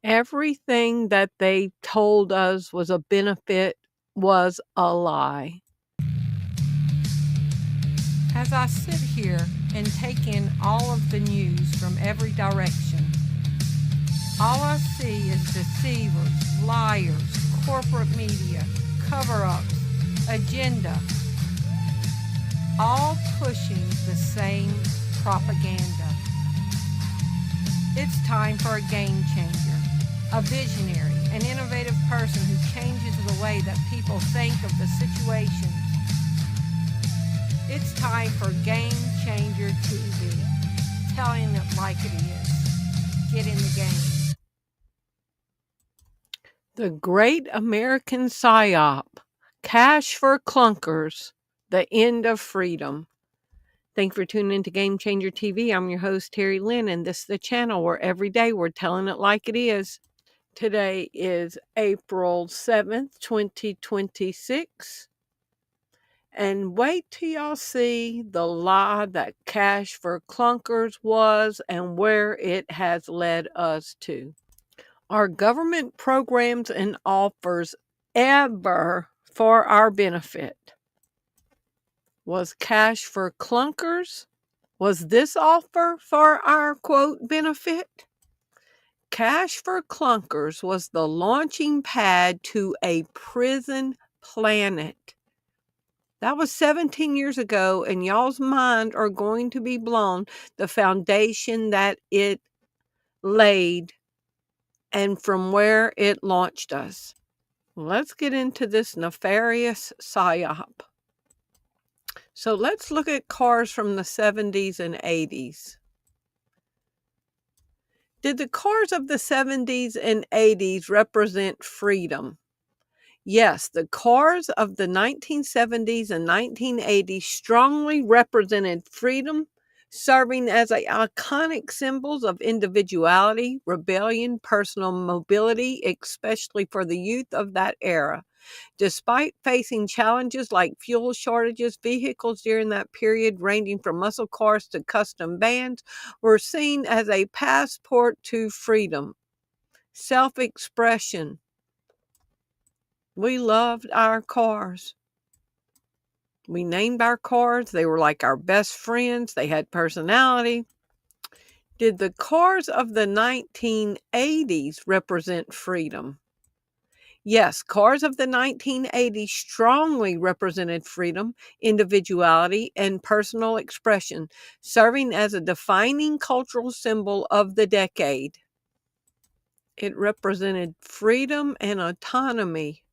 Everything that they told us was a benefit was a lie. As I sit here and take in all of the news from every direction, all I see is deceivers, liars, corporate media, cover-ups, agenda, all pushing the same propaganda. It's time for a game changer, a visionary, an innovative person who changes the way that people think of the situations. It's time for Game Changer TV, telling it like it is. Get in the game. The Great American Psyop, Cash for Clunkers, the End of Freedom. Thank you for tuning in to Game Changer TV. I'm your host, Terri Lynn, and this is the channel where every day we're telling it like it is. Today is April 7th, 2026. And wait till y'all see the lie that Cash for Clunkers was and where it has led us to. Are government programs and offers ever for our benefit? Was Cash for Clunkers? Was this offer for our, quote, benefit? Cash for Clunkers was the launching pad to a prison planet. That was 17 years ago, and y'all's mind are going to be blown, the foundation that it laid and from where it launched us. Let's get into this nefarious psyop. So let's look at cars from the 70s and 80s. Did the cars of the 70s and 80s represent freedom? Yes, the cars of the 1970s and 1980s strongly represented freedom, serving as iconic symbols of individuality, rebellion, personal mobility, especially for the youth of that era. Despite facing challenges like fuel shortages, vehicles during that period, ranging from muscle cars to custom vans, were seen as a passport to freedom, self-expression. We loved our cars. We named our cars. They were like our best friends. They had personality. Did the cars of the 1980s represent freedom? Yes, cars of the 1980s strongly represented freedom, individuality, and personal expression, serving as a defining cultural symbol of the decade. It represented freedom and autonomy.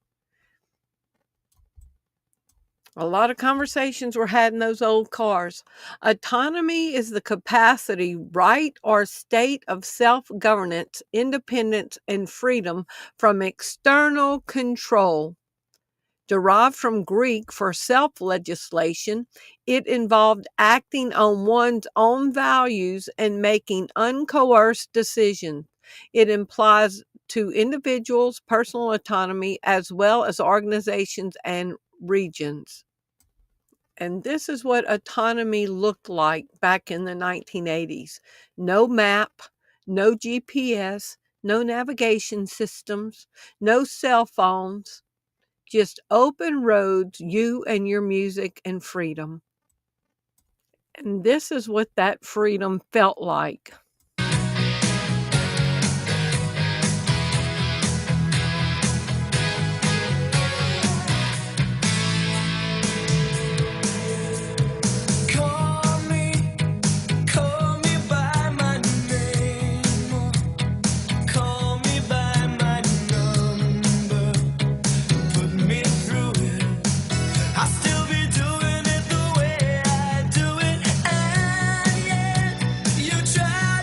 A lot of conversations were had in those old cars. Autonomy is the capacity, right, or state of self-governance, independence, and freedom from external control. Derived from Greek for self-legislation, it involved acting on one's own values and making uncoerced decisions. It implies to individuals personal autonomy as well as organizations and regions. And this is what autonomy looked like back in the 1980s. No map, no GPS, no navigation systems, no cell phones, just open roads, you and your music and freedom. And this is what that freedom felt like. Try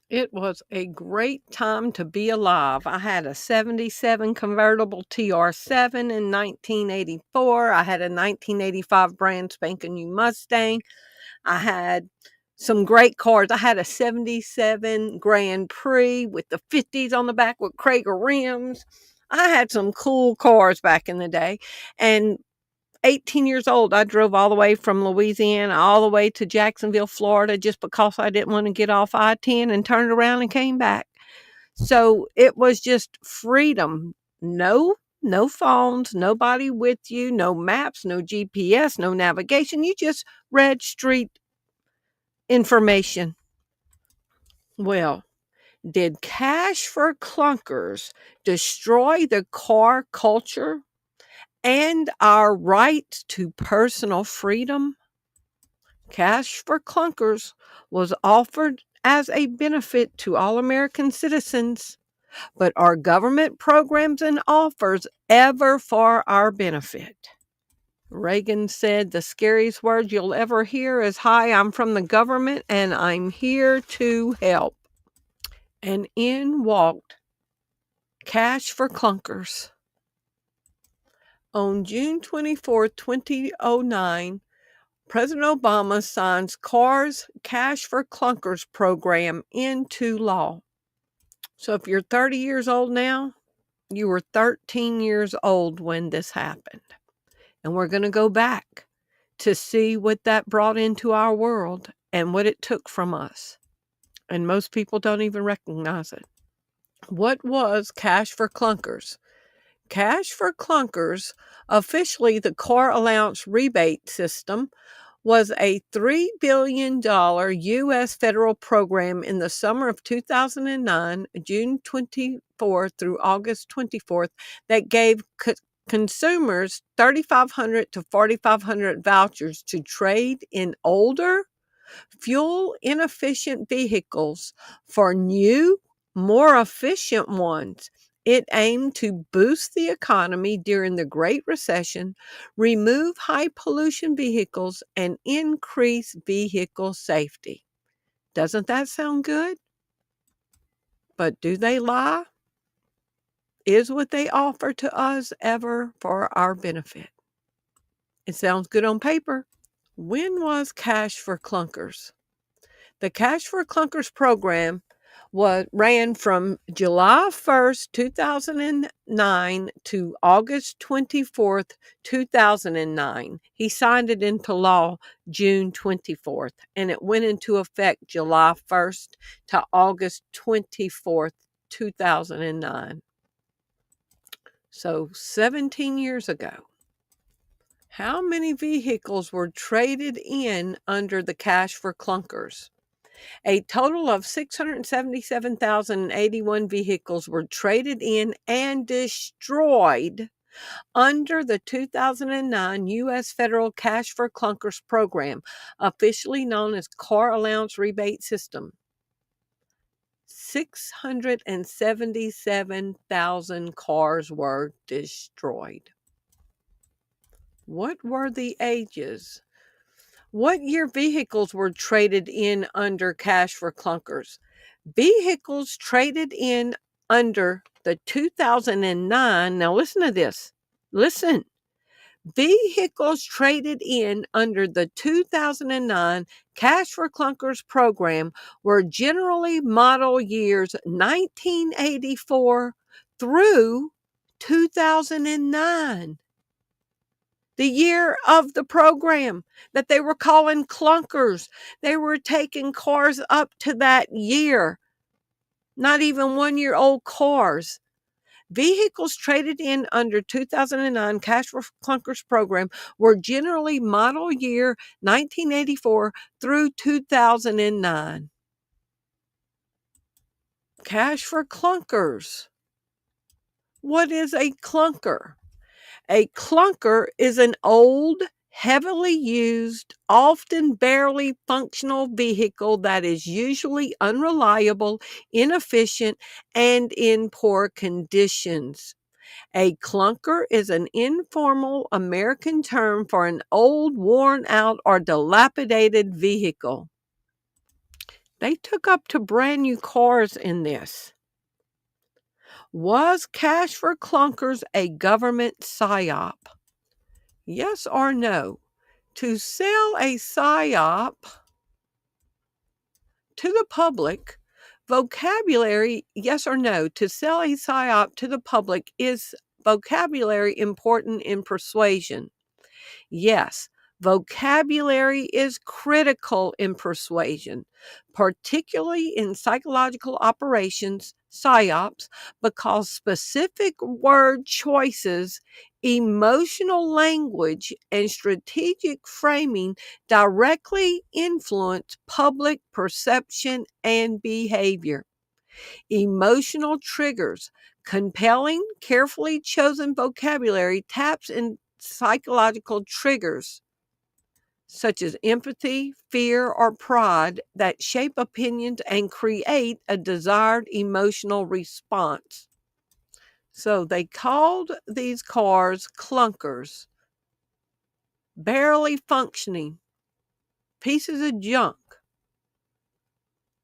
It was a great time to be alive. I had a 77 convertible TR7 in 1984. I had a 1985 brand spanking new Mustang. I had some great cars. I had a 77 Grand Prix with the 50s on the back with Krager rims. I had some cool cars back in the day. And 18 years old, I drove all the way from Louisiana all the way to Jacksonville, Florida, just because I didn't want to get off I-10, and turned around and came back. So it was just freedom. No phones, nobody with you, no maps, no GPS, no navigation. You just read street information. Well, did cash for clunkers destroy the car culture and our right to personal freedom? Cash for clunkers was offered as a benefit to all American citizens, but are government programs and offers ever for our benefit? Reagan said the scariest word you'll ever hear is, "Hi, I'm from the government and I'm here to help." And in walked cash for clunkers. On June 24, 2009, President Obama signs CAR's Cash for Clunkers program into law. So if you're 30 years old now, you were 13 years old when this happened. And we're going to go back to see what that brought into our world and what it took from us. And most people don't even recognize it. What was Cash for Clunkers? Cash for Clunkers, officially the car allowance rebate system, was a $3 billion U.S. federal program in the summer of 2009, June 24th through August 24th, that gave consumers 3,500 to 4,500 vouchers to trade in older, fuel-inefficient vehicles for new, more efficient ones. It aimed to boost the economy during the Great Recession, remove high-pollution vehicles, and increase vehicle safety. Doesn't that sound good? But do they lie? Is what they offer to us ever for our benefit? It sounds good on paper. When was Cash for Clunkers? The Cash for Clunkers program ran from July 1st, 2009 to August 24th, 2009. He signed it into law June 24th, and it went into effect July 1st to August 24th, 2009. So 17 years ago. How many vehicles were traded in under the Cash for Clunkers? A total of 677,081 vehicles were traded in and destroyed under the 2009 U.S. federal Cash for Clunkers program, officially known as Car Allowance Rebate System. 677,000 cars were destroyed. What were the ages? What year vehicles were traded in under Cash for Clunkers? Vehicles traded in under the 2009, now listen to this. Listen. Vehicles traded in under the 2009 Cash for Clunkers program were generally model years 1984 through 2009. The year of the program that they were calling clunkers. They were taking cars up to that year, not even 1-year-old cars. Vehicles traded in under 2009 Cash for Clunkers program were generally model year 1984 through 2009. Cash for Clunkers. What is a clunker? A clunker is an old, heavily used, often barely functional vehicle that is usually unreliable, inefficient, and in poor conditions. A clunker is an informal American term for an old, worn out, or dilapidated vehicle. They took up to brand new cars in this. Was Cash for Clunkers a government psyop? Yes or no? To sell a psyop to the public, vocabulary, yes or no, to sell a psyop to the public, is vocabulary important in persuasion? Yes, vocabulary is critical in persuasion, particularly in psychological operations, psyops, because specific word choices, emotional language, and strategic framing directly influence public perception and behavior. Emotional triggers, compelling, carefully chosen vocabulary taps in psychological triggers such as empathy, fear, or pride that shape opinions and create a desired emotional response. So they called these cars clunkers, barely functioning, pieces of junk.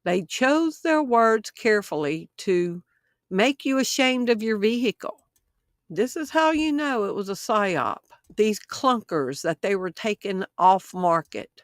They chose their words carefully to make you ashamed of your vehicle. This is how you know it was a psyop. These clunkers that they were taking off market.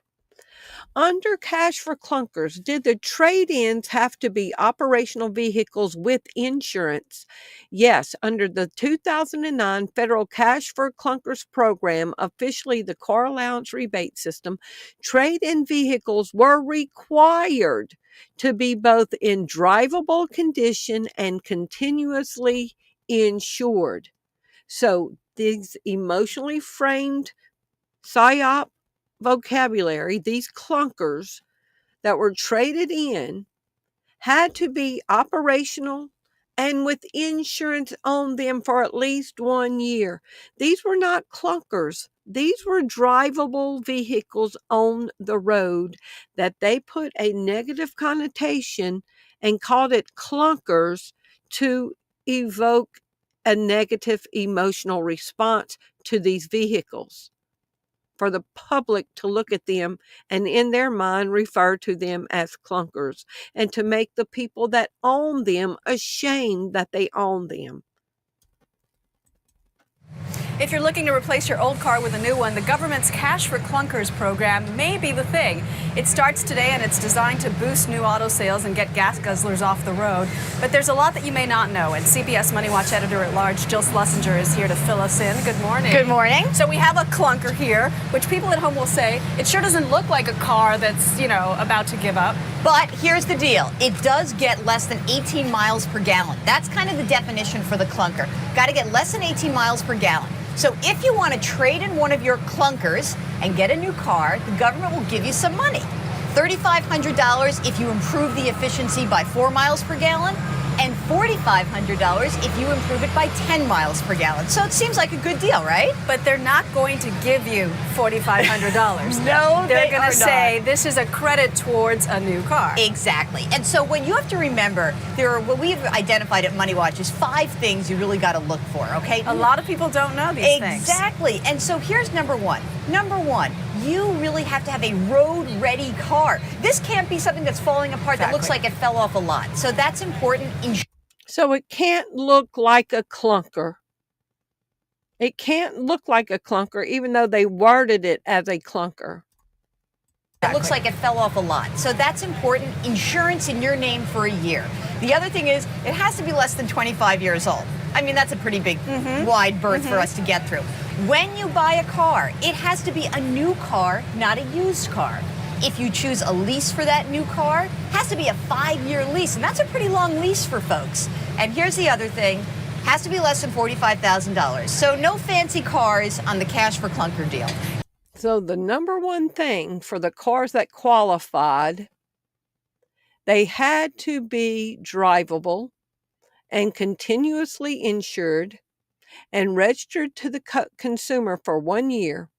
Under Cash for Clunkers, did the trade-ins have to be operational vehicles with insurance? Yes, under the 2009 federal Cash for Clunkers program, officially the car allowance rebate system, trade-in vehicles were required to be both in drivable condition and continuously insured. So these emotionally framed psyop vocabulary, these clunkers that were traded in, had to be operational and with insurance on them for at least 1 year. These were not clunkers. These were drivable vehicles on the road that they put a negative connotation and called it clunkers to evoke a negative emotional response to these vehicles, for the public to look at them and in their mind refer to them as clunkers, and to make the people that own them ashamed that they own them. If you're looking to replace your old car with a new one, the government's Cash for Clunkers program may be the thing. It starts today and it's designed to boost new auto sales and get gas guzzlers off the road. But there's a lot that you may not know, and CBS Money Watch editor-at-large Jill Schlesinger is here to fill us in. Good morning. Good morning. So we have a clunker here, which people at home will say, it sure doesn't look like a car that's, about to give up. But here's the deal. It does get less than 18 miles per gallon. That's kind of the definition for the clunker. Got to get less than 18 miles per gallon. So if you want to trade in one of your clunkers and get a new car, the government will give you some money. $3,500 if you improve the efficiency by 4 miles per gallon, and $4,500 if you improve it by 10 miles per gallon. So it seems like a good deal, right? But they're not going to give you $4,500. No, they're going to say this is a credit towards a new car. Exactly. And so what you have to remember, there are what we've identified at Money Watch is 5 things you really got to look for, okay? A lot of people don't know these things. Exactly. And so here's number one. Number one, you really have to have a road-ready car. This can't be something that's falling apart that looks like it fell off a lot. So that's important. So it can't look like a clunker. It can't look like a clunker, even though they worded it as a clunker. It looks like it fell off a lot. So that's important. Insurance in your name for a year. The other thing is, it has to be less than 25 years old. I mean, that's a pretty big, wide berth for us to get through. When you buy a car, it has to be a new car, not a used car. If you choose a lease for that new car, it has to be a 5-year lease, and that's a pretty long lease for folks. And here's the other thing, has to be less than $45,000. So no fancy cars on the Cash for Clunker deal. So the number one thing for the cars that qualified, they had to be drivable and continuously insured and registered to the consumer for 1 year.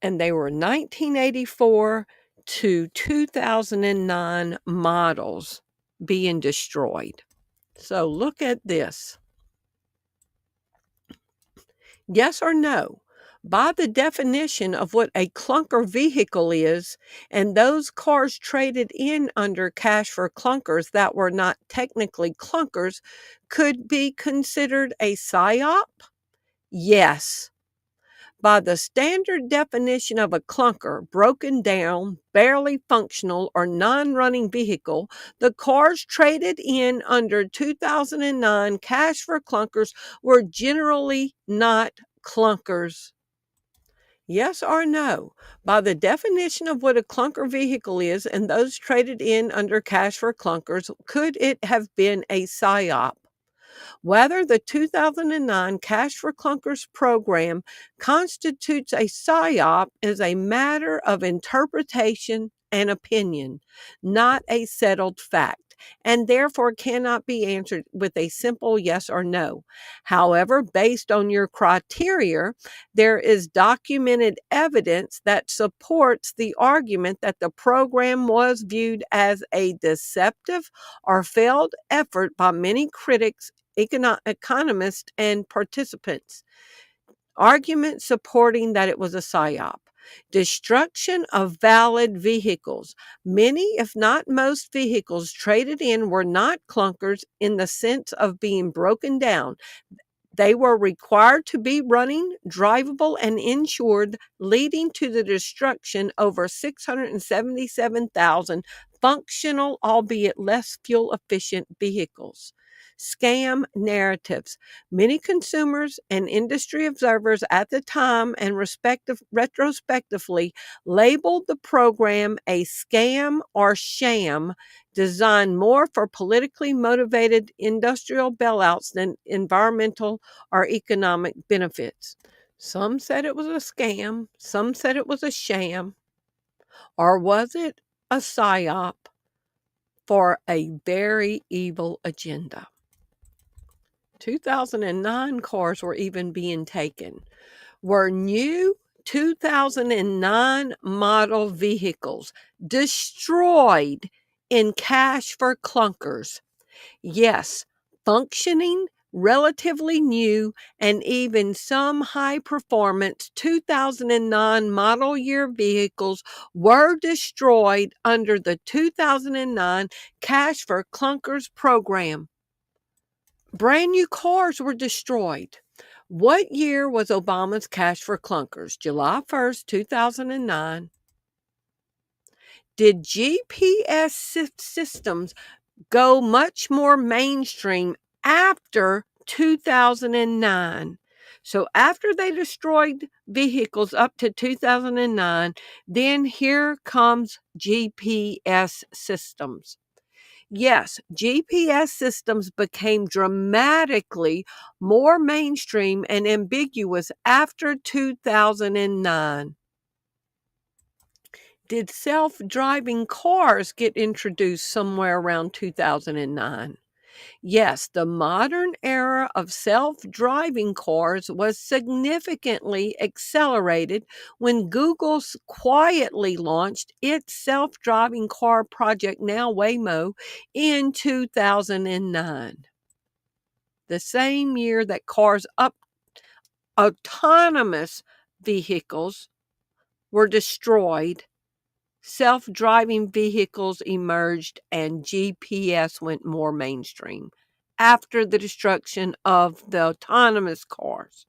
And they were 1984 to 2009 models being destroyed. So look at this. Yes or no? By the definition of what a clunker vehicle is, and those cars traded in under cash for clunkers that were not technically clunkers could be considered a psyop? Yes. By the standard definition of a clunker, broken down, barely functional, or non-running vehicle, the cars traded in under 2009 cash for clunkers were generally not clunkers. Yes or no? By the definition of what a clunker vehicle is and those traded in under cash for clunkers, could it have been a psyop? Whether the 2009 Cash for Clunkers program constitutes a psyop is a matter of interpretation and opinion, not a settled fact, and therefore cannot be answered with a simple yes or no. However, based on your criteria, there is documented evidence that supports the argument that the program was viewed as a deceptive or failed effort by many critics, economists, and participants. Argument supporting that it was a psyop. Destruction of valid vehicles. Many, if not most, vehicles traded in were not clunkers in the sense of being broken down. They were required to be running, drivable, and insured, leading to the destruction over 677,000 functional, albeit less fuel-efficient vehicles. Scam narratives. Many consumers and industry observers at the time and retrospectively labeled the program a scam or sham, designed more for politically motivated industrial bailouts than environmental or economic benefits. Some said it was a scam, some said it was a sham, or was it a psyop for a very evil agenda? 2009 cars were even being taken. Were new 2009 model vehicles destroyed in cash for clunkers? Yes, functioning, relatively new, and even some high-performance 2009 model year vehicles were destroyed under the 2009 Cash for Clunkers program. Brand new cars were destroyed. What year was Obama's Cash for Clunkers? July 1st, 2009. Did GPS systems go much more mainstream after 2009? So after they destroyed vehicles up to 2009, then here comes GPS systems. Yes, GPS systems became dramatically more mainstream and ambiguous after 2009. Did self-driving cars get introduced somewhere around 2009? Yes, the modern era of self-driving cars was significantly accelerated when Google quietly launched its self-driving car project, now Waymo, in 2009. The same year that autonomous vehicles were destroyed, self-driving vehicles emerged and GPS went more mainstream after the destruction of the autonomous cars.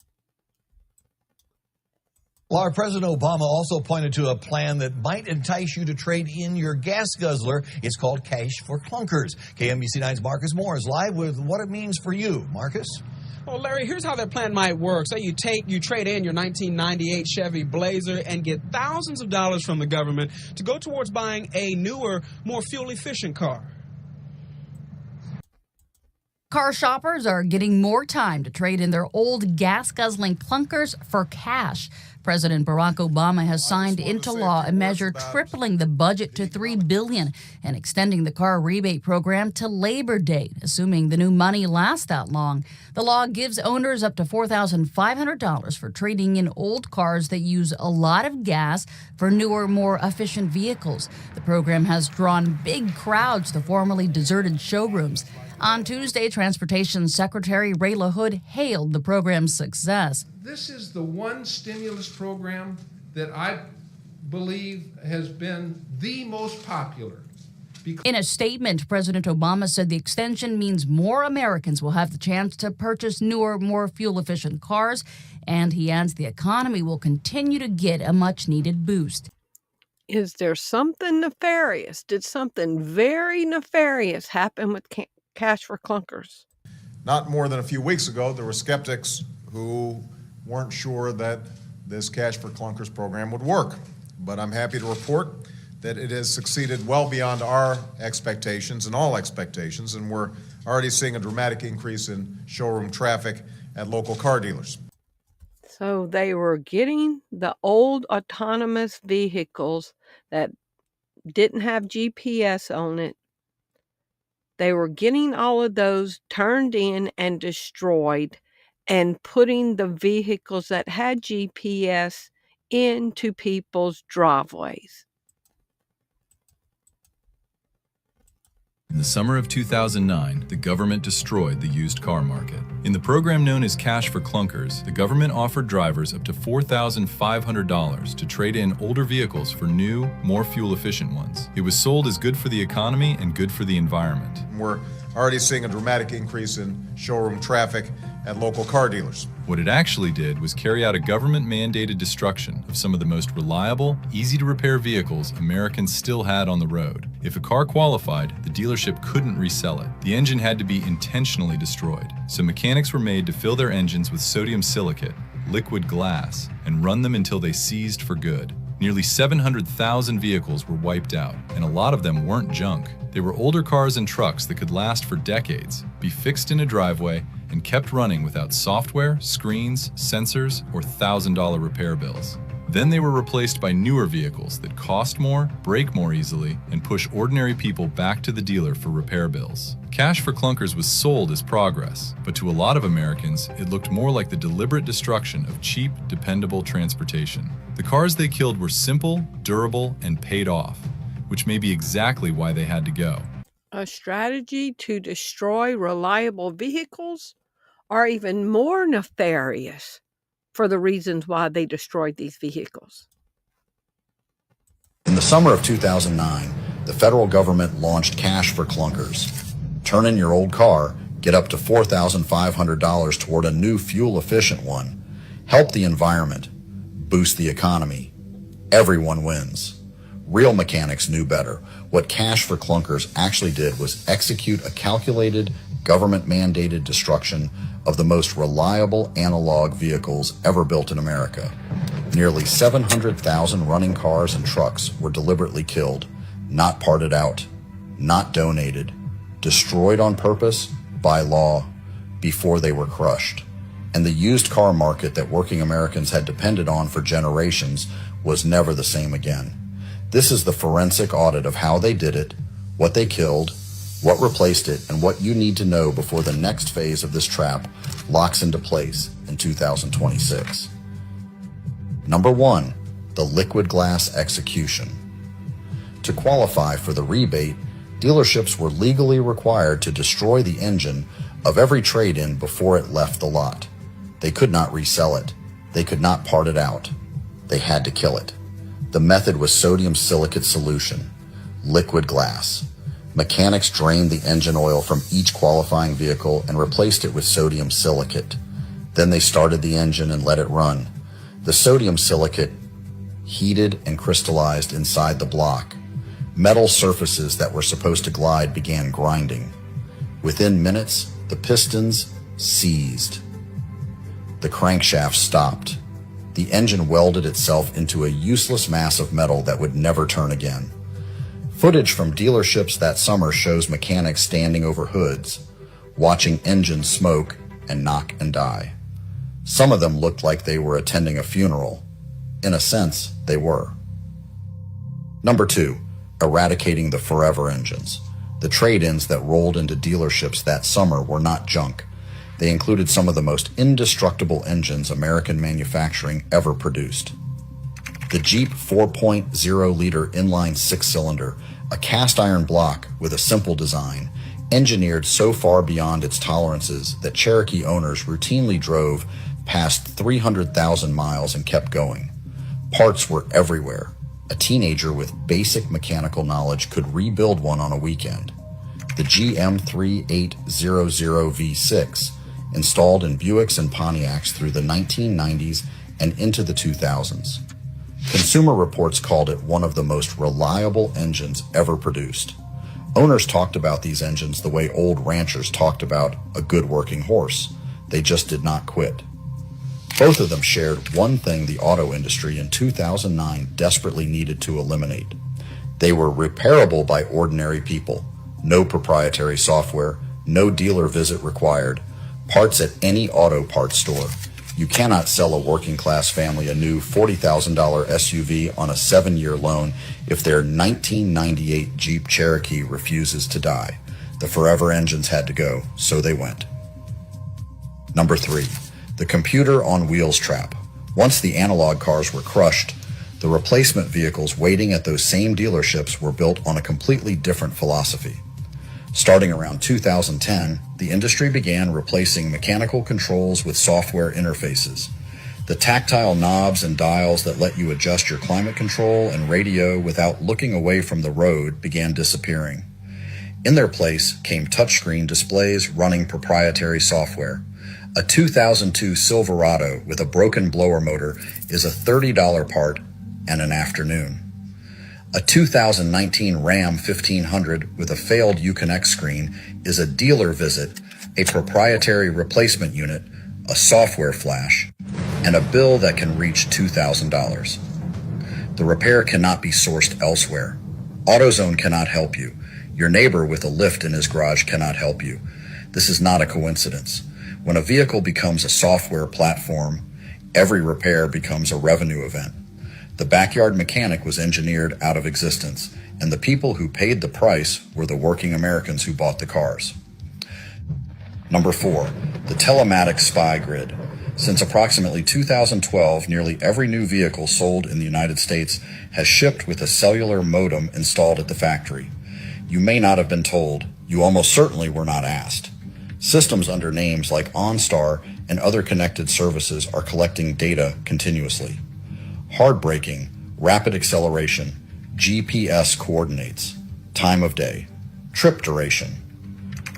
Laura, President Obama also pointed to a plan that might entice you to trade in your gas guzzler. It's called Cash for Clunkers. KMBC9's Marcus Moore is live with what it means for you. Marcus? Well, Larry, here's how that plan might work. Say you trade in your 1998 Chevy Blazer and get thousands of dollars from the government to go towards buying a newer, more fuel-efficient car. Car shoppers are getting more time to trade in their old gas-guzzling clunkers for cash. President Barack Obama has signed into law a measure tripling the budget to $3 billion and extending the car rebate program to Labor Day, assuming the new money lasts that long. The law gives owners up to $4,500 for trading in old cars that use a lot of gas for newer, more efficient vehicles. The program has drawn big crowds to formerly deserted showrooms. On Tuesday, Transportation Secretary Ray LaHood hailed the program's success. This is the one stimulus program that I believe has been the most popular. In a statement, President Obama said the extension means more Americans will have the chance to purchase newer, more fuel-efficient cars, and he adds the economy will continue to get a much-needed boost. Is there something nefarious? Did something very nefarious happen with Cash for Clunkers? Not more than a few weeks ago, there were skeptics who weren't sure that this Cash for Clunkers program would work. But I'm happy to report that it has succeeded well beyond our expectations and all expectations, and we're already seeing a dramatic increase in showroom traffic at local car dealers. So they were getting the old autonomous vehicles that didn't have GPS on it. They were getting all of those turned in and destroyed and putting the vehicles that had GPS into people's driveways. In the summer of 2009, the government destroyed the used car market. In the program known as Cash for Clunkers, the government offered drivers up to $4,500 to trade in older vehicles for new, more fuel-efficient ones. It was sold as good for the economy and good for the environment. We're already seeing a dramatic increase in showroom traffic at local car dealers. What it actually did was carry out a government-mandated destruction of some of the most reliable, easy-to-repair vehicles Americans still had on the road. If a car qualified, the dealership couldn't resell it. The engine had to be intentionally destroyed, so mechanics were made to fill their engines with sodium silicate, liquid glass, and run them until they seized for good. Nearly 700,000 vehicles were wiped out, and a lot of them weren't junk. They were older cars and trucks that could last for decades, be fixed in a driveway, and kept running without software, screens, sensors, or $1,000 repair bills. Then they were replaced by newer vehicles that cost more, break more easily, and push ordinary people back to the dealer for repair bills. Cash for Clunkers was sold as progress, but to a lot of Americans, it looked more like the deliberate destruction of cheap, dependable transportation. The cars they killed were simple, durable, and paid off, which may be exactly why they had to go. A strategy to destroy reliable vehicles, or even more nefarious for the reasons why they destroyed these vehicles. In the summer of 2009, the federal government launched Cash for Clunkers. Turn in your old car, get up to $4,500 toward a new fuel-efficient one, help the environment, boost the economy. Everyone wins. Real mechanics knew better. What Cash for Clunkers actually did was execute a calculated, government-mandated destruction of the most reliable analog vehicles ever built in America. Nearly 700,000 running cars and trucks were deliberately killed, not parted out, not donated, destroyed on purpose, by law, before they were crushed. And the used car market that working Americans had depended on for generations was never the same again. This is the forensic audit of how they did it, what they killed, what replaced it, and what you need to know before the next phase of this trap locks into place in 2026. Number 1, the liquid glass execution. To qualify for the rebate, dealerships were legally required to destroy the engine of every trade-in before it left the lot. They could not resell it. They could not part it out. They had to kill it. The method was sodium silicate solution, liquid glass. Mechanics drained the engine oil from each qualifying vehicle and replaced it with sodium silicate. Then they started the engine and let it run. The sodium silicate heated and crystallized inside the block. Metal surfaces that were supposed to glide began grinding. Within minutes, the pistons seized. The crankshaft stopped. The engine welded itself into a useless mass of metal that would never turn again. Footage from dealerships that summer shows mechanics standing over hoods, watching engines smoke and knock and die. Some of them looked like they were attending a funeral. In a sense, they were. Number 2, eradicating the forever engines. The trade-ins that rolled into dealerships that summer were not junk. They included some of the most indestructible engines American manufacturing ever produced. The Jeep 4.0-liter inline 6-cylinder, a cast iron block with a simple design, engineered so far beyond its tolerances that Cherokee owners routinely drove past 300,000 miles and kept going. Parts were everywhere. A teenager with basic mechanical knowledge could rebuild one on a weekend. The GM3800 V6, installed in Buicks and Pontiacs through the 1990s and into the 2000s. Consumer Reports called it one of the most reliable engines ever produced. Owners talked about these engines the way old ranchers talked about a good working horse. They just did not quit. Both of them shared one thing the auto industry in 2009 desperately needed to eliminate. They were repairable by ordinary people. No proprietary software, no dealer visit required, parts at any auto parts store. You cannot sell a working class family a new $40,000 SUV on a 7-year loan if their 1998 Jeep Cherokee refuses to die. The forever engines had to go, so they went. Number 3, the computer on wheels trap. Once the analog cars were crushed, the replacement vehicles waiting at those same dealerships were built on a completely different philosophy. Starting around 2010, the industry began replacing mechanical controls with software interfaces. The tactile knobs and dials that let you adjust your climate control and radio without looking away from the road began disappearing. In their place came touchscreen displays running proprietary software. A 2002 Silverado with a broken blower motor is a $30 part and an afternoon. A 2019 Ram 1500 with a failed Uconnect screen is a dealer visit, a proprietary replacement unit, a software flash, and a bill that can reach $2,000. The repair cannot be sourced elsewhere. AutoZone cannot help you. Your neighbor with a lift in his garage cannot help you. This is not a coincidence. When a vehicle becomes a software platform, every repair becomes a revenue event. The backyard mechanic was engineered out of existence, and the people who paid the price were the working Americans who bought the cars. Number 4, the telematics spy grid. Since approximately 2012, nearly every new vehicle sold in the United States has shipped with a cellular modem installed at the factory. You may not have been told, you almost certainly were not asked. Systems under names like OnStar and other connected services are collecting data continuously. Hard braking, rapid acceleration, GPS coordinates, time of day, trip duration.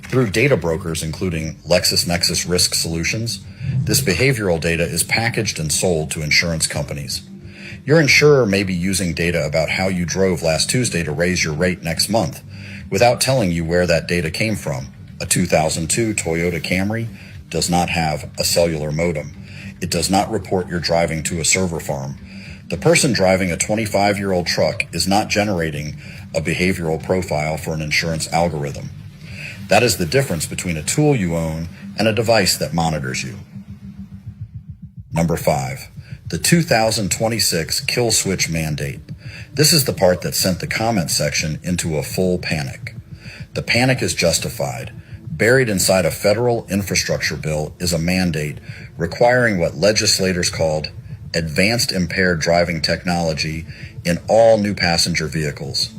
Through data brokers including LexisNexis Risk Solutions, this behavioral data is packaged and sold to insurance companies. Your insurer may be using data about how you drove last Tuesday to raise your rate next month without telling you where that data came from. A 2002 Toyota Camry does not have a cellular modem. It does not report your driving to a server farm. The person driving a 25-year-old truck is not generating a behavioral profile for an insurance algorithm. That is the difference between a tool you own and a device that monitors you. Number 5, the 2026 kill switch mandate. This is the part that sent the comment section into a full panic. The panic is justified. Buried inside a federal infrastructure bill is a mandate requiring what legislators called advanced impaired driving technology in all new passenger vehicles.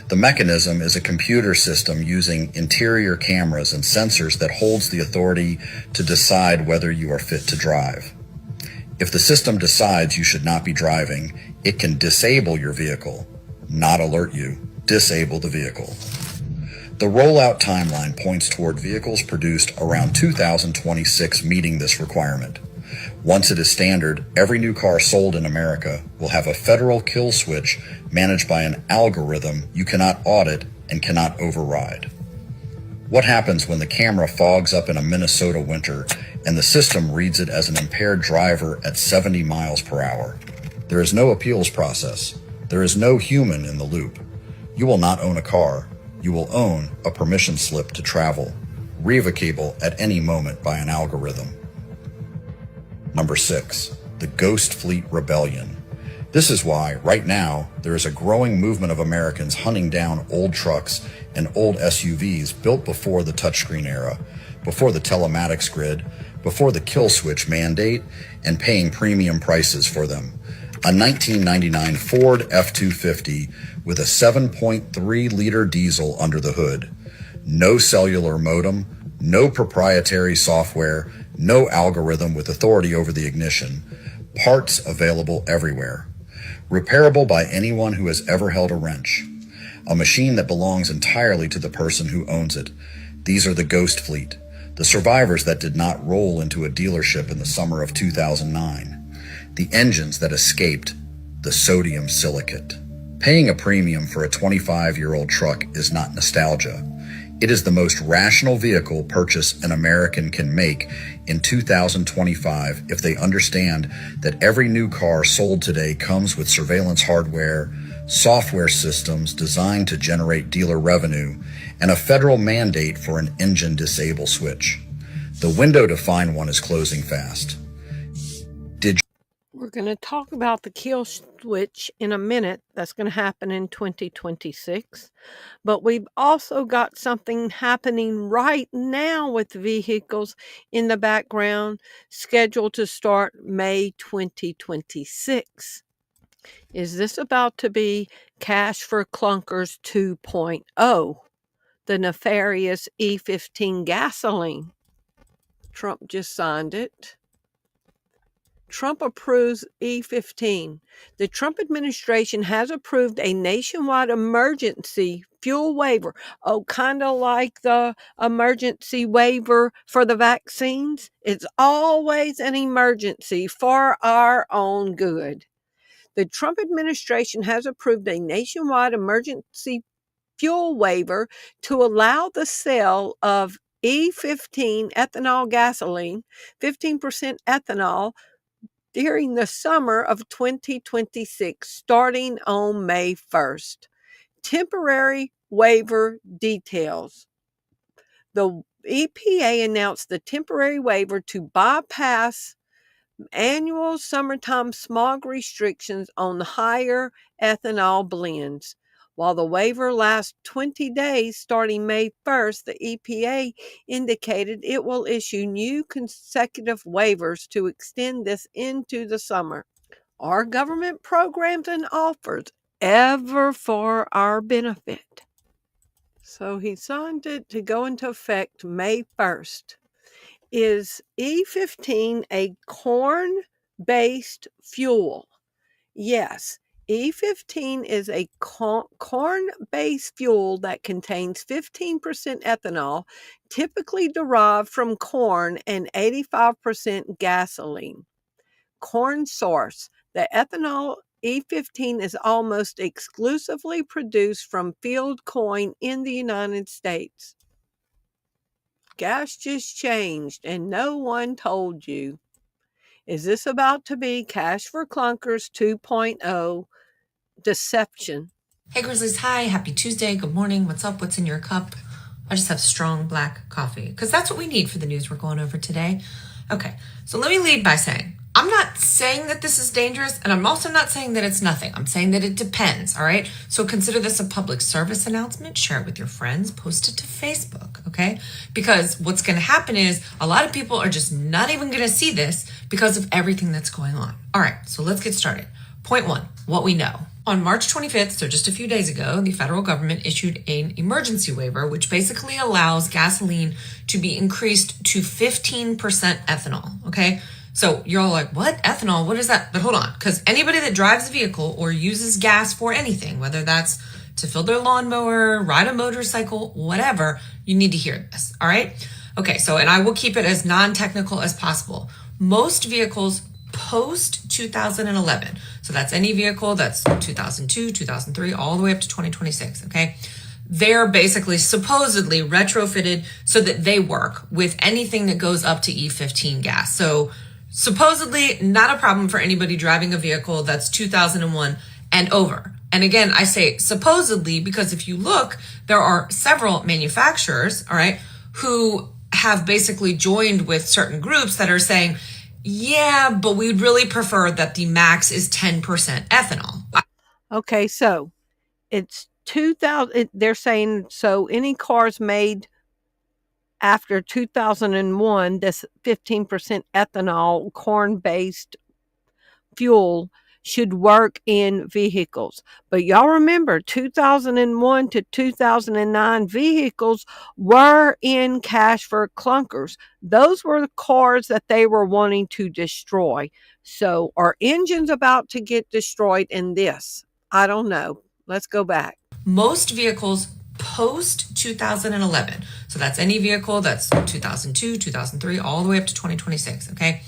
The mechanism is a computer system using interior cameras and sensors that holds the authority to decide whether you are fit to drive. If the system decides you should not be driving, it can disable your vehicle, not alert you, disable the vehicle. The rollout timeline points toward vehicles produced around 2026 meeting this requirement. Once it is standard, every new car sold in America will have a federal kill switch managed by an algorithm you cannot audit and cannot override. What happens when the camera fogs up in a Minnesota winter and the system reads it as an impaired driver at 70 miles per hour? There is no appeals process. There is no human in the loop. You will not own a car. You will own a permission slip to travel, revocable at any moment by an algorithm. Number 6, the Ghost Fleet Rebellion. This is why, right now, there is a growing movement of Americans hunting down old trucks and old SUVs built before the touchscreen era, before the telematics grid, before the kill switch mandate, and paying premium prices for them. A 1999 Ford F-250 with a 7.3-liter diesel under the hood. No cellular modem, no proprietary software, no algorithm with authority over the ignition. Parts available everywhere. Repairable by anyone who has ever held a wrench. A machine that belongs entirely to the person who owns it. These are the ghost fleet, the survivors that did not roll into a dealership in the summer of 2009. The engines that escaped the sodium silicate. Paying a premium for a 25-year-old truck is not nostalgia. It is the most rational vehicle purchase an American can make in 2025 if they understand that every new car sold today comes with surveillance hardware, software systems designed to generate dealer revenue, and a federal mandate for an engine disable switch. The window to find one is closing fast. We're going to talk about the kill switch in a minute. That's going to happen in 2026. But we've also got something happening right now with vehicles in the background, scheduled to start May 2026. Is this about to be Cash for Clunkers 2.0, the nefarious E15 gasoline? Trump just signed it. Trump approves E15. The Trump administration has approved a nationwide emergency fuel waiver. Oh, kind of like the emergency waiver for the vaccines. It's always an emergency for our own good. The Trump administration has approved a nationwide emergency fuel waiver to allow the sale of E15 ethanol gasoline, 15% ethanol, during the summer of 2026, starting on May 1st. Temporary waiver details. The EPA announced the temporary waiver to bypass annual summertime smog restrictions on higher ethanol blends. While the waiver lasts 20 days starting May 1st, the EPA indicated it will issue new consecutive waivers to extend this into the summer. Are government programs and offers ever for our benefit? So he signed it to go into effect May 1st. Is E15 a corn-based fuel? Yes, E15 is a corn-based fuel that contains 15% ethanol, typically derived from corn, and 85% gasoline. Corn source. The ethanol E15 is almost exclusively produced from field corn in the United States. Gas just changed and no one told you. Is this about to be Cash for Clunkers 2.0 deception? Hey Grizzlies, hi, happy Tuesday, good morning, what's up, what's in your cup? I just have strong black coffee, because that's what we need for the news we're going over today. Okay, so let me lead by saying, I'm not saying that this is dangerous, and I'm also not saying that it's nothing. I'm saying that it depends, all right? So consider this a public service announcement, share it with your friends, post it to Facebook, okay? Because what's gonna happen is a lot of people are just not even gonna see this because of everything that's going on. All right, so let's get started. Point one, what we know. On March 25th, so just a few days ago, the federal government issued an emergency waiver, which basically allows gasoline to be increased to 15% ethanol, okay? So you're all like, what? Ethanol? What is that? But hold on, because anybody that drives a vehicle or uses gas for anything, whether that's to fill their lawnmower, ride a motorcycle, whatever, you need to hear this, all right? Okay, so, and I will keep it as non-technical as possible. Most vehicles post 2011, so that's any vehicle that's 2002, 2003, all the way up to 2026, okay? They're basically supposedly retrofitted so that they work with anything that goes up to E15 gas. So supposedly not a problem for anybody driving a vehicle that's 2001 and over. And again, I say supposedly because if you look, there are several manufacturers, all right, who have basically joined with certain groups that are saying, yeah, but we'd really prefer that the max is 10% ethanol. Okay, so it's 2000. They're saying so any cars made after 2001, this 15% ethanol corn-based fuel should work in vehicles. But y'all remember 2001 to 2009 vehicles were in cash for clunkers. Those were the cars that they were wanting to destroy. So are engines about to get destroyed in this? I don't know. Let's go back. Most vehicles post 2011, so that's any vehicle that's 2002, 2003, all the way up to 2026, okay?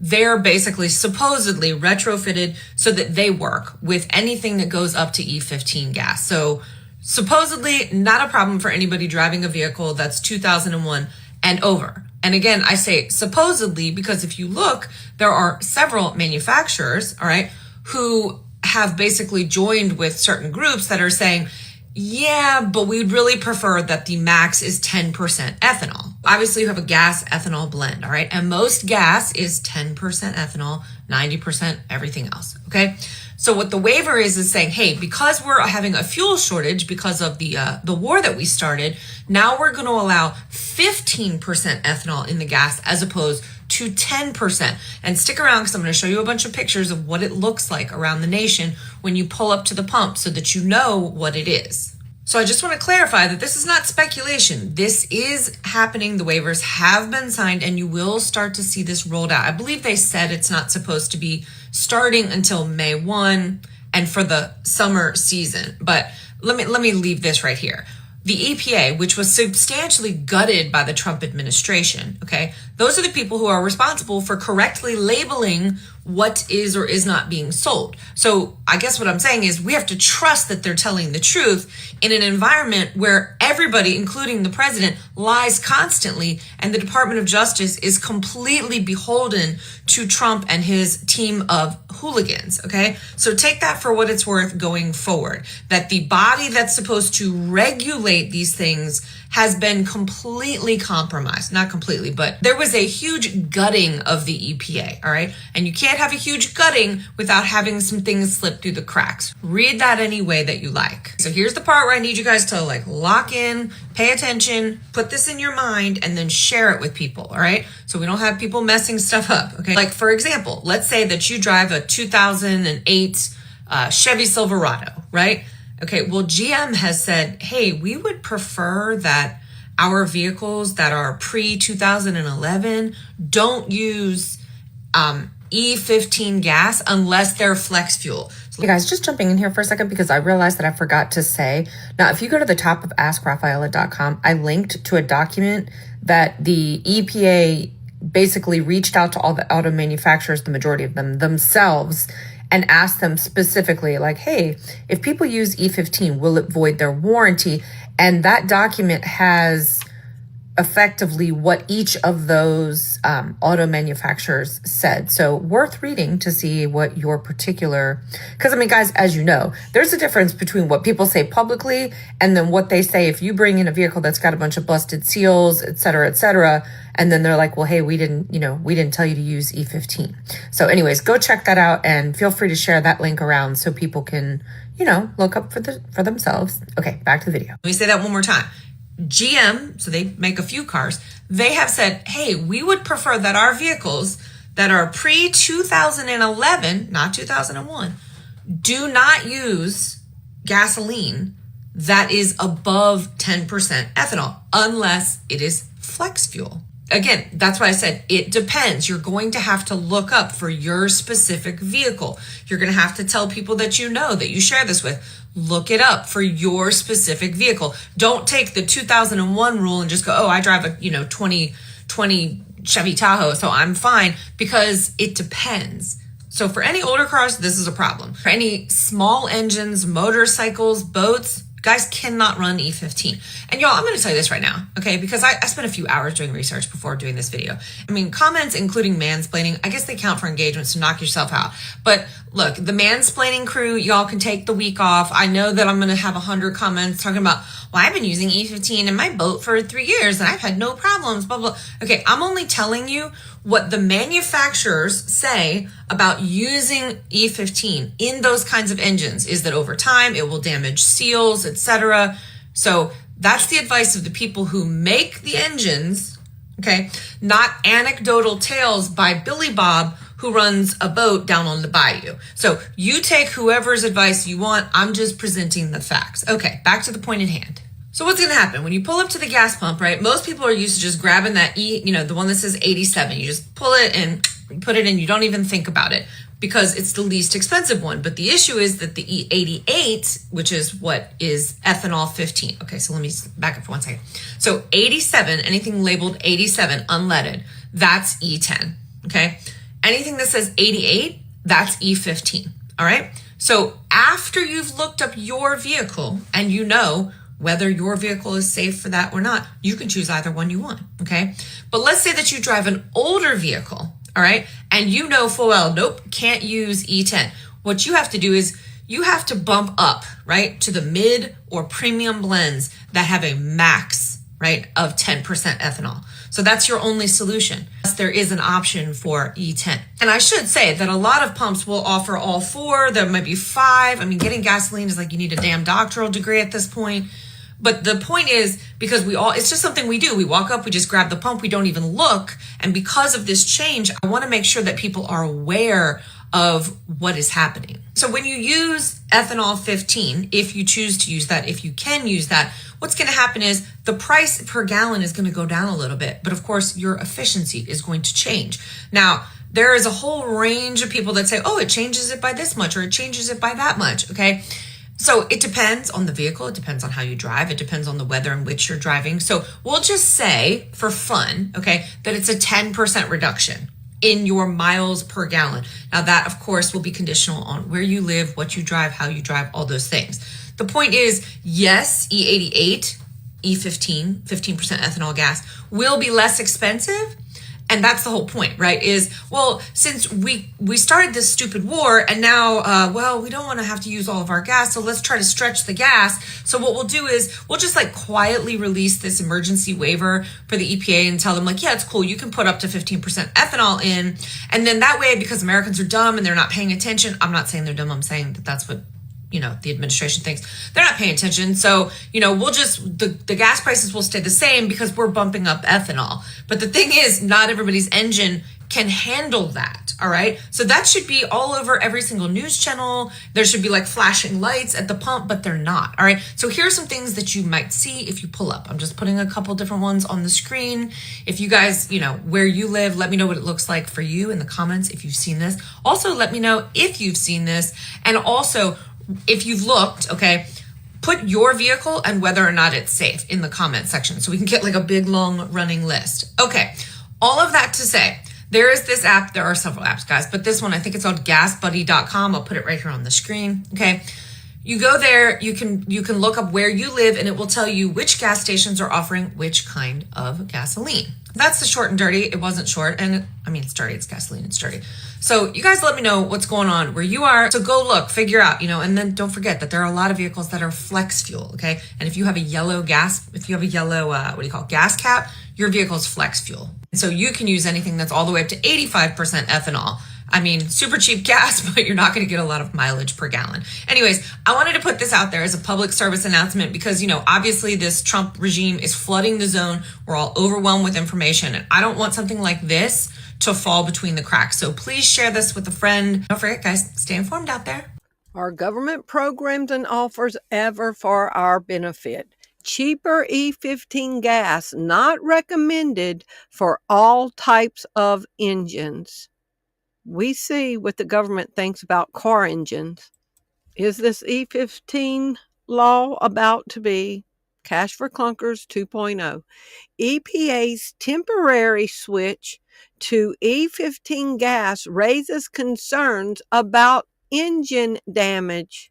They're basically supposedly retrofitted so that they work with anything that goes up to E15 gas. So supposedly not a problem for anybody driving a vehicle that's 2001 and over. And again, I say supposedly because if you look, there are several manufacturers, all right, who have basically joined with certain groups that are saying, yeah, but we'd really prefer that the max is 10% ethanol. Obviously, you have a gas ethanol blend, all right? And most gas is 10% ethanol, 90% everything else, okay? So what the waiver is saying, hey, because we're having a fuel shortage because of the war that we started, now we're going to allow 15% ethanol in the gas as opposed to 10%. And stick around because I'm going to show you a bunch of pictures of what it looks like around the nation when you pull up to the pump so that you know what it is. So I just want to clarify that this is not speculation. This is happening. The waivers have been signed and you will start to see this rolled out. I believe they said it's not supposed to be starting until May 1 and for the summer season. But let me leave this right here. The EPA, which was substantially gutted by the Trump administration, okay, those are the people who are responsible for correctly labeling what is or is not being sold. So I guess what I'm saying is we have to trust that they're telling the truth in an environment where everybody, including the president, lies constantly and the Department of Justice is completely beholden to Trump and his team of hooligans, okay? So take that for what it's worth going forward, that the body that's supposed to regulate these things has been completely compromised. Not completely, but there was a huge gutting of the EPA, all right? And you can't have a huge gutting without having some things slip through the cracks. Read that any way that you like. So here's the part where I need you guys to like lock in, pay attention, put this in your mind, and then share it with people, all right? So we don't have people messing stuff up, okay? Like for example, let's say that you drive a 2008 Chevy Silverado, right? Okay, well, GM has said, hey, we would prefer that our vehicles that are pre-2011 don't use E15 gas unless they're flex fuel. Hey guys, just jumping in here for a second because I realized that I forgot to say. Now, if you go to the top of AskRafaela.com, I linked to a document that the EPA basically reached out to all the auto manufacturers, the majority of them themselves, and asked them specifically, like, hey, if people use E15, will it void their warranty? And that document has effectively what each of those auto manufacturers said. So worth reading to see what your particular, because I mean, guys, as you know, there's a difference between what people say publicly and then what they say if you bring in a vehicle that's got a bunch of busted seals, et cetera, and then they're like, well, hey, we didn't tell you to use E15. So anyways, go check that out and feel free to share that link around so people can, look up for themselves. Okay, back to the video. Let me say that one more time. GM, so they make a few cars, they have said, hey, we would prefer that our vehicles that are pre-2011, not 2001, do not use gasoline that is above 10% ethanol unless it is flex fuel. Again, that's why I said it depends. You're going to have to look up for your specific vehicle. You're going to have to tell people that you know, that you share this with. Look it up for your specific vehicle. Don't take the 2001 rule and just go, oh, I drive a 2020 Chevy Tahoe, so I'm fine, because it depends. So for any older cars, this is a problem. For any small engines, motorcycles, boats, guys cannot run E15. And y'all, I'm going to tell you this right now, okay? Because I spent a few hours doing research before doing this video. I mean, comments including mansplaining, I guess they count for engagement, so knock yourself out. But look, the mansplaining crew, y'all can take the week off. I know that I'm going to have 100 comments talking about, well, I've been using E15 in my boat for 3 years and I've had no problems, blah, blah. Okay, I'm only telling you what the manufacturers say about using E15 in those kinds of engines is that over time it will damage seals, etc. So that's the advice of the people who make the engines, okay? Not anecdotal tales by Billy Bob who runs a boat down on the bayou. So you take whoever's advice you want. I'm just presenting the facts. Okay, back to the point at hand. So what's going to happen when you pull up to the gas pump, right? Most people are used to just grabbing that the one that says 87. You just pull it and put it in. You don't even think about it because it's the least expensive one. But the issue is that the E88, which is what is ethanol 15. Okay, so let me back up for 1 second. So 87, anything labeled 87 unleaded, that's E10. Okay, anything that says 88, that's E15. All right. So after you've looked up your vehicle and you know whether your vehicle is safe for that or not, you can choose either one you want. Okay. But let's say that you drive an older vehicle. All right. And you know full well, nope, can't use E10. What you have to do is you have to bump up, right, to the mid or premium blends that have a max, right, of 10% ethanol. So that's your only solution. There is an option for E10. And I should say that a lot of pumps will offer all four. There might be 5. I mean, getting gasoline is like you need a damn doctoral degree at this point. But the point is, because it's just something we do. We walk up, we just grab the pump, we don't even look. And because of this change, I want to make sure that people are aware of what is happening. So when you use ethanol 15, if you choose to use that, if you can use that, what's going to happen is the price per gallon is going to go down a little bit. But of course, your efficiency is going to change. Now, there is a whole range of people that say, oh, it changes it by this much or it changes it by that much. Okay. So it depends on the vehicle. It depends on how you drive. It depends on the weather in which you're driving. So we'll just say for fun, okay, that it's a 10% reduction in your miles per gallon. Now that of course will be conditional on where you live, what you drive, how you drive, all those things. The point is, yes, E88, E15, 15% ethanol gas will be less expensive. And that's the whole point, right? Is, well, since we started this stupid war and now, we don't want to have to use all of our gas. So let's try to stretch the gas. So what we'll do is we'll just like quietly release this emergency waiver for the EPA and tell them like, yeah, it's cool. You can put up to 15% ethanol in. And then that way, because Americans are dumb and they're not paying attention. I'm not saying they're dumb. I'm saying that that's what the administration thinks. They're not paying attention. So, we'll just, the gas prices will stay the same because we're bumping up ethanol. But the thing is, not everybody's engine can handle that. All right. So that should be all over every single news channel. There should be like flashing lights at the pump, but they're not. All right. So here are some things that you might see if you pull up. I'm just putting a couple different ones on the screen. If you guys, where you live, let me know what it looks like for you in the comments if you've seen this. Also, let me know if you've seen this. And also, if you've looked, okay, put your vehicle and whether or not it's safe in the comment section so we can get like a big long running list. Okay, all of that to say, there is this app. There are several apps, guys, but this one, I think it's called gasbuddy.com. I'll put it right here on the screen. Okay, you go there, you can look up where you live and it will tell you which gas stations are offering which kind of gasoline. That's the short and dirty. It wasn't short. And I mean, it's dirty. It's gasoline. It's dirty. So you guys let me know what's going on where you are. So go look, figure out, and then don't forget that there are a lot of vehicles that are flex fuel. Okay. And if you have a yellow gas, gas cap, your vehicle's flex fuel. And so you can use anything that's all the way up to 85% ethanol. I mean, super cheap gas, but you're not going to get a lot of mileage per gallon. Anyways, I wanted to put this out there as a public service announcement because, obviously this Trump regime is flooding the zone. We're all overwhelmed with information. And I don't want something like this to fall between the cracks. So please share this with a friend. Don't forget, guys, stay informed out there. Are government programs and offers ever for our benefit? Cheaper E15 gas not recommended for all types of engines. We see what the government thinks about car engines. Is this E15 law about to be Cash for Clunkers 2.0? EPA's temporary switch to E15 gas raises concerns about engine damage.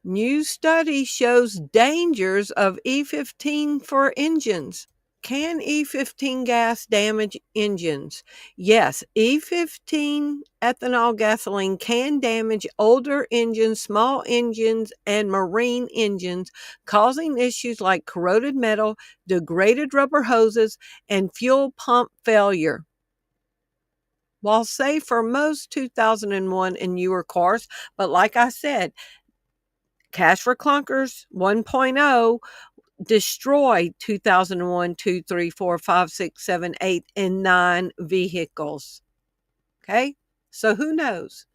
New study shows dangers of E15 for engines. Can E15 gas damage engines? Yes, E15 ethanol gasoline can damage older engines, small engines, and marine engines, causing issues like corroded metal, degraded rubber hoses, and fuel pump failure. While safe for most 2001 and newer cars, but like I said, Cash for Clunkers 1.0 destroyed 2001, 2, 3, 4, 5, 6, 7, 8, and 9 vehicles. Okay? So who knows?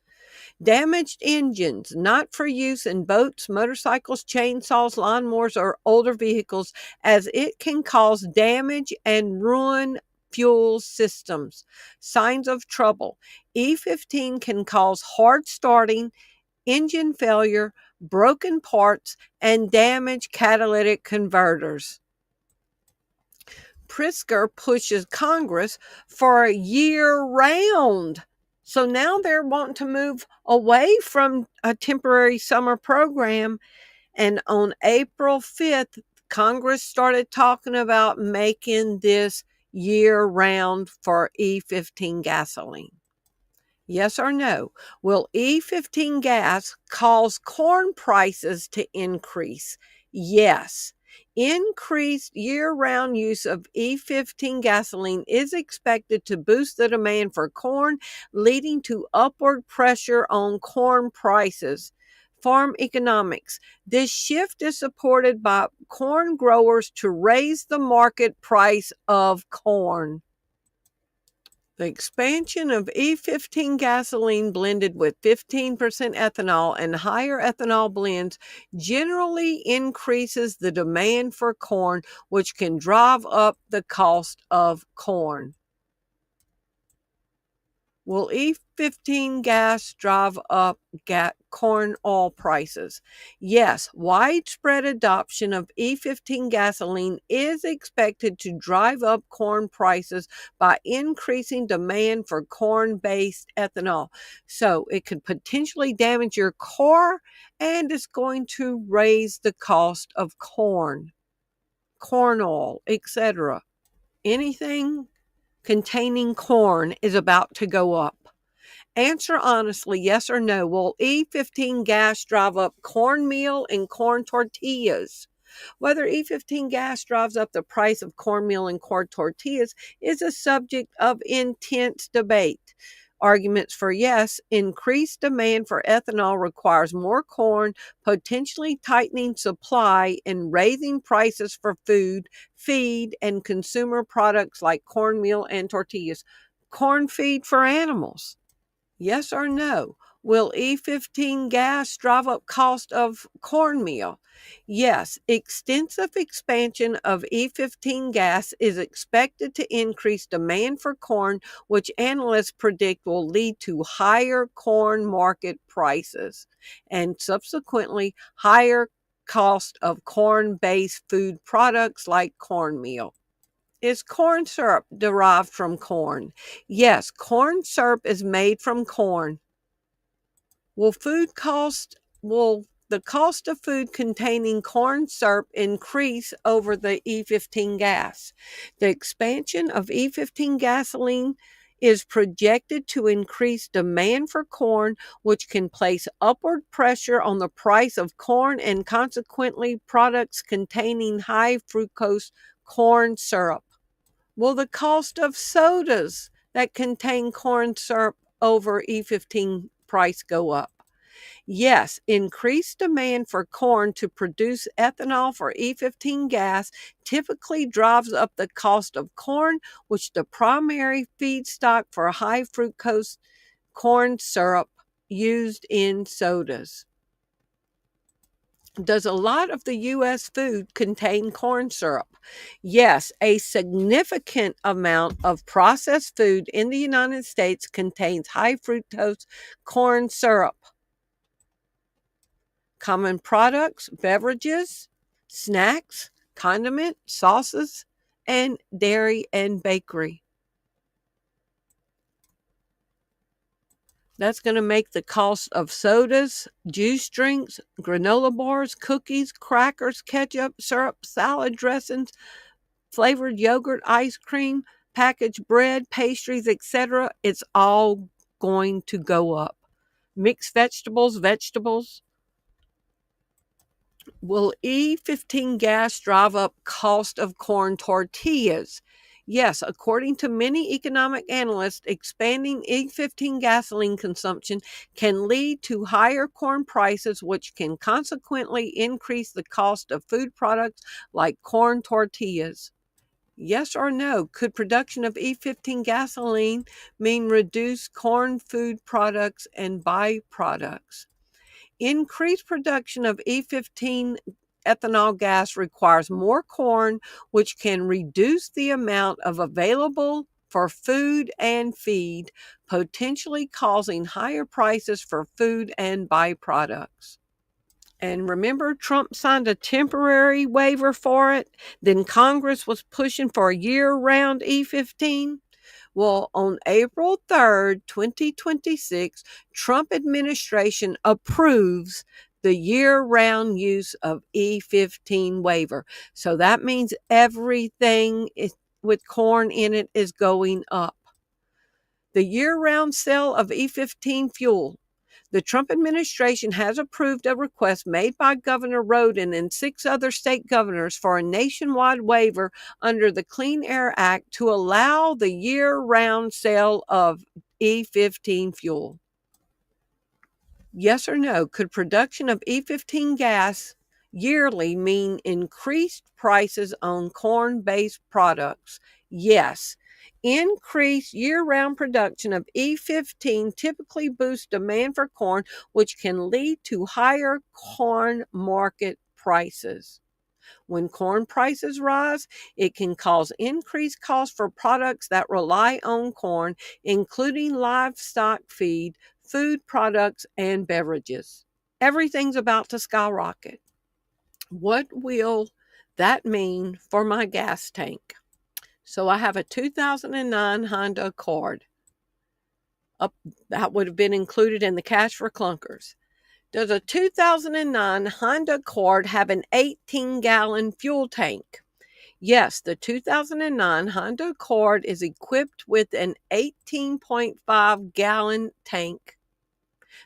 Damaged engines, not for use in boats, motorcycles, chainsaws, lawnmowers, or older vehicles, as it can cause damage and ruin fuel systems. Signs of trouble. E15 can cause hard starting, engine failure, broken parts, and damaged catalytic converters. Pritzker pushes Congress for a year-round. So now they're wanting to move away from a temporary summer program. And on April 5th, Congress started talking about making this year-round for E15 gasoline. Yes or no? Will E15 gas cause corn prices to increase? Yes. Increased year-round use of E15 gasoline is expected to boost the demand for corn, leading to upward pressure on corn prices. Farm economics. This shift is supported by corn growers to raise the market price of corn. The expansion of E15 gasoline blended with 15% ethanol and higher ethanol blends generally increases the demand for corn, which can drive up the cost of corn. Will E15 gas drive up corn oil prices? Yes, widespread adoption of E15 gasoline is expected to drive up corn prices by increasing demand for corn-based ethanol. So it could potentially damage your car, and it's going to raise the cost of corn oil, etc. Anything containing corn is about to go up. Answer honestly, yes or no. Will E15 gas drive up cornmeal and corn tortillas? Whether E15 gas drives up the price of cornmeal and corn tortillas is a subject of intense debate. Arguments for yes, increased demand for ethanol requires more corn, potentially tightening supply and raising prices for food, feed, and consumer products like cornmeal and tortillas. Corn feed for animals. Yes or no? Will E15 gas drive up cost of cornmeal? Yes, extensive expansion of E15 gas is expected to increase demand for corn, which analysts predict will lead to higher corn market prices and subsequently higher cost of corn-based food products like cornmeal. Is corn syrup derived from corn? Yes, corn syrup is made from corn. Will the cost of food containing corn syrup increase over the E15 gas? The expansion of E15 gasoline is projected to increase demand for corn, which can place upward pressure on the price of corn and consequently products containing high fructose corn syrup. Will the cost of sodas that contain corn syrup over E15 price go up? Yes, increased demand for corn to produce ethanol for E15 gas typically drives up the cost of corn, which the primary feedstock for high fructose corn syrup used in sodas. Does a lot of the U.S. food contain corn syrup? Yes, a significant amount of processed food in the United States contains high fructose corn syrup. Common products, beverages, snacks, condiments, sauces, and dairy and bakery. That's going to make the cost of sodas, juice drinks, granola bars, cookies, crackers, ketchup, syrup, salad dressings, flavored yogurt, ice cream, packaged bread, pastries, etc. It's all going to go up. Mixed vegetables. Will E15 gas drive up cost of corn tortillas? Yes, according to many economic analysts, expanding E15 gasoline consumption can lead to higher corn prices, which can consequently increase the cost of food products like corn tortillas. Yes or no? Could production of E15 gasoline mean reduced corn food products and byproducts? Increased production of E15 ethanol gas requires more corn, which can reduce the amount of available for food and feed, potentially causing higher prices for food and byproducts. And remember, Trump signed a temporary waiver for it. Then Congress was pushing for a year-round E15. Well, on April 3rd, 2026, Trump administration approves the year-round use of E15 waiver. So that means everything with corn in it is going up. The year-round sale of E15 fuel. The Trump administration has approved a request made by Governor Roden and 6 other state governors for a nationwide waiver under the Clean Air Act to allow the year-round sale of E15 fuel. Yes or no? Could production of E15 gas yearly mean increased prices on corn-based products? Yes. Increased year-round production of E15 typically boosts demand for corn, which can lead to higher corn market prices. When corn prices rise, it can cause increased costs for products that rely on corn, including livestock feed, food products, and beverages. Everything's about to skyrocket. What will that mean for my gas tank? So I have a 2009 Honda Accord. That would have been included in the cash for clunkers. Does a 2009 Honda Accord have an 18-gallon fuel tank? Yes, the 2009 Honda Accord is equipped with an 18.5-gallon tank.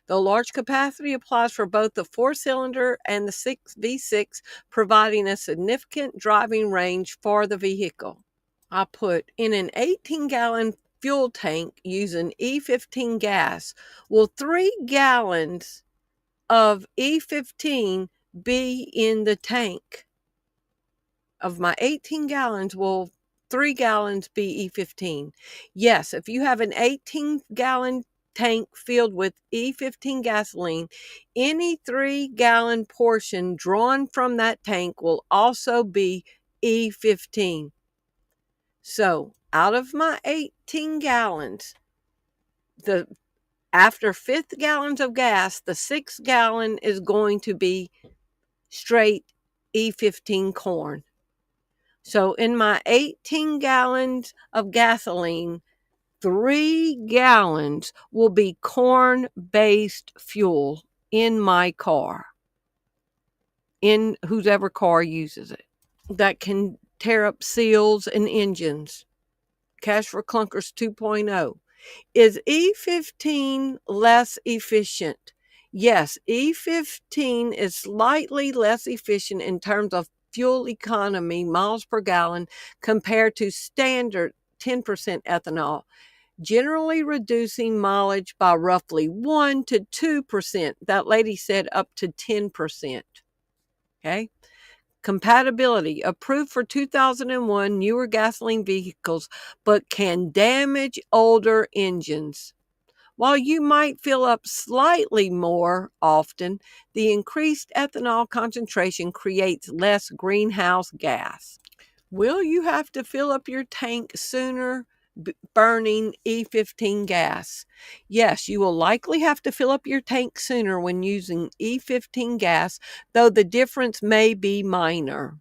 The large capacity applies for both the 4-cylinder and the V6, providing a significant driving range for the vehicle. I put in an 18-gallon fuel tank using E15 gas. Will 3 gallons of E15 be in the tank? Of my 18 gallons, will 3 gallons be E15? Yes, if you have an 18-gallon tank filled with E15 gasoline, any 3-gallon portion drawn from that tank will also be E15. So, out of my 18 gallons, after 5th gallons of gas, the 6th gallon is going to be straight E15 corn. So in my 18 gallons of gasoline, 3 gallons will be corn-based fuel in my car, in whoever car uses it, that can tear up seals and engines. Cash for Clunkers 2.0. Is E15 less efficient? Yes, E15 is slightly less efficient in terms of fuel economy, miles per gallon, compared to standard 10% ethanol, generally reducing mileage by roughly 1 to 2%. That lady said up to 10%. Okay. Compatibility, approved for 2001 newer gasoline vehicles, but can damage older engines. While you might fill up slightly more often, the increased ethanol concentration creates less greenhouse gas. Will you have to fill up your tank sooner burning E15 gas? Yes, you will likely have to fill up your tank sooner when using E15 gas, though the difference may be minor.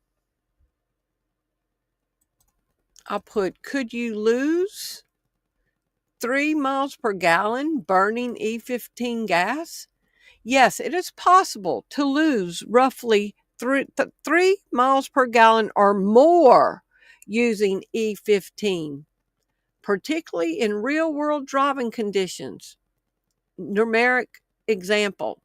I'll put, could you lose 3 miles per gallon burning E15 gas? Yes, it is possible to lose roughly 3 miles per gallon or more using E15, particularly in real-world driving conditions. Numeric example.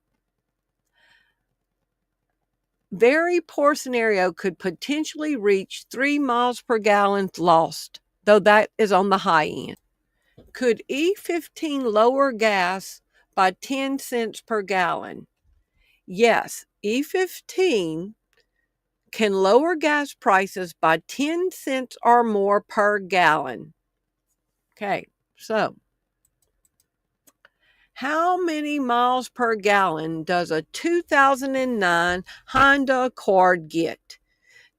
Very poor scenario could potentially reach 3 miles per gallon lost, though that is on the high end. Could E15 lower gas by 10 cents per gallon? Yes, E15 can lower gas prices by 10 cents or more per gallon. Okay, so how many miles per gallon does a 2009 Honda Accord get?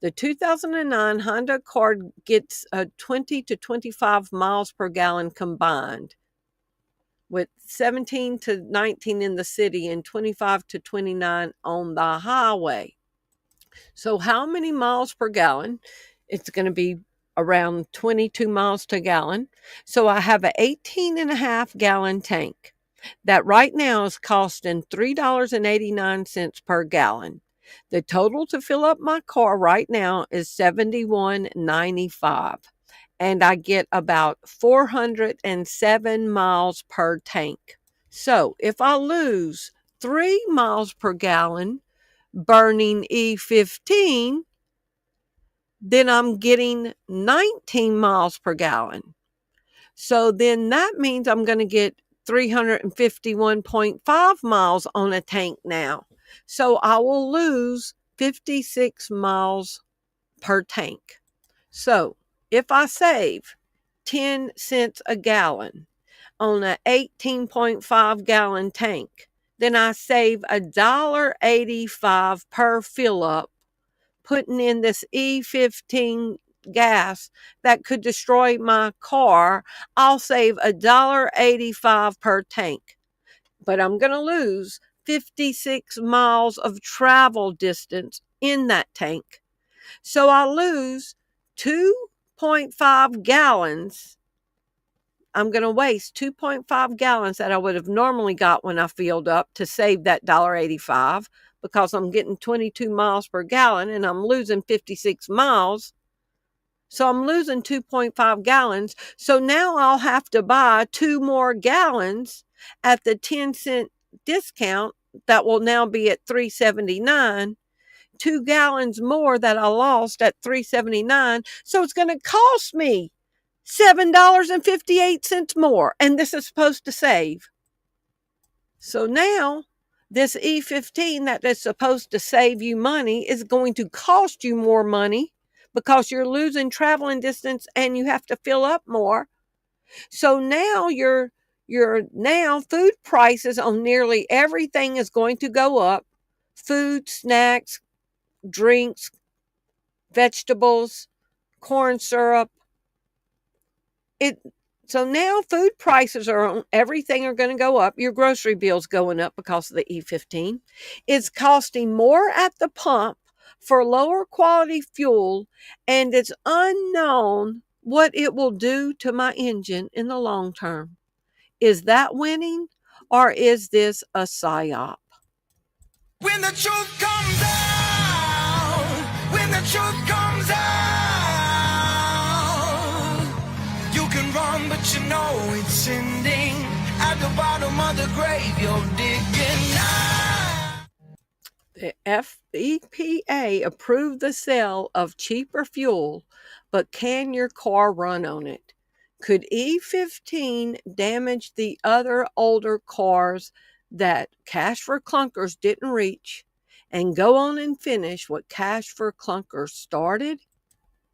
The 2009 Honda Accord gets 20 to 25 miles per gallon combined, with 17 to 19 in the city and 25 to 29 on the highway. So how many miles per gallon? It's going to be around 22 miles to gallon. So I have an 18.5 gallon tank that right now is costing $3.89 per gallon. The total to fill up my car right now is $71.95, and I get about 407 miles per tank. So if I lose 3 miles per gallon burning E15, then I'm getting 19 miles per gallon. So then that means I'm going to get 351.5 miles on a tank now. So I will lose 56 miles per tank. So if I save 10 cents a gallon on an 18.5 gallon tank, then I save $1.85 per fill up, putting in this E15 gas that could destroy my car. I'll save $1.85 per tank, but I'm going to lose 56 miles of travel distance in that tank. So I lose 2.5 gallons. I'm going to waste 2.5 gallons that I would have normally got when I filled up to save that $1.85, because I'm getting 22 miles per gallon and I'm losing 56 miles. So I'm losing 2.5 gallons. So now I'll have to buy 2 more gallons at the 10-cent discount that will now be at $3.79. 2 gallons more that I lost at $3.79. So it's going to cost me $7.58 more. And this is supposed to save. So now this E15 that is supposed to save you money is going to cost you more money, because you're losing traveling distance and you have to fill up more. So now your food prices on nearly everything is going to go up. Food, snacks, drinks, vegetables, corn syrup. So now food prices are on everything are going to go up. Your grocery bill's going up because of the E15. It's costing more at the pump for lower quality fuel, and it's unknown what it will do to my engine in the long term. Is that winning, or is this a psyop? When the truth comes out, when the truth comes out, you can run, but you know it's ending. At the bottom of the grave, you're digging now. The EPA approved the sale of cheaper fuel, but can your car run on it? Could E15 damage the other older cars that Cash for Clunkers didn't reach, and go on and finish what Cash for Clunkers started?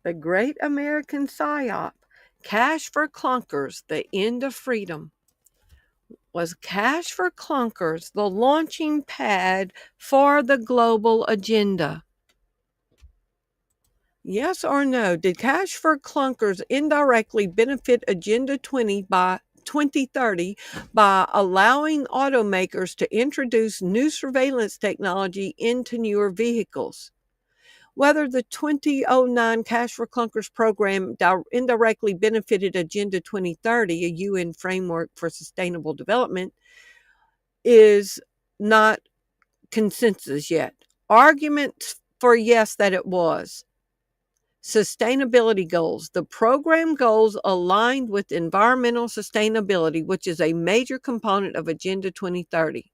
The great American psyop, Cash for Clunkers, the end of freedom. Was Cash for Clunkers the launching pad for the global agenda? Yes or no? Did Cash for Clunkers indirectly benefit Agenda 2030 by allowing automakers to introduce new surveillance technology into newer vehicles? Whether the 2009 Cash for Clunkers program indirectly benefited Agenda 2030, a UN framework for sustainable development, is not consensus yet. Arguments for yes that it was. Sustainability goals. The program goals aligned with environmental sustainability, which is a major component of Agenda 2030.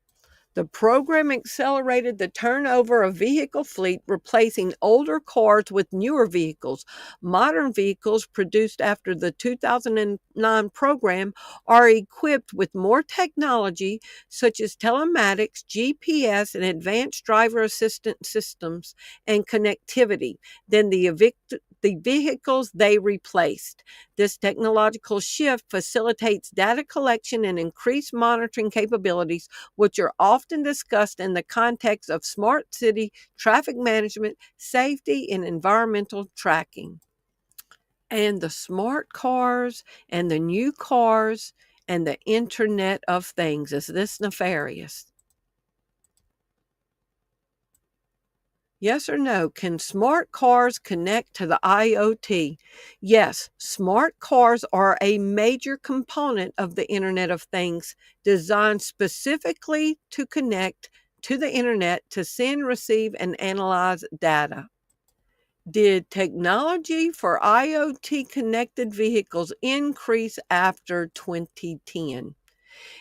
The program accelerated the turnover of vehicle fleet, replacing older cars with newer vehicles. Modern vehicles produced after the 2009 program are equipped with more technology, such as telematics, GPS, and advanced driver assistance systems and connectivity, than the vehicles they replaced. This technological shift facilitates data collection and increased monitoring capabilities, which are often discussed in the context of smart city, traffic management, safety, and environmental tracking. And the smart cars and the new cars and the Internet of Things. Is this nefarious? Yes or no? Can smart cars connect to the IoT? Yes, smart cars are a major component of the Internet of Things, designed specifically to connect to the Internet to send, receive, and analyze data. Did technology for IoT connected vehicles increase after 2010?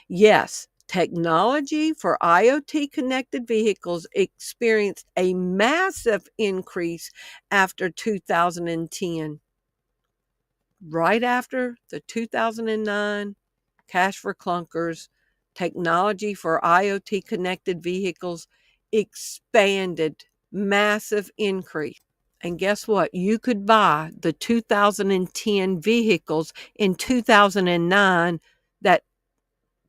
Yes, technology for IoT connected vehicles experienced a massive increase after 2010. Right after the 2009 Cash for Clunkers, technology for IoT connected vehicles expanded, massive increase. And guess what? You could buy the 2010 vehicles in 2009 that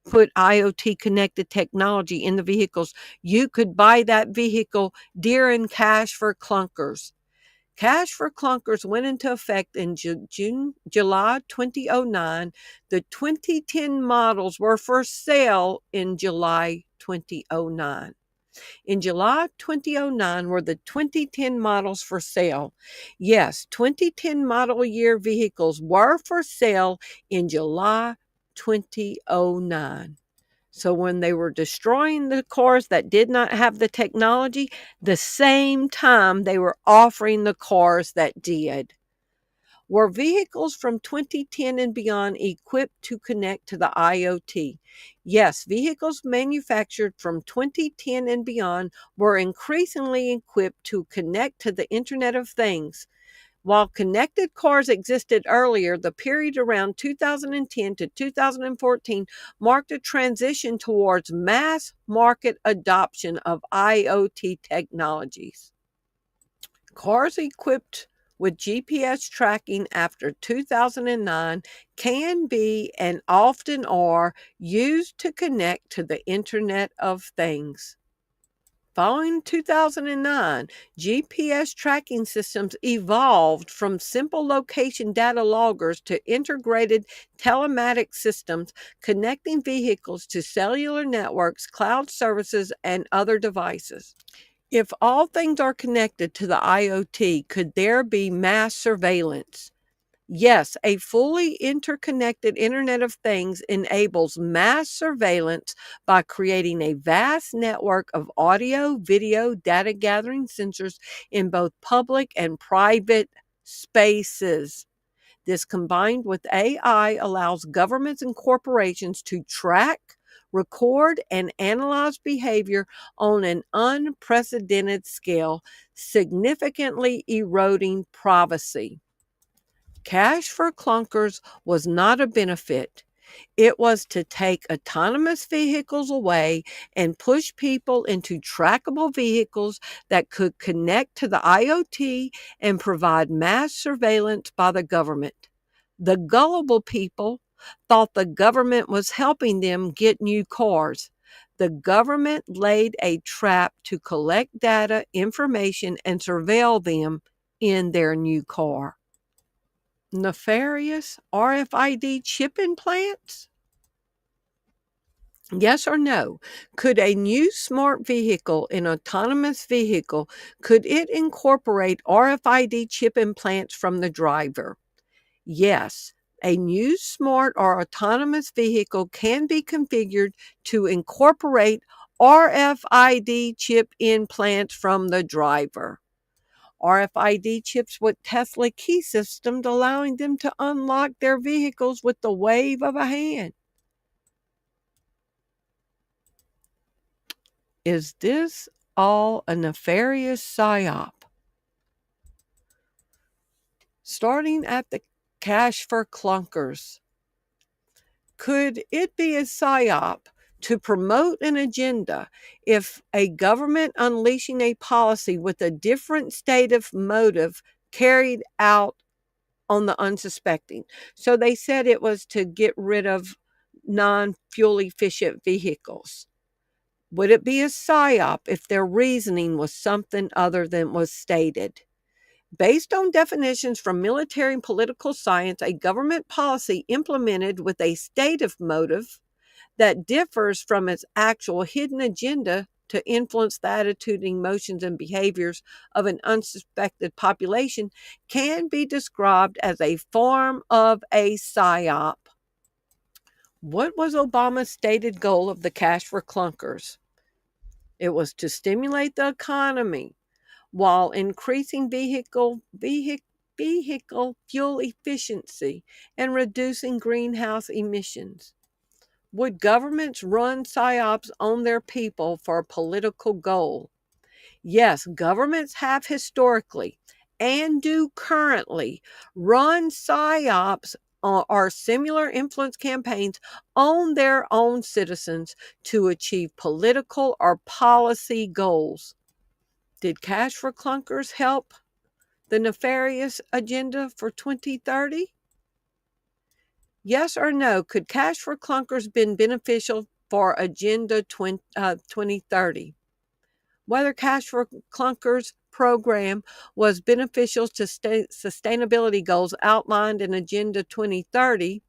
put IoT connected technology in the vehicles. You could buy that vehicle during Cash for Clunkers. Cash for Clunkers went into effect in July 2009. The 2010 models were for sale in July 2009. In July 2009 were the 2010 models for sale. Yes, 2010 model year vehicles were for sale in July 2009. So when they were destroying the cars that did not have the technology, the same time they were offering the cars that did. Were vehicles from 2010 and beyond equipped to connect to the IoT? Yes, vehicles manufactured from 2010 and beyond were increasingly equipped to connect to the Internet of Things. While connected cars existed earlier, the period around 2010 to 2014 marked a transition towards mass market adoption of IoT technologies. Cars equipped with GPS tracking after 2009 can be and often are used to connect to the Internet of Things. Following 2009, GPS tracking systems evolved from simple location data loggers to integrated telematic systems connecting vehicles to cellular networks, cloud services, and other devices. If all things are connected to the IoT, could there be mass surveillance? Yes, a fully interconnected Internet of Things enables mass surveillance by creating a vast network of audio, video, data gathering sensors in both public and private spaces. This, combined with AI, allows governments and corporations to track, record, and analyze behavior on an unprecedented scale, significantly eroding privacy. Cash for Clunkers was not a benefit. It was to take autonomous vehicles away and push people into trackable vehicles that could connect to the IoT and provide mass surveillance by the government. The gullible people thought the government was helping them get new cars. The government laid a trap to collect data, information, and surveil them in their new car. Nefarious RFID chip implants? Yes or no? Could a new smart vehicle, an autonomous vehicle, could it incorporate RFID chip implants from the driver? Yes. A new smart or autonomous vehicle can be configured to incorporate RFID chip implants from the driver. RFID chips with Tesla key systems, allowing them to unlock their vehicles with the wave of a hand. Is this all a nefarious psyop? Starting at the cash for clunkers. Could it be a psyop to promote an agenda if a government unleashing a policy with a different state of motive carried out on the unsuspecting? So they said it was to get rid of non-fuel efficient vehicles. Would it be a psyop if their reasoning was something other than was stated? Based on definitions from military and political science, a government policy implemented with a stated motive that differs from its actual hidden agenda to influence the attitude, emotions, and behaviors of an unsuspected population can be described as a form of a psyop. What was Obama's stated goal of the cash for clunkers? It was to stimulate the economy while increasing vehicle fuel efficiency and reducing greenhouse emissions. Would governments run psyops on their people for a political goal? Yes, governments have historically and do currently run psyops or similar influence campaigns on their own citizens to achieve political or policy goals. Did cash for clunkers help the nefarious agenda for 2030? Yes or no? Could cash for clunkers been beneficial for Agenda 2030? Whether cash for clunkers program was beneficial to sustainability goals outlined in Agenda 2030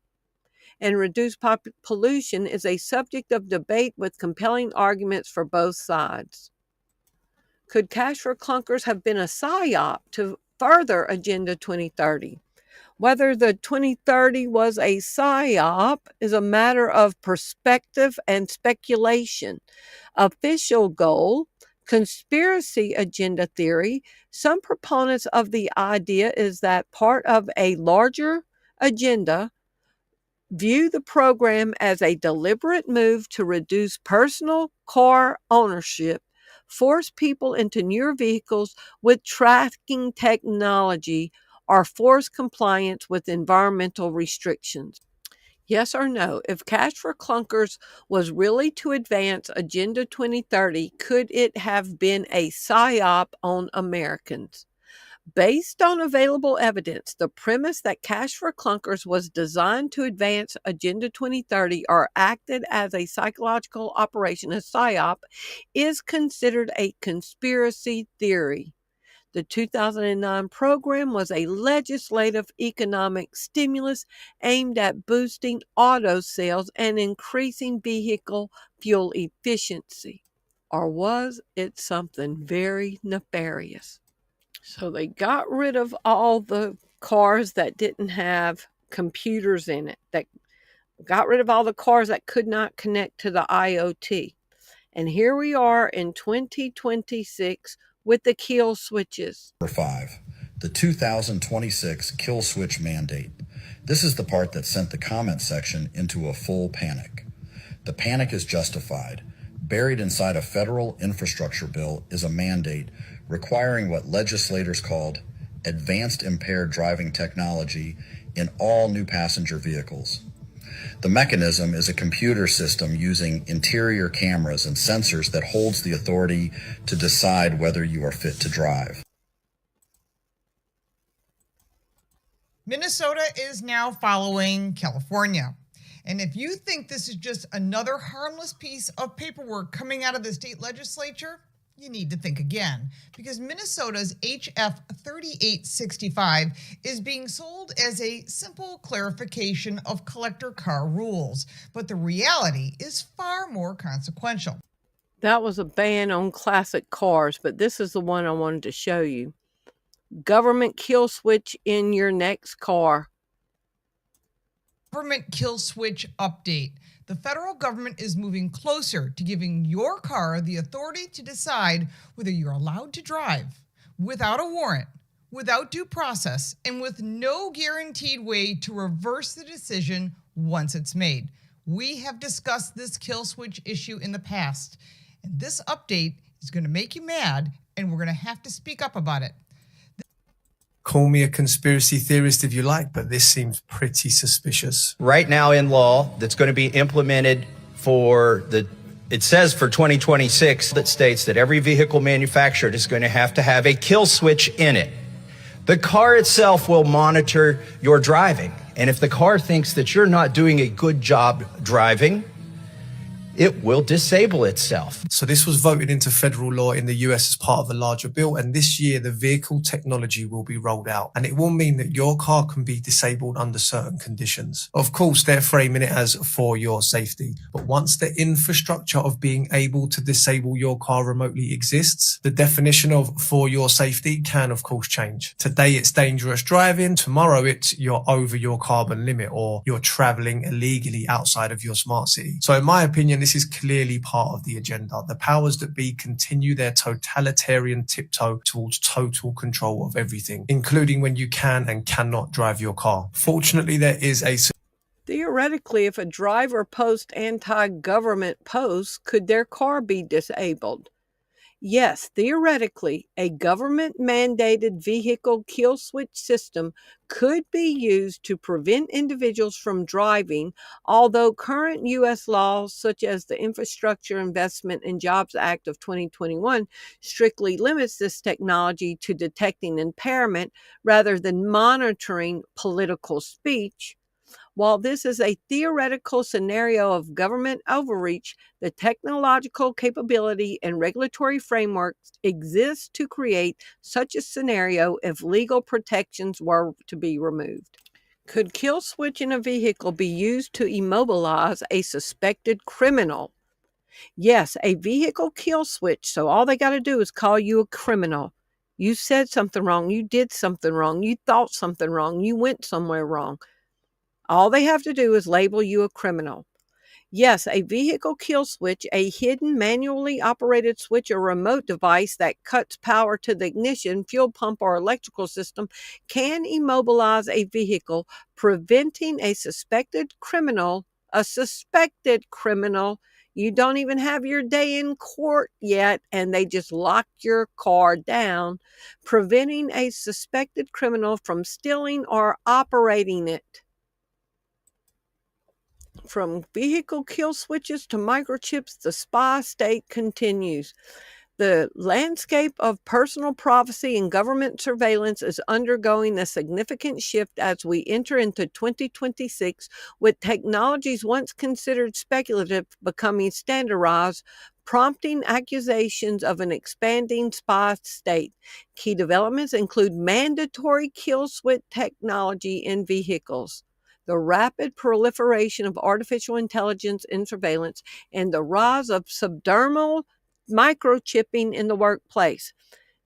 and reduce pollution is a subject of debate with compelling arguments for both sides. Could cash for clunkers have been a psyop to further Agenda 2030? Whether the 2030 was a psyop is a matter of perspective and speculation. Official goal, conspiracy agenda theory. Some proponents of the idea is that part of a larger agenda view the program as a deliberate move to reduce personal car ownership, force people into newer vehicles with tracking technology, or force compliance with environmental restrictions. Yes or no? If cash for clunkers was really to advance Agenda 2030, could it have been a psyop on Americans? Based on available evidence, the premise that cash for clunkers was designed to advance Agenda 2030 or acted as a psychological operation, a psyop, is considered a conspiracy theory. The 2009 program was a legislative economic stimulus aimed at boosting auto sales and increasing vehicle fuel efficiency. Or was it something very nefarious? So they got rid of all the cars that didn't have computers in it, that got rid of all the cars that could not connect to the IoT. And here we are in 2026 with the kill switches. Number 5, the 2026 kill switch mandate. This is the part that sent the comment section into a full panic. The panic is justified. Buried inside a federal infrastructure bill is a mandate requiring what legislators called advanced impaired driving technology in all new passenger vehicles. The mechanism is a computer system using interior cameras and sensors that holds the authority to decide whether you are fit to drive. Minnesota is now following California. And if you think this is just another harmless piece of paperwork coming out of the state legislature, you need to think again, because Minnesota's HF 3865 is being sold as a simple clarification of collector car rules, but the reality is far more consequential. That was a ban on classic cars, but this is the one I wanted to show you. Government kill switch in your next car. Government kill switch update. The federal government is moving closer to giving your car the authority to decide whether you're allowed to drive without a warrant, without due process, and with no guaranteed way to reverse the decision once it's made. We have discussed this kill switch issue in the past, And this update is going to make you mad, and we're going to have to speak up about it. Call me a conspiracy theorist if you like, but this seems pretty suspicious. Right now in law that's going to be implemented it says for 2026, that states that every vehicle manufactured is going to have a kill switch in it. The car itself will monitor your driving. And if the car thinks that you're not doing a good job driving, it will disable itself. So this was voted into federal law in the US as part of a larger bill, and this year the vehicle technology will be rolled out, and it will mean that your car can be disabled under certain conditions. Of course, they're framing it as for your safety, but once the infrastructure of being able to disable your car remotely exists, the definition of for your safety can of course change. Today it's dangerous driving, tomorrow it's you're over your carbon limit or you're traveling illegally outside of your smart city. So in my opinion, this is clearly part of the agenda. The powers that be continue their totalitarian tiptoe towards total control of everything, including when you can and cannot drive your car. Fortunately, there is a... Theoretically, if a driver posts anti-government posts, could their car be disabled? Yes, theoretically, a government-mandated vehicle kill switch system could be used to prevent individuals from driving, although current U.S. laws, such as the Infrastructure Investment and Jobs Act of 2021, strictly limits this technology to detecting impairment rather than monitoring political speech. While this is a theoretical scenario of government overreach, the technological capability and regulatory frameworks exist to create such a scenario if legal protections were to be removed. Could kill switch in a vehicle be used to immobilize a suspected criminal? Yes, a vehicle kill switch, so all they got to do is call you a criminal. You said something wrong, you did something wrong, you thought something wrong, you went somewhere wrong. All they have to do is label you a criminal. Yes, a vehicle kill switch, a hidden manually operated switch or remote device that cuts power to the ignition, fuel pump, or electrical system can immobilize a vehicle, preventing a suspected criminal, you don't even have your day in court yet, and they just lock your car down, preventing a suspected criminal from stealing or operating it. From vehicle kill switches to microchips, the spy state continues. The landscape of personal privacy and government surveillance is undergoing a significant shift as we enter into 2026, with technologies once considered speculative becoming standardized, prompting accusations of an expanding spy state. Key developments include mandatory kill switch technology in vehicles, the rapid proliferation of artificial intelligence in surveillance, and the rise of subdermal microchipping in the workplace.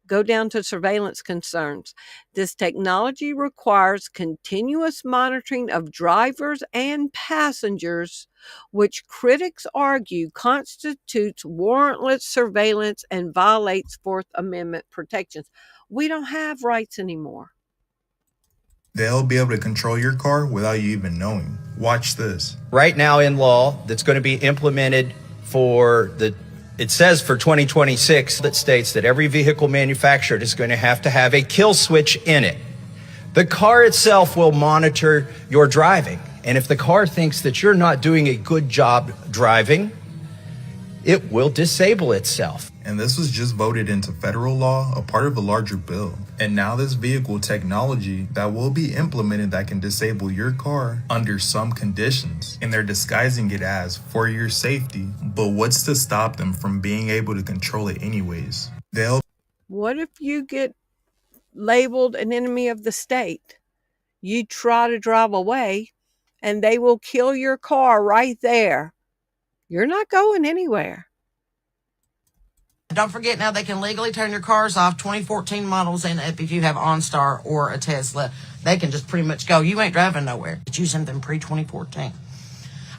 Go down to surveillance concerns. This technology requires continuous monitoring of drivers and passengers, which critics argue constitutes warrantless surveillance and violates Fourth Amendment protections. We don't have rights anymore. They'll be able to control your car without you even knowing. Watch this. Right now in law that's going to be implemented it says for 2026, that states that every vehicle manufactured is going to have a kill switch in it. The car itself will monitor your driving. And if the car thinks that you're not doing a good job driving, it will disable itself. And this was just voted into federal law, a part of a larger bill. And now this vehicle technology that will be implemented that can disable your car under some conditions. And they're disguising it as for your safety. But what's to stop them from being able to control it anyways? What if you get labeled an enemy of the state? You try to drive away and they will kill your car right there. You're not going anywhere. Don't forget now they can legally turn your cars off, 2014 models, and if you have OnStar or a Tesla, they can just pretty much go, you ain't driving nowhere. But use something pre-2014.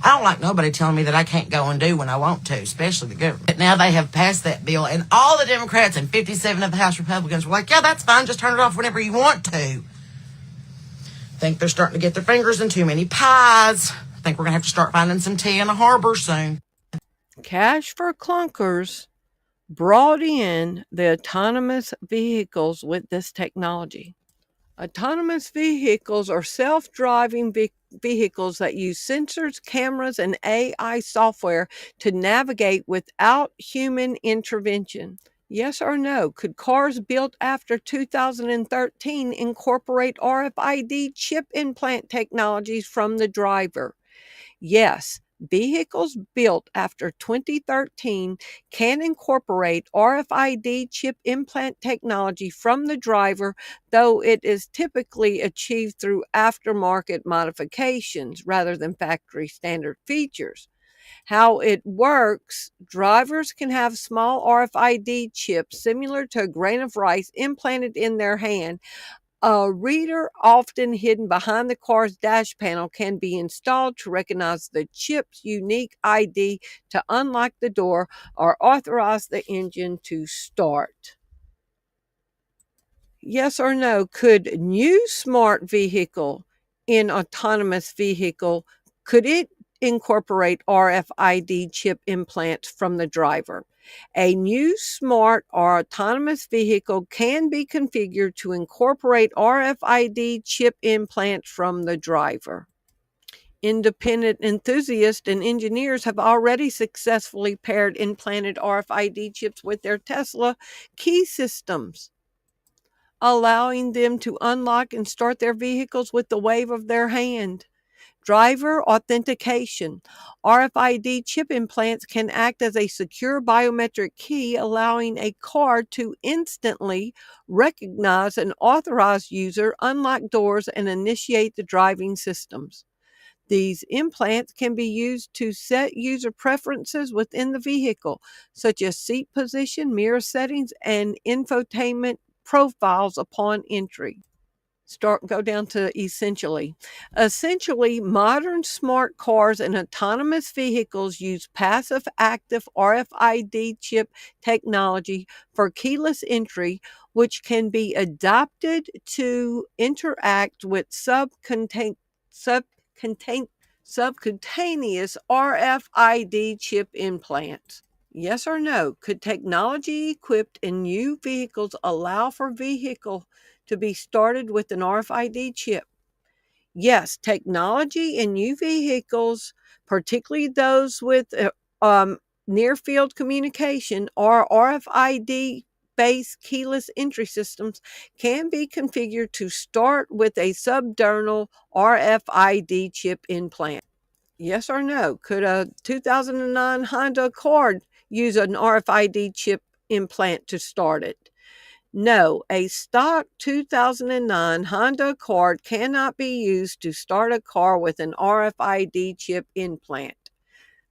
I don't like nobody telling me that I can't go and do when I want to, especially the government. But now they have passed that bill, and all the Democrats and 57 of the House Republicans were like, yeah, that's fine, just turn it off whenever you want to. Think they're starting to get their fingers in too many pies. I think we're going to have to start finding some tea in the harbor soon. Cash for Clunkers brought in the autonomous vehicles with this technology. Autonomous vehicles are self-driving vehicles that use sensors, cameras, and AI software to navigate without human intervention. Yes or no? Could cars built after 2013 incorporate RFID chip implant technologies from the driver? Yes, vehicles built after 2013 can incorporate RFID chip implant technology from the driver, though it is typically achieved through aftermarket modifications rather than factory standard features. How it works: drivers can have small RFID chips similar to a grain of rice implanted in their hand. A reader, often hidden behind the car's dash panel, can be installed to recognize the chip's unique ID to unlock the door or authorize the engine to start. Yes or no? Could new smart vehicle in autonomous vehicle, could it incorporate RFID chip implants from the driver? A new smart or autonomous vehicle can be configured to incorporate RFID chip implants from the driver. Independent enthusiasts and engineers have already successfully paired implanted RFID chips with their Tesla key systems, allowing them to unlock and start their vehicles with the wave of their hand. Driver authentication. RFID chip implants can act as a secure biometric key, allowing a car to instantly recognize an authorized user, unlock doors, and initiate the driving systems. These implants can be used to set user preferences within the vehicle, such as seat position, mirror settings, and infotainment profiles upon entry. Go down to essentially. Essentially, modern smart cars and autonomous vehicles use passive active RFID chip technology for keyless entry, which can be adapted to interact with subcutaneous RFID chip implants. Yes or no? Could technology equipped in new vehicles allow for vehicle to be started with an RFID chip? Yes, technology in new vehicles, particularly those with near field communication or RFID based keyless entry systems, can be configured to start with a subdermal RFID chip implant. Yes or no? Could a 2009 Honda Accord use an RFID chip implant to start it? No, a stock 2009 Honda Accord cannot be used to start a car with an RFID chip implant.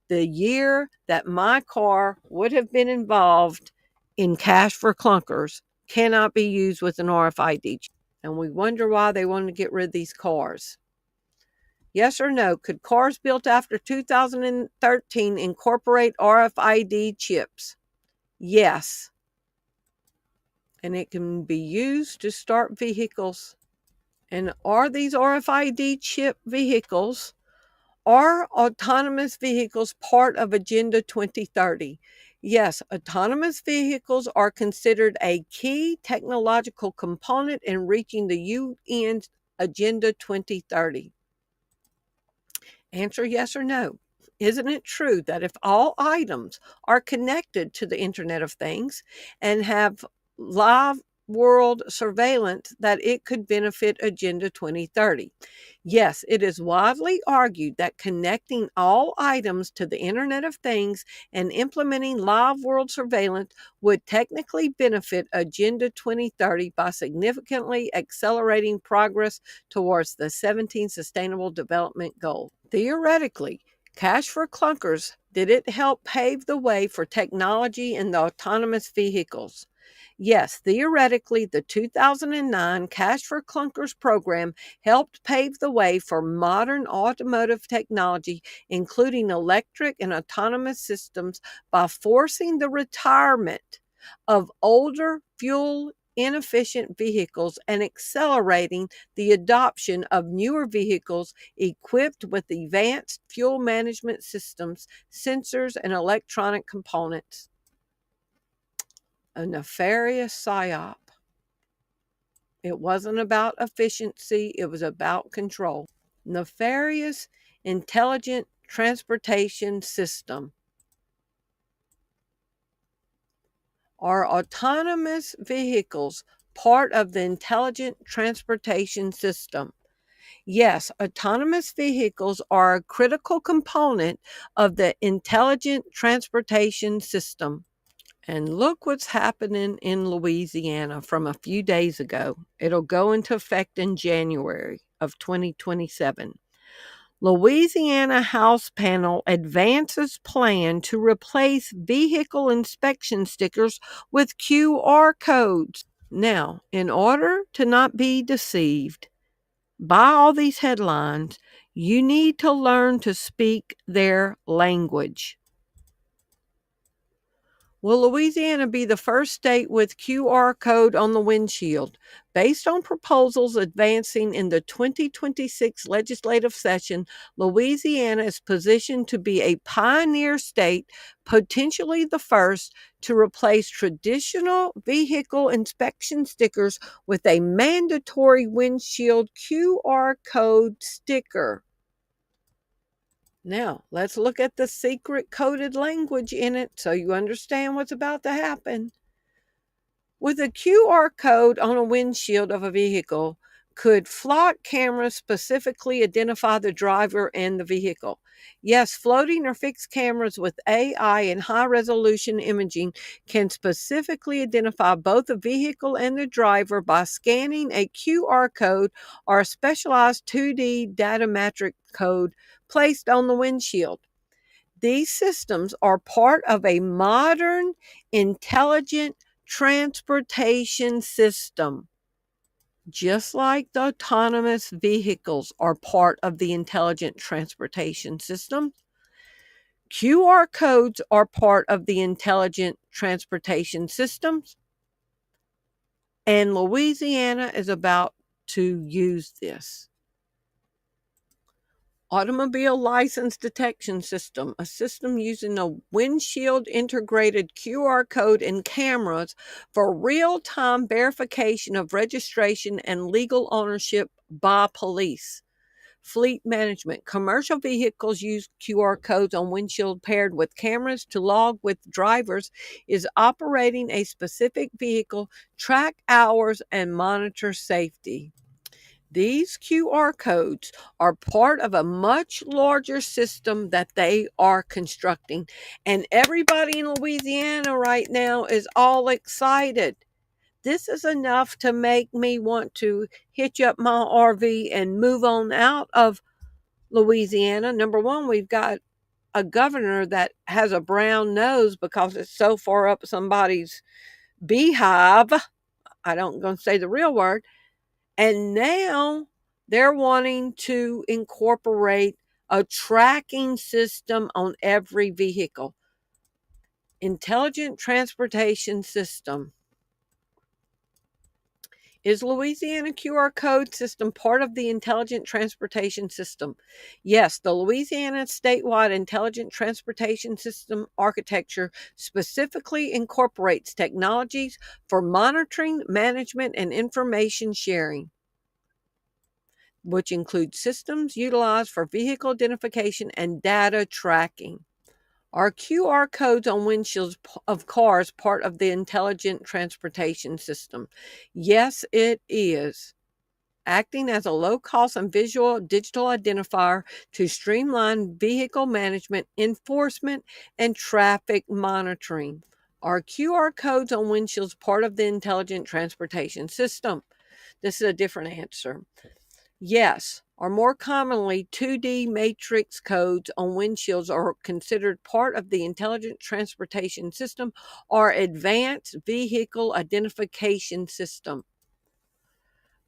The year that my car would have been involved in Cash for Clunkers cannot be used with an RFID chip. And we wonder why they want to get rid of these cars. Yes or no? Could cars built after 2013 incorporate RFID chips? Yes. And it can be used to start vehicles. And are these RFID chip vehicles, are autonomous vehicles part of Agenda 2030? Yes, autonomous vehicles are considered a key technological component in reaching the UN's Agenda 2030. Answer yes or no. Isn't it true that if all items are connected to the Internet of Things and have live world surveillance, that it could benefit Agenda 2030? Yes, it is widely argued that connecting all items to the Internet of Things and implementing live world surveillance would technically benefit Agenda 2030 by significantly accelerating progress towards the 17 Sustainable Development Goals. Theoretically, Cash for Clunkers, did it help pave the way for technology in the autonomous vehicles? Yes, theoretically, the 2009 Cash for Clunkers program helped pave the way for modern automotive technology, including electric and autonomous systems, by forcing the retirement of older fuel inefficient vehicles and accelerating the adoption of newer vehicles equipped with advanced fuel management systems, sensors, and electronic components. A nefarious psyop. It wasn't about efficiency, it was about control. Nefarious intelligent transportation system. Are autonomous vehicles part of the intelligent transportation system? Yes, autonomous vehicles are a critical component of the intelligent transportation system. And look what's happening in Louisiana from a few days ago. It'll go into effect in January of 2027. Louisiana House panel advances plan to replace vehicle inspection stickers with QR codes. Now, in order to not be deceived by all these headlines, you need to learn to speak their language. Will Louisiana be the first state with QR code on the windshield? Based on proposals advancing in the 2026 legislative session, Louisiana is positioned to be a pioneer state, potentially the first, to replace traditional vehicle inspection stickers with a mandatory windshield QR code sticker. Now, let's look at the secret coded language in it so you understand what's about to happen. With a QR code on a windshield of a vehicle, could float cameras specifically identify the driver and the vehicle? Yes, floating or fixed cameras with AI and high-resolution imaging can specifically identify both the vehicle and the driver by scanning a QR code or a specialized 2D data matrix code placed on the windshield. These systems are part of a modern, intelligent transportation system. Just like the autonomous vehicles are part of the intelligent transportation system, QR codes are part of the intelligent transportation systems, and Louisiana is about to use this. Automobile license detection system, a system using a windshield integrated QR code and cameras for real-time verification of registration and legal ownership by police. Fleet management. Commercial vehicles use QR codes on windshield paired with cameras to log with drivers is operating a specific vehicle, track hours, and monitor safety. These QR codes are part of a much larger system that they are constructing. And everybody in Louisiana right now is all excited. This is enough to make me want to hitch up my RV and move on out of Louisiana. Number one, we've got a governor that has a brown nose because it's so far up somebody's beehive. I don't going to say the real word. And now they're wanting to incorporate a tracking system on every vehicle. Intelligent transportation system. Is Louisiana QR code system part of the intelligent transportation system? Yes, the Louisiana statewide intelligent transportation system architecture specifically incorporates technologies for monitoring, management, and information sharing, which includes systems utilized for vehicle identification and data tracking. Are QR codes on windshields of cars part of the intelligent transportation system? Yes, it is. Acting as a low-cost and visual digital identifier to streamline vehicle management, enforcement, and traffic monitoring. Are QR codes on windshields part of the intelligent transportation system? This is a different answer. Yes, or more commonly, 2D matrix codes on windshields are considered part of the intelligent transportation system or advanced vehicle identification system.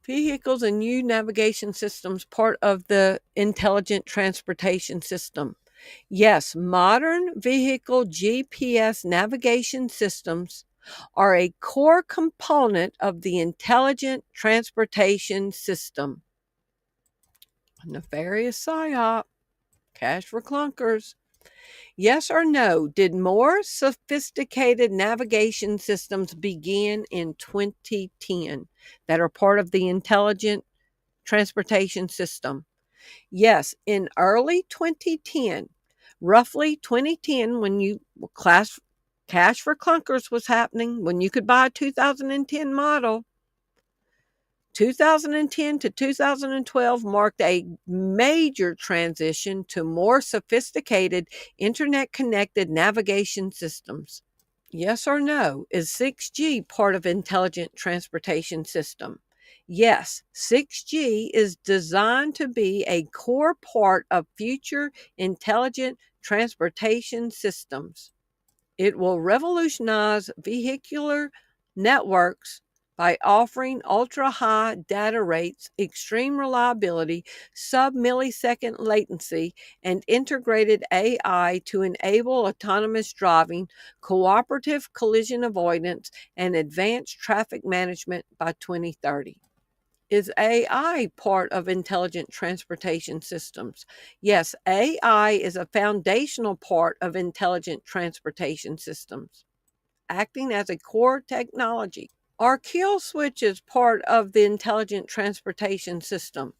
Vehicles and new navigation systems part of the intelligent transportation system. Yes, modern vehicle GPS navigation systems are a core component of the intelligent transportation system. A nefarious Psyop. Cash for clunkers. Yes or no, did more sophisticated navigation systems begin in 2010 that are part of the intelligent transportation system? Yes, in early 2010, roughly 2010, when Cash for Clunkers was happening, when you could buy a 2010 model, 2010 to 2012 marked a major transition to more sophisticated internet-connected navigation systems. Yes or no, is 6G part of intelligent transportation system? Yes, 6G is designed to be a core part of future intelligent transportation systems. It will revolutionize vehicular networks by offering ultra-high data rates, extreme reliability, sub-millisecond latency, and integrated AI to enable autonomous driving, cooperative collision avoidance, and advanced traffic management by 2030. Is AI part of intelligent transportation systems? Yes, AI is a foundational part of intelligent transportation systems, acting as a core technology. Are kill switches part of the intelligent transportation system?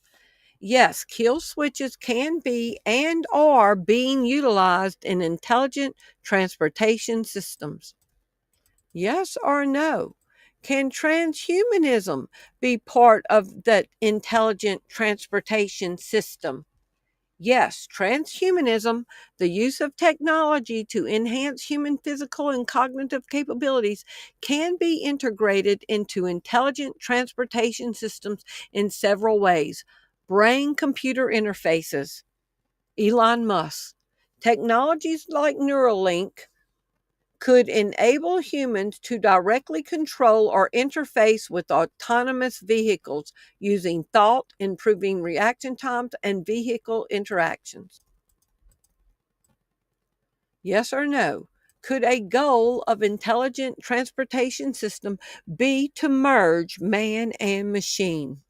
Yes, kill switches can be and are being utilized in intelligent transportation systems. Yes or no? Can transhumanism be part of the intelligent transportation system? Yes, transhumanism, the use of technology to enhance human physical and cognitive capabilities, can be integrated into intelligent transportation systems in several ways. Brain-computer interfaces. Elon Musk. Technologies like Neuralink could enable humans to directly control or interface with autonomous vehicles using thought, improving reaction times, and vehicle interactions. Yes or no? Could a goal of intelligent transportation system be to merge man and machine?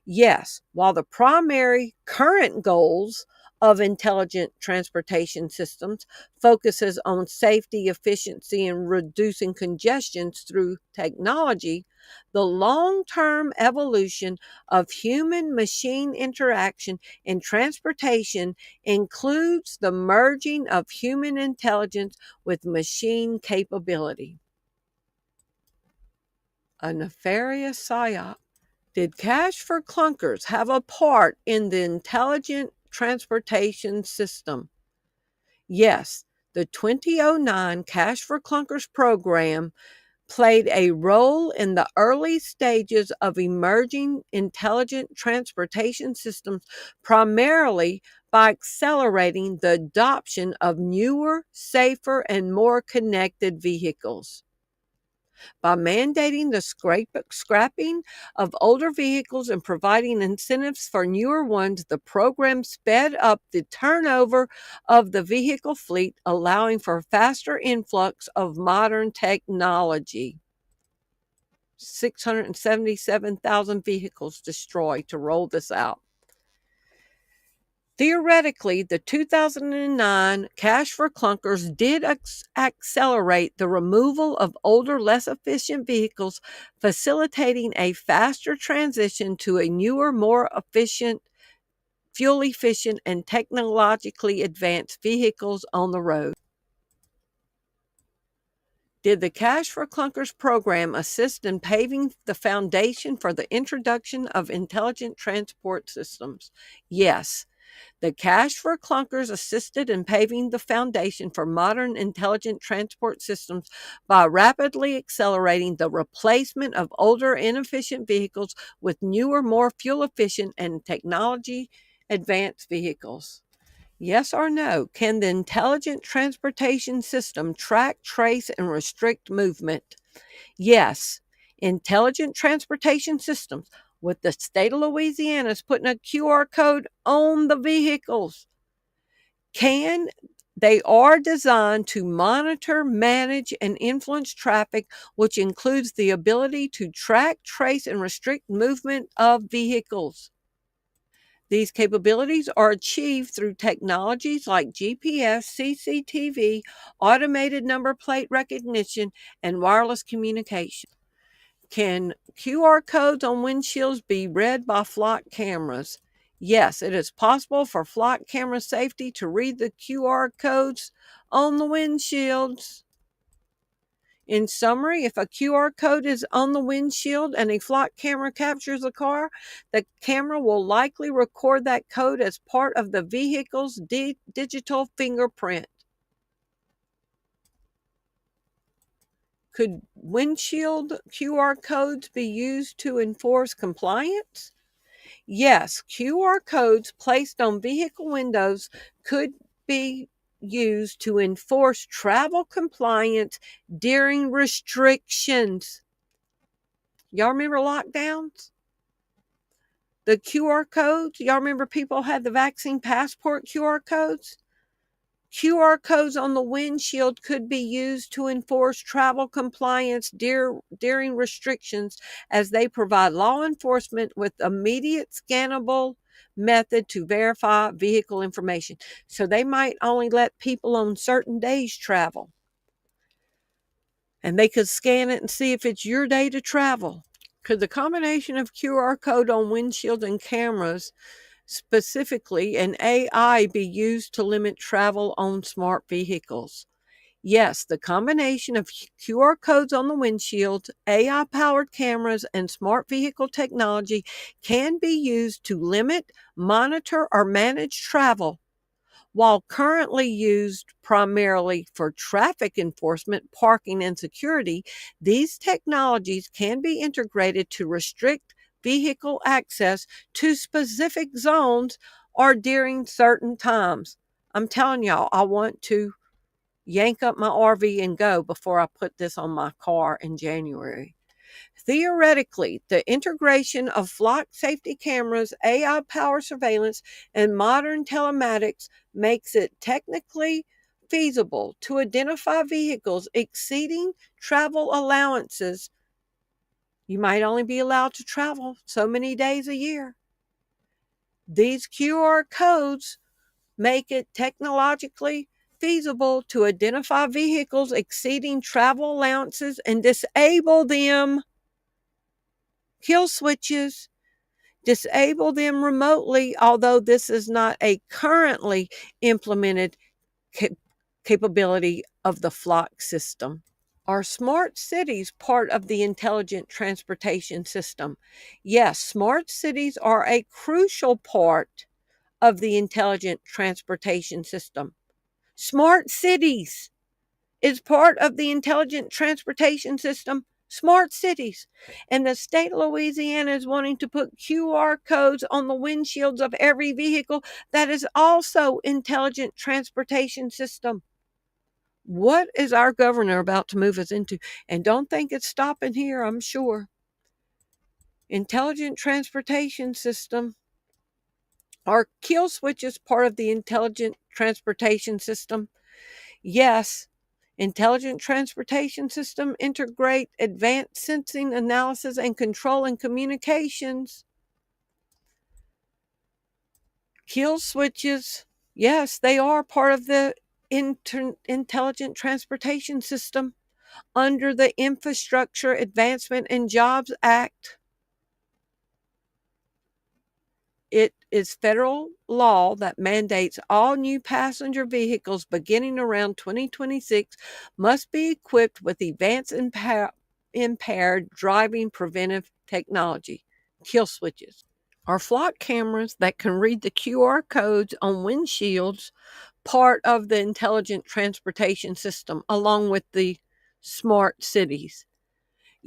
Yes, while the primary current goals of intelligent transportation systems focuses on safety, efficiency, and reducing congestions through technology, the long-term evolution of human-machine interaction in transportation includes the merging of human intelligence with machine capability. A nefarious Psyop. Did Cash for Clunkers have a part in the intelligent transportation system? Yes, the 2009 Cash for Clunkers program played a role in the early stages of emerging intelligent transportation systems, primarily by accelerating the adoption of newer, safer, and more connected vehicles. By mandating the scrapping of older vehicles and providing incentives for newer ones, the program sped up the turnover of the vehicle fleet, allowing for faster influx of modern technology. 677,000 vehicles destroyed to roll this out. Theoretically, the 2009 Cash for Clunkers did accelerate the removal of older, less efficient vehicles, facilitating a faster transition to a newer, more efficient, fuel-efficient, and technologically advanced vehicles on the road. Did the Cash for Clunkers program assist in paving the foundation for the introduction of intelligent transport systems? Yes. The Cash for Clunkers assisted in paving the foundation for modern intelligent transport systems by rapidly accelerating the replacement of older, inefficient vehicles with newer, more fuel-efficient and technology-advanced vehicles. Yes or no? Can the intelligent transportation system track, trace, and restrict movement? Yes. Intelligent transportation systems, with the state of Louisiana's putting a QR code on the vehicles, can They are designed to monitor, manage, and influence traffic, which includes the ability to track, trace, and restrict movement of vehicles. These capabilities are achieved through technologies like GPS, CCTV, automated number plate recognition, and wireless communication. Can QR codes on windshields be read by flock cameras? Yes, it is possible for flock camera safety to read the QR codes on the windshields. In summary, if a QR code is on the windshield and a flock camera captures the car, the camera will likely record that code as part of the vehicle's digital fingerprint. Could windshield QR codes be used to enforce compliance? Yes, QR codes placed on vehicle windows could be used to enforce travel compliance during restrictions. Y'all remember lockdowns? The QR codes? Y'all remember people had the vaccine passport QR codes? QR codes on the windshield could be used to enforce travel compliance during restrictions, as they provide law enforcement with immediate scannable method to verify vehicle information. So they might only let people on certain days travel. And they could scan it and see if it's your day to travel. Could the combination of QR code on windshields and cameras, specifically an AI, be used to limit travel on smart vehicles? Yes, the combination of QR codes on the windshield, AI-powered cameras, and smart vehicle technology can be used to limit, monitor, or manage travel. While currently used primarily for traffic enforcement, parking, and security, these technologies can be integrated to restrict vehicle access to specific zones or during certain times. I'm telling y'all, I want to yank up my RV and go before I put this on my car in January. Theoretically, the integration of flock safety cameras, AI power surveillance, and modern telematics makes it technically feasible to identify vehicles exceeding travel allowances. You might only be allowed to travel so many days a year. These QR codes make it technologically feasible to identify vehicles exceeding travel allowances and disable them. Kill switches, disable them remotely, although this is not a currently implemented capability of the flock system. Are smart cities part of the intelligent transportation system? Yes, smart cities are a crucial part of the intelligent transportation system. Smart cities is part of the intelligent transportation system. Smart cities. And the state of Louisiana is wanting to put QR codes on the windshields of every vehicle. That is also intelligent transportation system. What is our governor about to move us into? And don't think it's stopping here, I'm sure. Intelligent transportation system. Are kill switches part of the intelligent transportation system? Yes. Intelligent transportation system integrate advanced sensing, analysis, and control and communications. Kill switches, yes, they are part of the intelligent transportation system under the Infrastructure Advancement and Jobs Act. It is federal law that mandates all new passenger vehicles beginning around 2026 must be equipped with advanced impaired driving preventive technology, kill switches. Are flock cameras that can read the QR codes on windshields part of the intelligent transportation system along with the smart cities?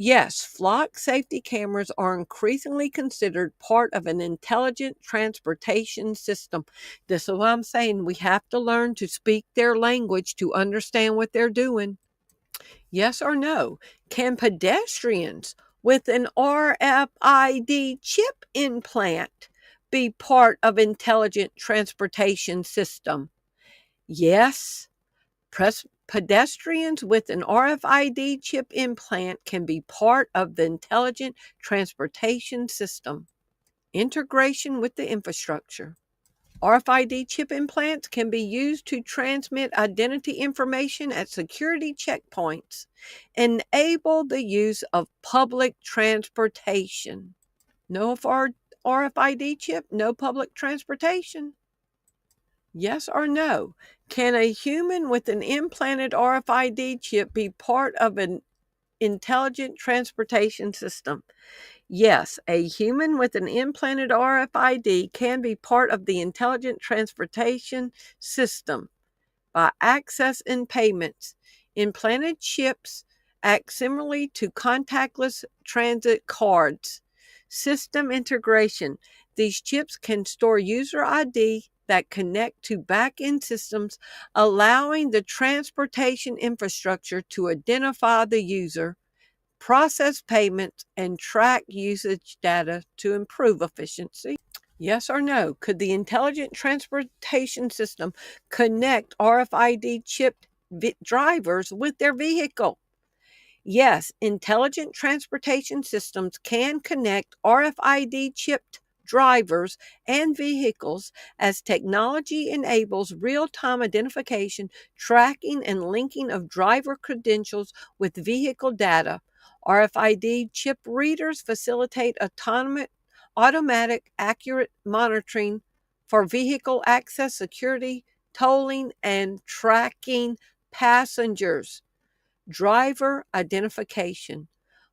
Yes, flock safety cameras are increasingly considered part of an intelligent transportation system. This is what I'm saying. We have to learn to speak their language to understand what they're doing. Yes or no? Can pedestrians with an RFID chip implant be part of intelligent transportation system? Yes, pedestrians with an RFID chip implant can be part of the intelligent transportation system. Integration with the infrastructure. RFID chip implants can be used to transmit identity information at security checkpoints, enable the use of public transportation. No RFID chip, no public transportation. Yes or no? Can a human with an implanted RFID chip be part of an intelligent transportation system? Yes, a human with an implanted RFID can be part of the intelligent transportation system by access and payments. Implanted chips act similarly to contactless transit cards. System integration. These chips can store user ID that connect to back-end systems, allowing the transportation infrastructure to identify the user, process payments, and track usage data to improve efficiency. Yes or no? Could the intelligent transportation system connect RFID chipped drivers with their vehicle? Yes, intelligent transportation systems can connect RFID chipped drivers and vehicles as technology enables real-time identification, tracking, and linking of driver credentials with vehicle data. RFID chip readers facilitate automatic, accurate monitoring for vehicle access, security, tolling, and tracking passengers. Driver identification,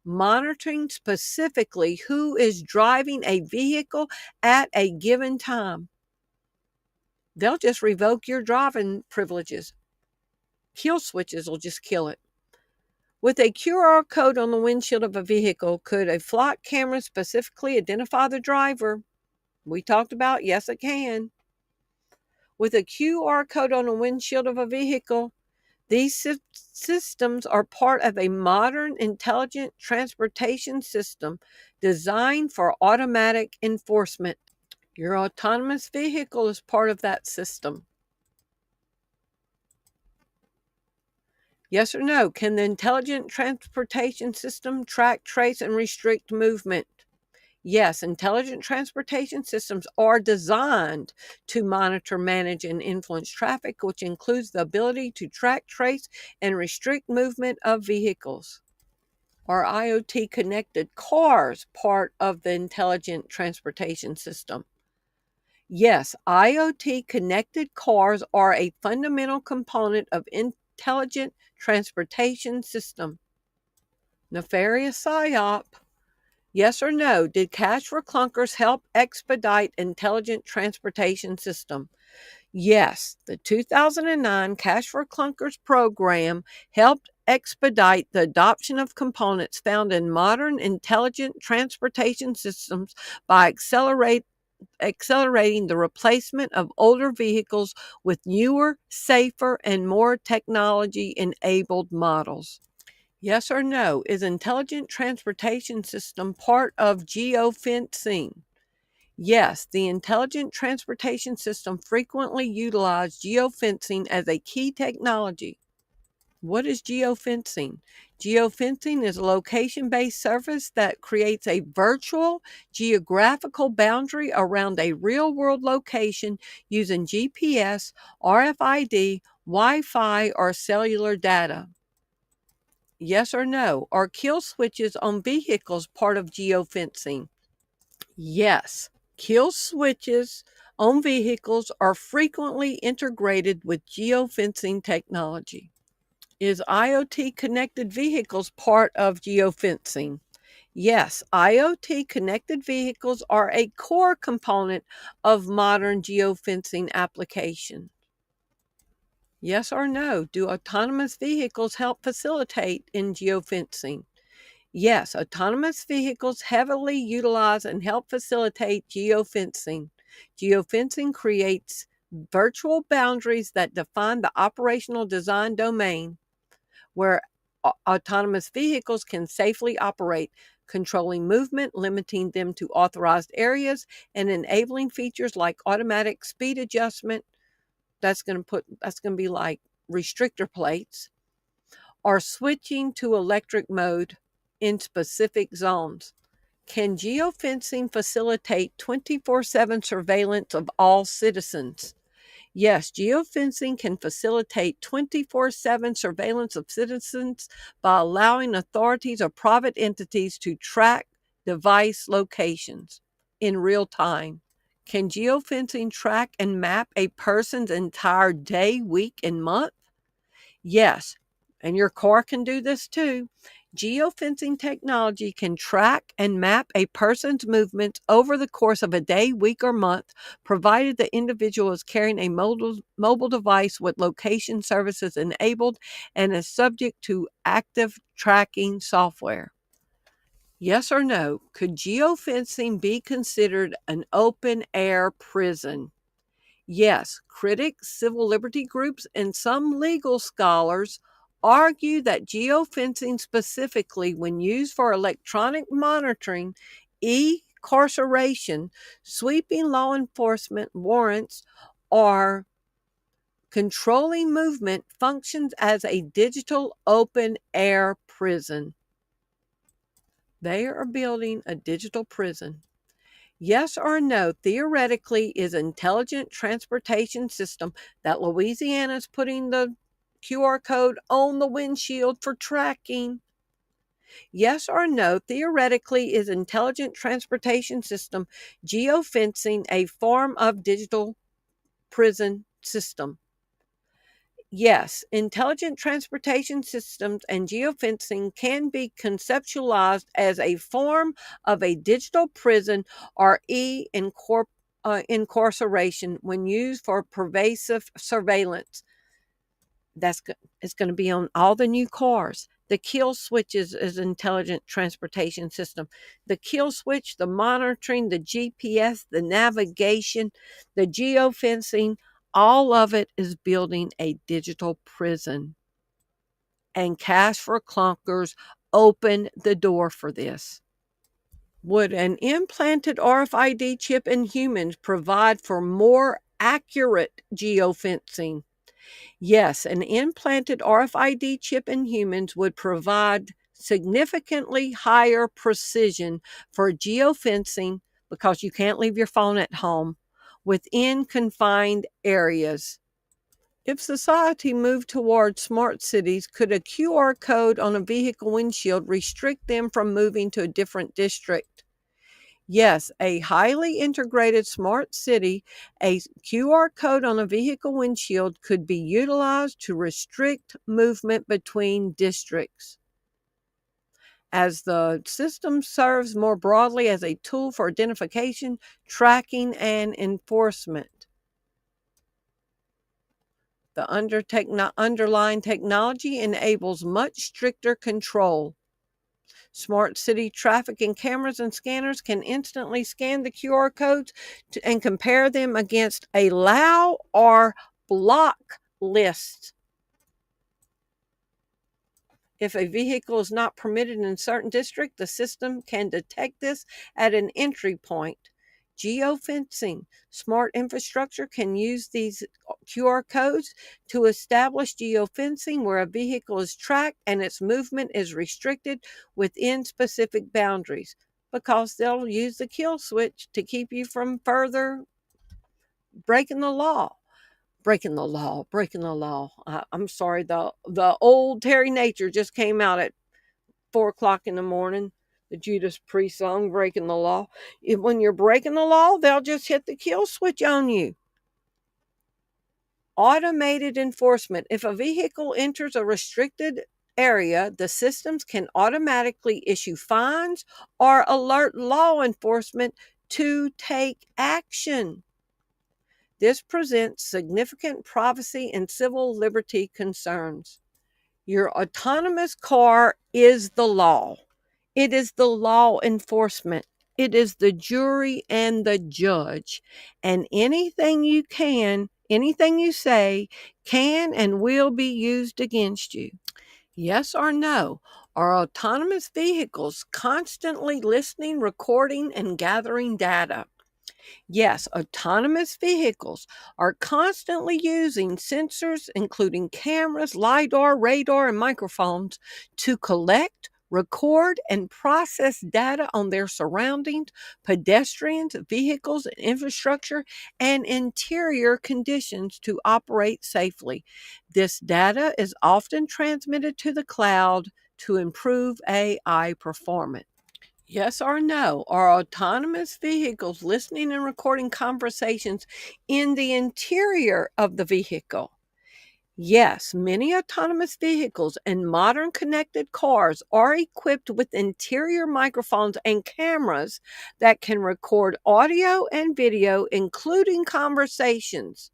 monitoring specifically who is driving a vehicle at a given time. They'll just revoke your driving privileges. Kill switches will just kill it. With a QR code on the windshield of a vehicle, could a flock camera specifically identify the driver? We talked about, yes, it can. With a QR code on the windshield of a vehicle, these systems are part of a modern intelligent transportation system designed for automatic enforcement. Your autonomous vehicle is part of that system. Yes or no? Can the intelligent transportation system track, trace, and restrict movement? Yes, intelligent transportation systems are designed to monitor, manage, and influence traffic, which includes the ability to track, trace, and restrict movement of vehicles. Are IoT connected cars part of the intelligent transportation system? Yes, IoT connected cars are a fundamental component of intelligent transportation system. Nefarious Psyop. Yes or no? Did Cash for Clunkers help expedite intelligent transportation system? Yes, the 2009 Cash for Clunkers program helped expedite the adoption of components found in modern intelligent transportation systems by accelerating the replacement of older vehicles with newer, safer, and more technology-enabled models. Yes or no? Is intelligent transportation system part of geofencing? Yes, the intelligent transportation system frequently utilizes geofencing as a key technology. What is geofencing? Geofencing is a location-based service that creates a virtual geographical boundary around a real-world location using GPS, RFID, Wi-Fi, or cellular data. Yes or no? Are kill switches on vehicles part of geofencing? Yes. Kill switches on vehicles are frequently integrated with geofencing technology. Is IoT connected vehicles part of geofencing? Yes, IoT connected vehicles are a core component of modern geofencing applications. Yes or no? Do autonomous vehicles help facilitate in geofencing? Yes, autonomous vehicles heavily utilize and help facilitate geofencing. Geofencing creates virtual boundaries that define the operational design domain where autonomous vehicles can safely operate, controlling movement, limiting them to authorized areas, and enabling features like automatic speed adjustment, that's going to be like restrictor plates, are switching to electric mode in specific zones. Can geofencing facilitate 24/7 surveillance of all citizens? Yes, geofencing can facilitate 24/7 surveillance of citizens by allowing authorities or private entities to track device locations in real time. Can geofencing track and map a person's entire day, week, and month? Yes, and your car can do this too. Geofencing technology can track and map a person's movements over the course of a day, week, or month, provided the individual is carrying a mobile device with location services enabled and is subject to active tracking software. Yes or no, could geofencing be considered an open-air prison? Yes, critics, civil liberty groups, and some legal scholars argue that geofencing, specifically when used for electronic monitoring, e-carceration, sweeping law enforcement warrants, or controlling movement, functions as a digital open-air prison. They are building a digital prison. Yes or no, theoretically, is intelligent transportation system that Louisiana is putting the QR code on the windshield for tracking. Yes or no, theoretically, is intelligent transportation system geofencing a form of digital prison system? Yes, intelligent transportation systems and geofencing can be conceptualized as a form of a digital prison or incarceration when used for pervasive surveillance. It's going to be on all the new cars. The kill switch is intelligent transportation system. The kill switch, the monitoring, the GPS, the navigation, the geofencing, all of it is building a digital prison. And Cash for Clunkers opened the door for this. Would an implanted RFID chip in humans provide for more accurate geofencing? Yes, an implanted RFID chip in humans would provide significantly higher precision for geofencing because you can't leave your phone at home within confined areas. If society moved toward smart cities, could a QR code on a vehicle windshield restrict them from moving to a different district? Yes, a highly integrated smart city, a QR code on a vehicle windshield could be utilized to restrict movement between districts. As the system serves more broadly as a tool for identification, tracking, and enforcement. The underlying technology enables much stricter control. Smart city traffic and cameras and scanners can instantly scan the QR codes and compare them against allow or block lists. If a vehicle is not permitted in a certain district, the system can detect this at an entry point. Geofencing. Smart infrastructure can use these QR codes to establish geofencing where a vehicle is tracked and its movement is restricted within specific boundaries, because they'll use the kill switch to keep you from further breaking the law. Breaking the law. I'm sorry, the old Terry Nature just came out at 4:00 in the morning. The Judas Priest song, Breaking the Law. When you're breaking the law, they'll just hit the kill switch on you. Automated enforcement. If a vehicle enters a restricted area, the systems can automatically issue fines or alert law enforcement to take action. This presents significant privacy and civil liberty concerns. Your autonomous car is the law. It is the law enforcement. It is the jury and the judge. And anything you say can and will be used against you. Yes or no? Are autonomous vehicles constantly listening, recording, and gathering data? Yes, autonomous vehicles are constantly using sensors, including cameras, LiDAR, radar, and microphones, to collect, record, and process data on their surroundings, pedestrians, vehicles, and infrastructure, and interior conditions to operate safely. This data is often transmitted to the cloud to improve AI performance. Yes or no? Are autonomous vehicles listening and recording conversations in the interior of the vehicle? Yes, many autonomous vehicles and modern connected cars are equipped with interior microphones and cameras that can record audio and video, including conversations,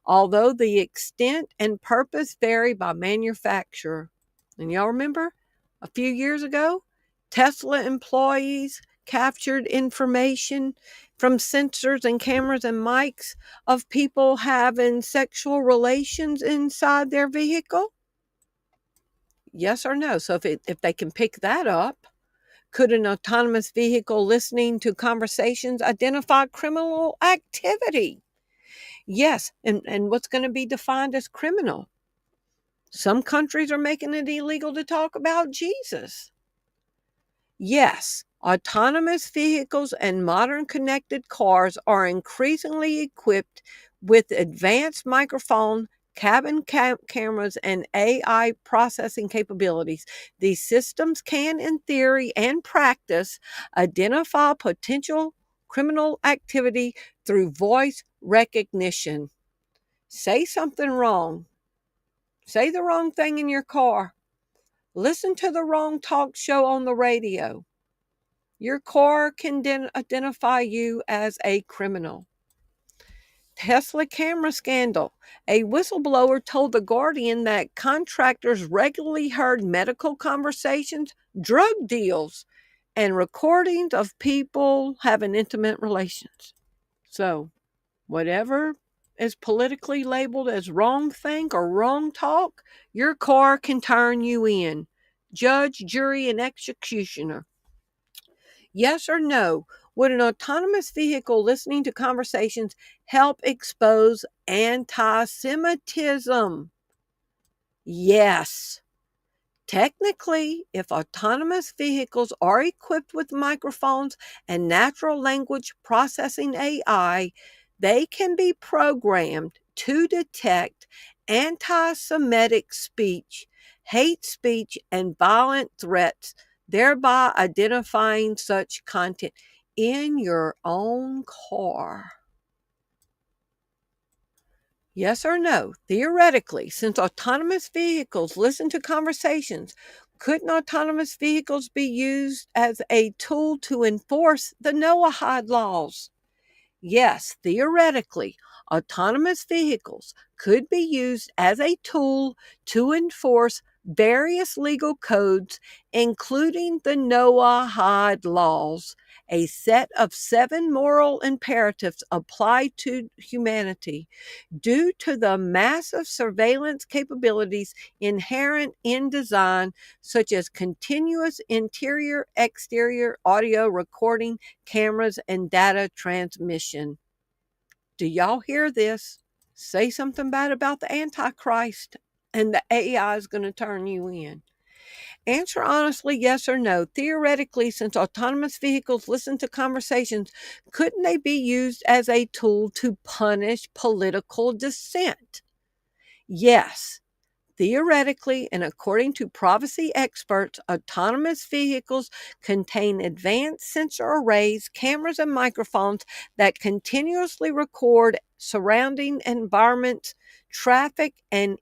although the extent and purpose vary by manufacturer. And y'all remember a few years ago, Tesla employees captured information from sensors and cameras and mics of people having sexual relations inside their vehicle? Yes or no? So if they can pick that up, could an autonomous vehicle listening to conversations identify criminal activity? Yes, and what's going to be defined as criminal? Some countries are making it illegal to talk about Jesus. Yes, autonomous vehicles and modern connected cars are increasingly equipped with advanced microphone, cabin cameras, and AI processing capabilities. These systems can, in theory and practice, identify potential criminal activity through voice recognition. Say something wrong. Say the wrong thing in your car. Listen to the wrong talk show on the radio. Your car can then identify you as a criminal. Tesla camera scandal. A whistleblower told The Guardian that contractors regularly heard medical conversations, drug deals, and recordings of people having intimate relations. So, whatever is politically labeled as wrong think or wrong talk, your car can turn you in. Judge, jury, and executioner. Yes or no? Would an autonomous vehicle listening to conversations help expose anti-Semitism? Yes. Technically, if autonomous vehicles are equipped with microphones and natural language processing AI, they can be programmed to detect anti-Semitic speech, hate speech, and violent threats, thereby identifying such content in your own car. Yes or no? Theoretically, since autonomous vehicles listen to conversations, couldn't autonomous vehicles be used as a tool to enforce the Noahide laws? Yes, theoretically, autonomous vehicles could be used as a tool to enforce various legal codes, including the Noahide laws, a set of 7 moral imperatives applied to humanity due to the massive surveillance capabilities inherent in design, such as continuous interior exterior audio recording, cameras, and data transmission. Do y'all hear this? Say something bad about the Antichrist, and the AI is going to turn you in. Answer honestly, yes or no. Theoretically, since autonomous vehicles listen to conversations, couldn't they be used as a tool to punish political dissent? Yes. Theoretically, and according to privacy experts, autonomous vehicles contain advanced sensor arrays, cameras, and microphones that continuously record surrounding environments, traffic, and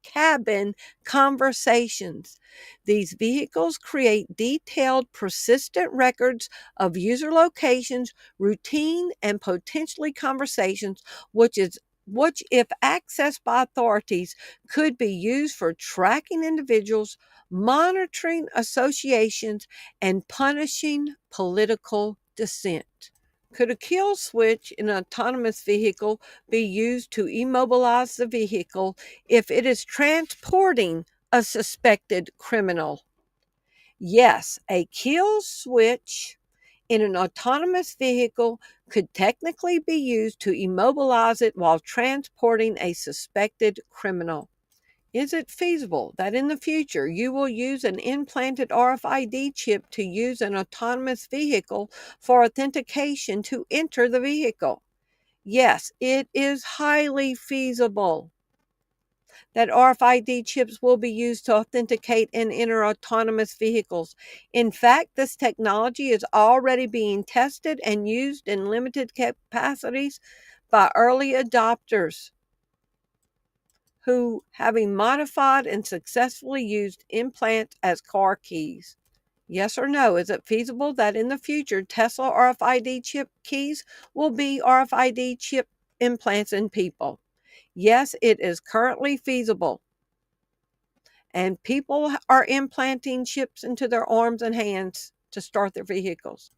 cabin conversations. These vehicles create detailed, persistent records of user locations, routine, and potentially conversations, which, if accessed by authorities, could be used for tracking individuals, monitoring associations, and punishing political dissent. Could a kill switch in an autonomous vehicle be used to immobilize the vehicle if it is transporting a suspected criminal? Yes, a kill switch in an autonomous vehicle could technically be used to immobilize it while transporting a suspected criminal. Is it feasible that in the future you will use an implanted RFID chip to use an autonomous vehicle for authentication to enter the vehicle? Yes, it is highly feasible that RFID chips will be used to authenticate and enter autonomous vehicles. In fact, this technology is already being tested and used in limited capacities by early adopters who, having modified and successfully used implants as car keys. Yes or no, is it feasible that in the future Tesla RFID chip keys will be RFID chip implants in people? Yes, it is currently feasible. And people are implanting chips into their arms and hands to start their vehicles.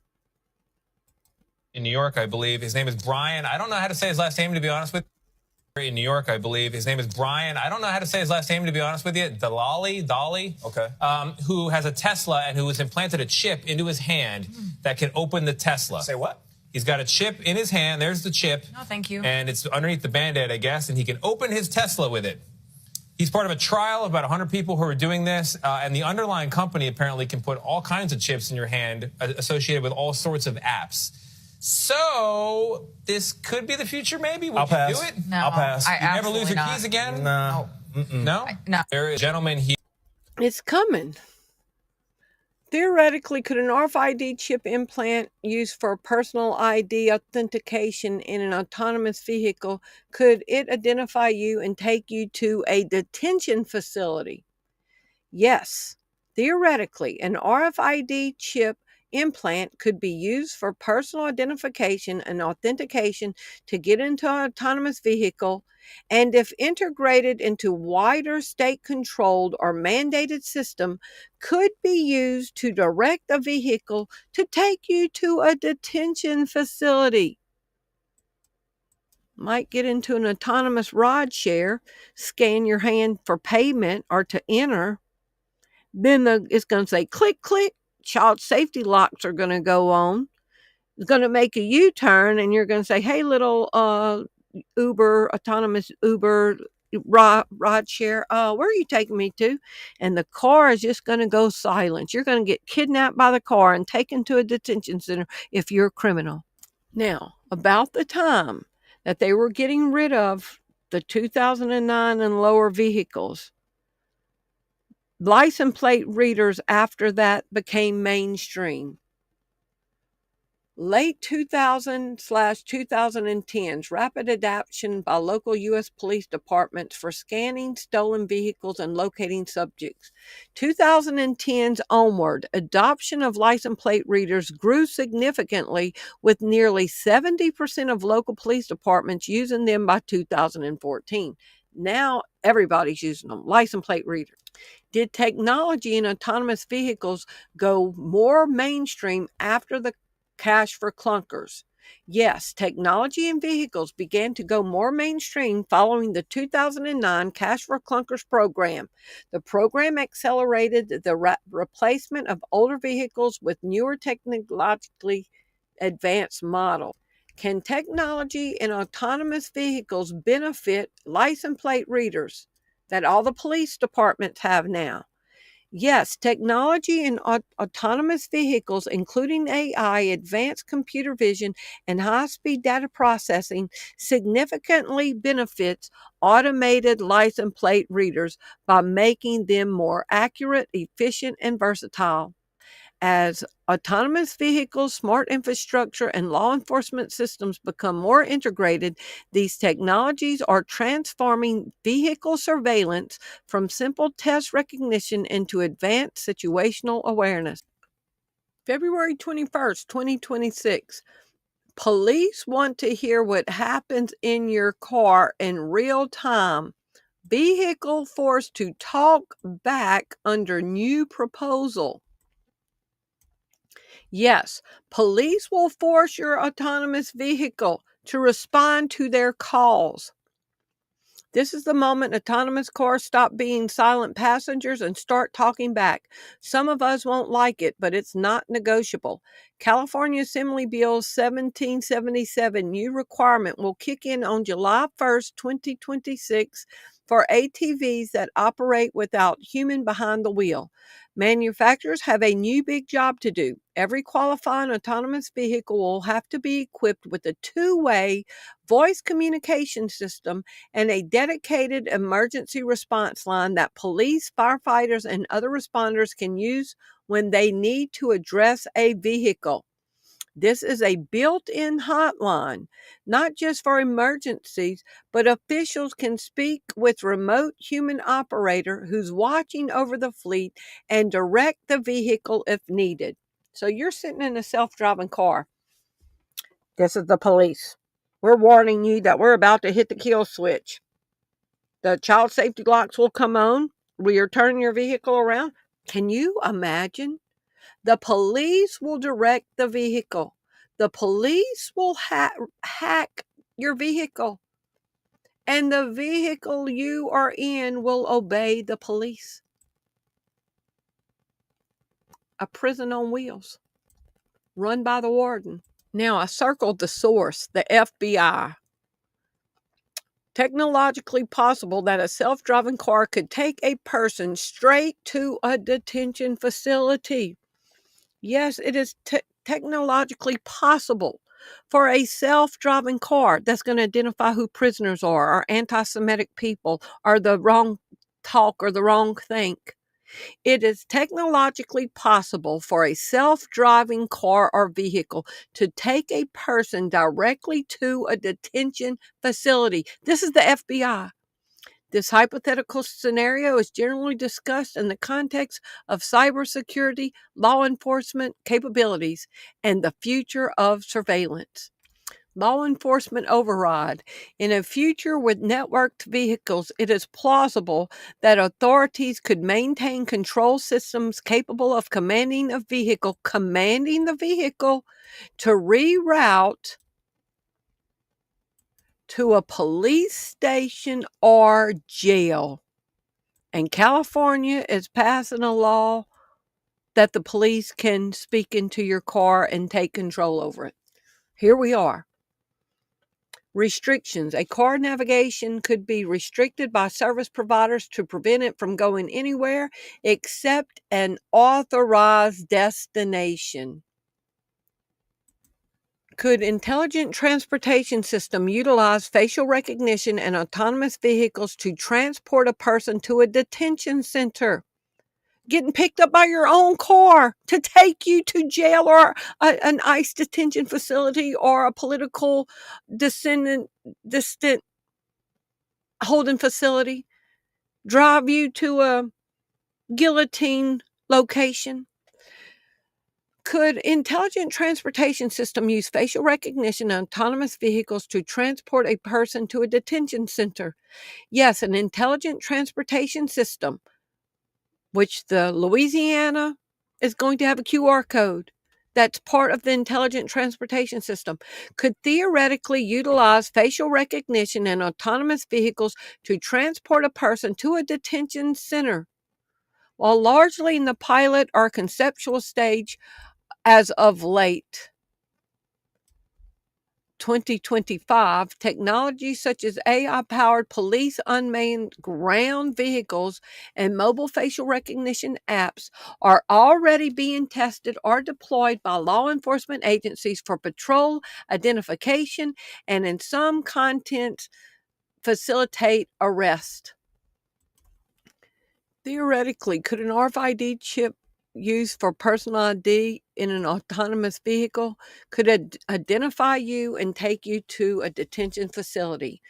In New York, I believe. His name is Brian. I don't know how to say his last name, to be honest with you. In New York, I believe. His name is Brian. I don't know how to say his last name, to be honest with you. Dolly. Okay. Who has a Tesla and who has implanted a chip into his hand that can open the Tesla. Say what? He's got a chip in his hand. There's the chip. No, thank you. And it's underneath the Band-Aid, I guess, and he can open his Tesla with it. He's part of a trial of about 100 people who are doing this, and the underlying company apparently can put all kinds of chips in your hand associated with all sorts of apps. So this could be the future, maybe. Would I'll pass. you do it? No, I'll pass. You never lose your keys again? No. No? No. There is a gentleman here. It's coming. Theoretically, could an RFID chip implant used for personal ID authentication in an autonomous vehicle, could it identify you and take you to a detention facility? Yes. Theoretically, an RFID chip implant could be used for personal identification and authentication to get into an autonomous vehicle, and if integrated into wider state-controlled or mandated system, could be used to direct a vehicle to take you to a detention facility. Might get into an autonomous ride share, scan your hand for payment or to enter. Then it's going to say click, click. Child safety locks are going to go on. It's going to make a U-turn, and you're going to say, hey, little autonomous Uber ride share, where are you taking me to? And the car is just going to go silent. You're going to get kidnapped by the car and taken to a detention center if you're a criminal. Now, about the time that they were getting rid of the 2009 and lower vehicles, license plate readers after that became mainstream. Late 2000/2010s, rapid adoption by local U.S. police departments for scanning stolen vehicles and locating subjects. 2010s onward, adoption of license plate readers grew significantly, with nearly 70% of local police departments using them by 2014. Now everybody's using them, license plate readers. Did technology in autonomous vehicles go more mainstream after the cash for clunkers? Yes, technology in vehicles began to go more mainstream following the 2009 Cash for Clunkers program. The program accelerated the replacement of older vehicles with newer technologically advanced models. Can technology in autonomous vehicles benefit license plate readers that all the police departments have now? Yes, technology in autonomous vehicles, including AI, advanced computer vision, and high-speed data processing, significantly benefits automated license plate readers by making them more accurate, efficient, and versatile. As autonomous vehicles, smart infrastructure, and law enforcement systems become more integrated, these technologies are transforming vehicle surveillance from simple test recognition into advanced situational awareness. February 21st, 2026. Police want to hear what happens in your car in real time. Vehicle forced to talk back under new proposal. Yes, police will force your autonomous vehicle to respond to their calls. This is the moment autonomous cars stop being silent passengers and start talking back. Some of us won't like it, but it's not negotiable. California Assembly Bill 1777 new requirement will kick in on July 1st, 2026 for ATVs that operate without human behind the wheel. Manufacturers have a new big job to do. Every qualifying autonomous vehicle will have to be equipped with a two-way voice communication system and a dedicated emergency response line that police, firefighters, and other responders can use when they need to address a vehicle. This is a built-in hotline, not just for emergencies, but officials can speak with remote human operator who's watching over the fleet and direct the vehicle if needed. So you're sitting in a self-driving car. This is the police. We're warning you that we're about to hit the kill switch. The child safety locks will come on. We are turning your vehicle around. Can you imagine? The police will direct the vehicle. The police will hack your vehicle. And the vehicle you are in will obey the police. A prison on wheels, run by the warden. Now, I circled the source, the FBI. Technologically possible that a self-driving car could take a person straight to a detention facility. Yes, it is technologically possible for a self-driving car that's going to identify who prisoners are, or anti-Semitic people, or the wrong talk or the wrong think. It is technologically possible for a self-driving car or vehicle to take a person directly to a detention facility. This is the FBI. This hypothetical scenario is generally discussed in the context of cybersecurity, law enforcement capabilities, and the future of surveillance. Law enforcement override. In a future with networked vehicles, it is plausible that authorities could maintain control systems capable of commanding the vehicle to reroute to a police station or jail. And California is passing a law that the police can speak into your car and take control over it. Here we are. Restrictions. A car navigation could be restricted by service providers to prevent it from going anywhere except an authorized destination. Could intelligent transportation system utilize facial recognition and autonomous vehicles to transport a person to a detention center? Getting picked up by your own car to take you to jail or an ICE detention facility or a political dissident holding facility, drive you to a guillotine location. Could intelligent transportation system use facial recognition and autonomous vehicles to transport a person to a detention center? Yes, an intelligent transportation system, which the Louisiana is going to have a QR code that's part of the intelligent transportation system, could theoretically utilize facial recognition and autonomous vehicles to transport a person to a detention center. While largely in the pilot or conceptual stage as of late 2025, technologies such as AI-powered police unmanned ground vehicles and mobile facial recognition apps are already being tested or deployed by law enforcement agencies for patrol, identification, and in some contents, facilitate arrest. Theoretically, could an RFID chip used for personal ID in an autonomous vehicle could identify you and take you to a detention facility?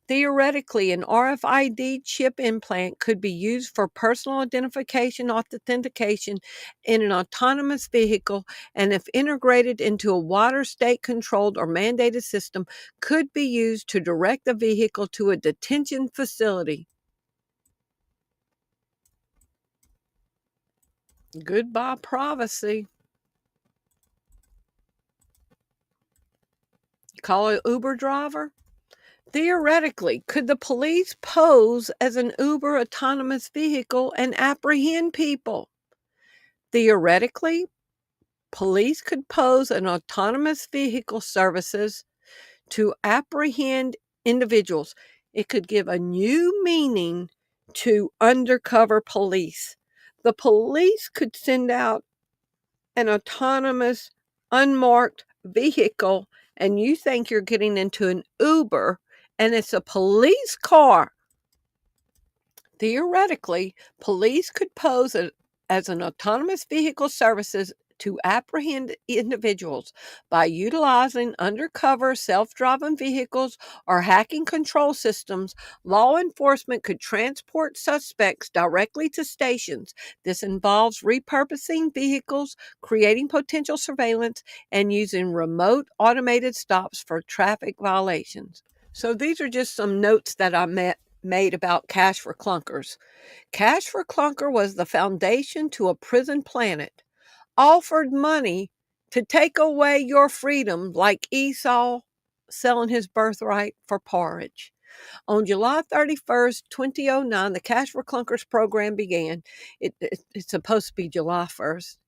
Theoretically, an RFID chip implant could be used for personal identification authentication in an autonomous vehicle, and if integrated into a wider state-controlled or mandated system, could be used to direct the vehicle to a detention facility. Goodbye, privacy. Call an Uber driver? Theoretically, could the police pose as an Uber autonomous vehicle and apprehend people? Theoretically, police could pose an autonomous vehicle services to apprehend individuals. It could give a new meaning to undercover police. The police could send out an autonomous, unmarked vehicle, and you think you're getting into an Uber, and it's a police car. Theoretically, police could pose as an autonomous vehicle services to apprehend individuals by utilizing undercover self-driving vehicles or hacking control systems. Law enforcement could transport suspects directly to stations. This involves repurposing vehicles, creating potential surveillance, and using remote automated stops for traffic violations. So these are just some notes that I made about Cash for Clunkers. Cash for Clunker was the foundation to a prison planet, offered money to take away your freedom like Esau selling his birthright for porridge. On July 31st, 2009, the Cash for Clunkers program began. It's supposed to be July 1st.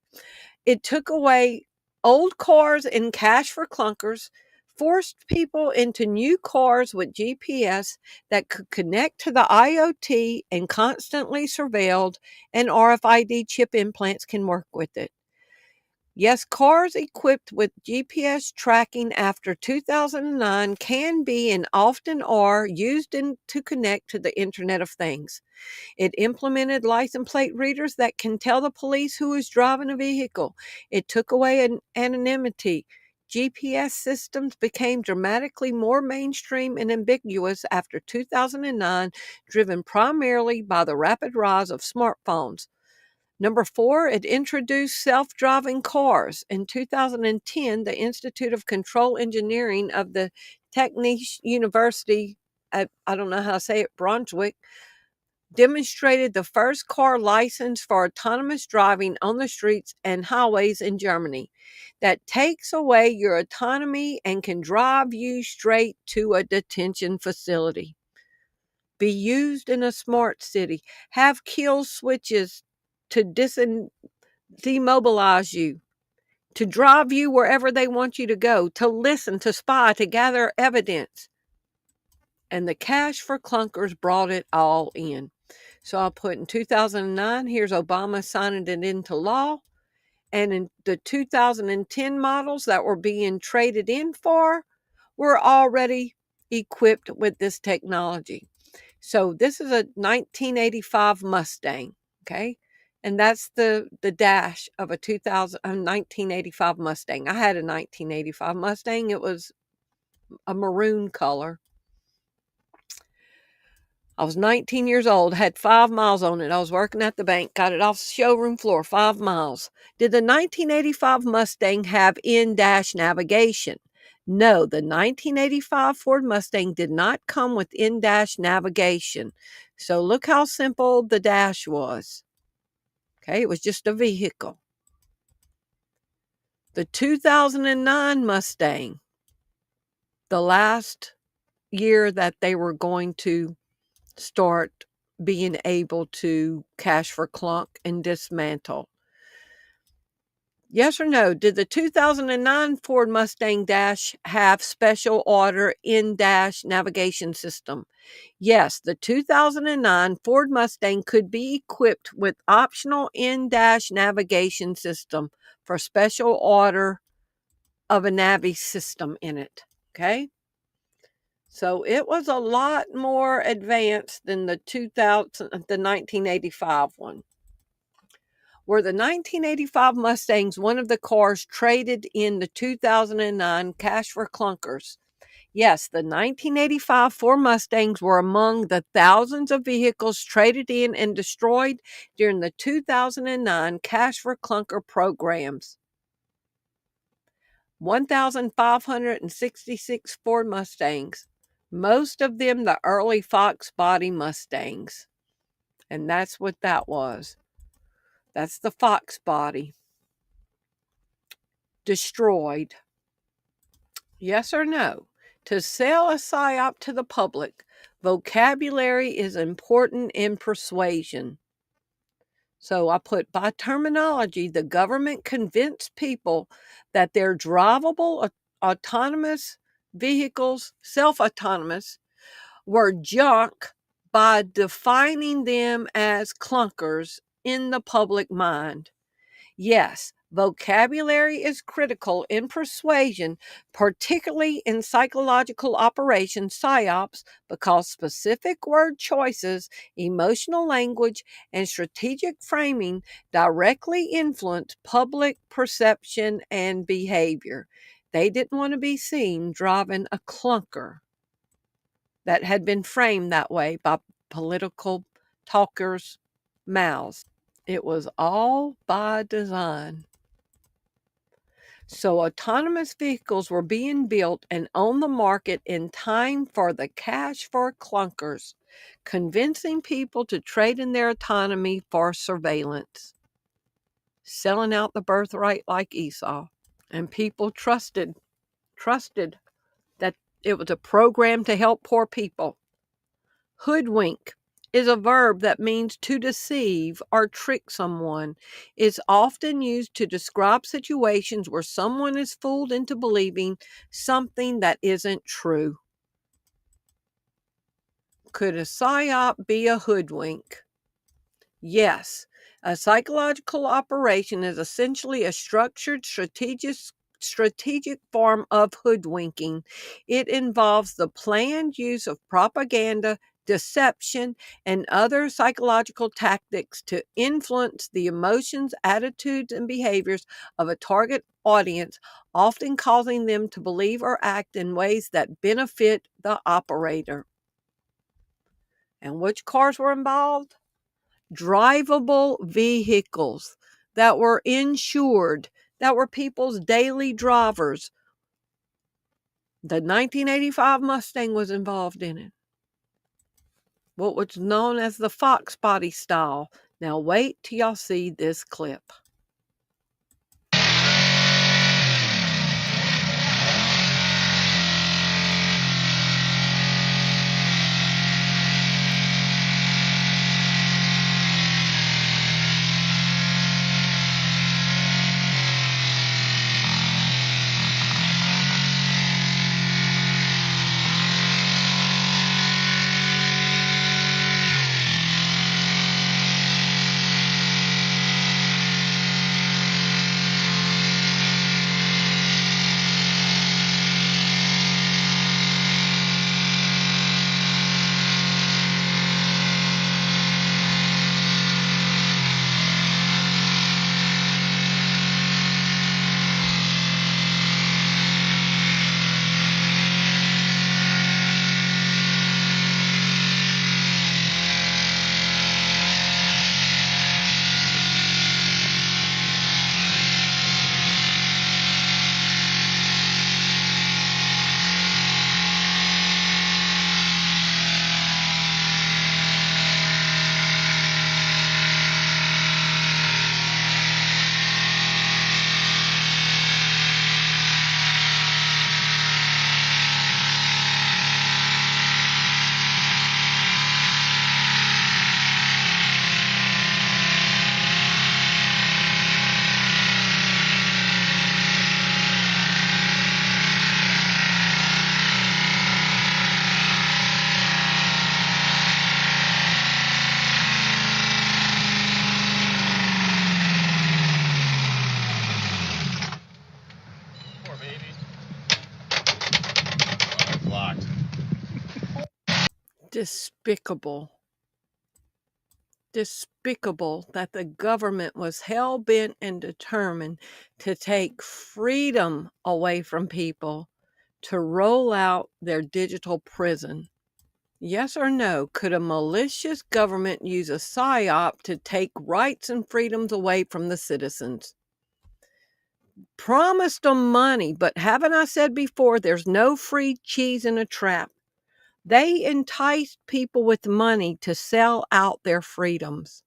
It took away old cars in Cash for Clunkers, forced people into new cars with GPS that could connect to the IoT and constantly surveilled, and RFID chip implants can work with it. Yes, cars equipped with GPS tracking after 2009 can be and often are used to connect to the Internet of Things. It implemented license plate readers that can tell the police who is driving a vehicle. It took away anonymity. GPS systems became dramatically more mainstream and ambiguous after 2009, driven primarily by the rapid rise of smartphones. Number 4, it introduced self-driving cars. In 2010, the Institute of Control Engineering of the Technische University, I don't know how to say it, Brunswick, demonstrated the first car license for autonomous driving on the streets and highways in Germany that takes away your autonomy and can drive you straight to a detention facility. Be used in a smart city. Have kill switches to demobilize you, to drive you wherever they want you to go, to listen, to spy, to gather evidence. And the Cash for Clunkers brought it all in. So I'll put in 2009, here's Obama signing it into law. And in the 2010 models that were being traded in for were already equipped with this technology. So this is a 1985 Mustang, okay? And that's the dash of a 1985 Mustang. I had a 1985 Mustang. It was a maroon color. I was 19 years old, had 5 miles on it. I was working at the bank, got it off the showroom floor, 5 miles. Did the 1985 Mustang have in-dash navigation? No, the 1985 Ford Mustang did not come with in-dash navigation. So look how simple the dash was. Okay, it was just a vehicle. The 2009 Mustang, the last year that they were going to start being able to cash for clunk and dismantle. Yes or no? Did the 2009 Ford Mustang Dash have special order in-dash navigation system? Yes, the 2009 Ford Mustang could be equipped with optional in-dash navigation system for special order of a Navi system in it. Okay? So it was a lot more advanced than the 1985 one. Were the 1985 Mustangs one of the cars traded in the 2009 Cash for Clunkers? Yes, the 1985 Ford Mustangs were among the thousands of vehicles traded in and destroyed during the 2009 Cash for Clunker programs. 1,566 Ford Mustangs, most of them the early Fox body Mustangs. And that's what that was. That's the Fox body. Destroyed. Yes or no? To sell a Psyop to the public, vocabulary is important in persuasion. So I put, by terminology, the government convinced people that their drivable autonomous vehicles, self-autonomous, were junk by defining them as clunkers in the public mind. Yes, vocabulary is critical in persuasion, particularly in psychological operations, psyops, because specific word choices, emotional language, and strategic framing directly influence public perception and behavior. They didn't want to be seen driving a clunker that had been framed that way by political talkers' mouths. It was all by design. So autonomous vehicles were being built and on the market in time for the cash for clunkers, convincing people to trade in their autonomy for surveillance, selling out the birthright like Esau. And people trusted that it was a program to help poor people. Hoodwink is a verb that means to deceive or trick someone. It's often used to describe situations where someone is fooled into believing something that isn't true. Could a psyop be a hoodwink? Yes. A psychological operation is essentially a structured strategic form of hoodwinking. It involves the planned use of propaganda, deception, and other psychological tactics to influence the emotions, attitudes, and behaviors of a target audience, often causing them to believe or act in ways that benefit the operator. And which cars were involved? Drivable vehicles that were insured, that were people's daily drivers. The 1985 Mustang was involved in it. What was known as the Fox body style. Now wait till y'all see this clip. Despicable that the government was hell-bent and determined to take freedom away from people to roll out their digital prison. Yes or no, could a malicious government use a psyop to take rights and freedoms away from the citizens? Promised them money, but haven't I said before, there's no free cheese in a trap. They enticed people with money to sell out their freedoms.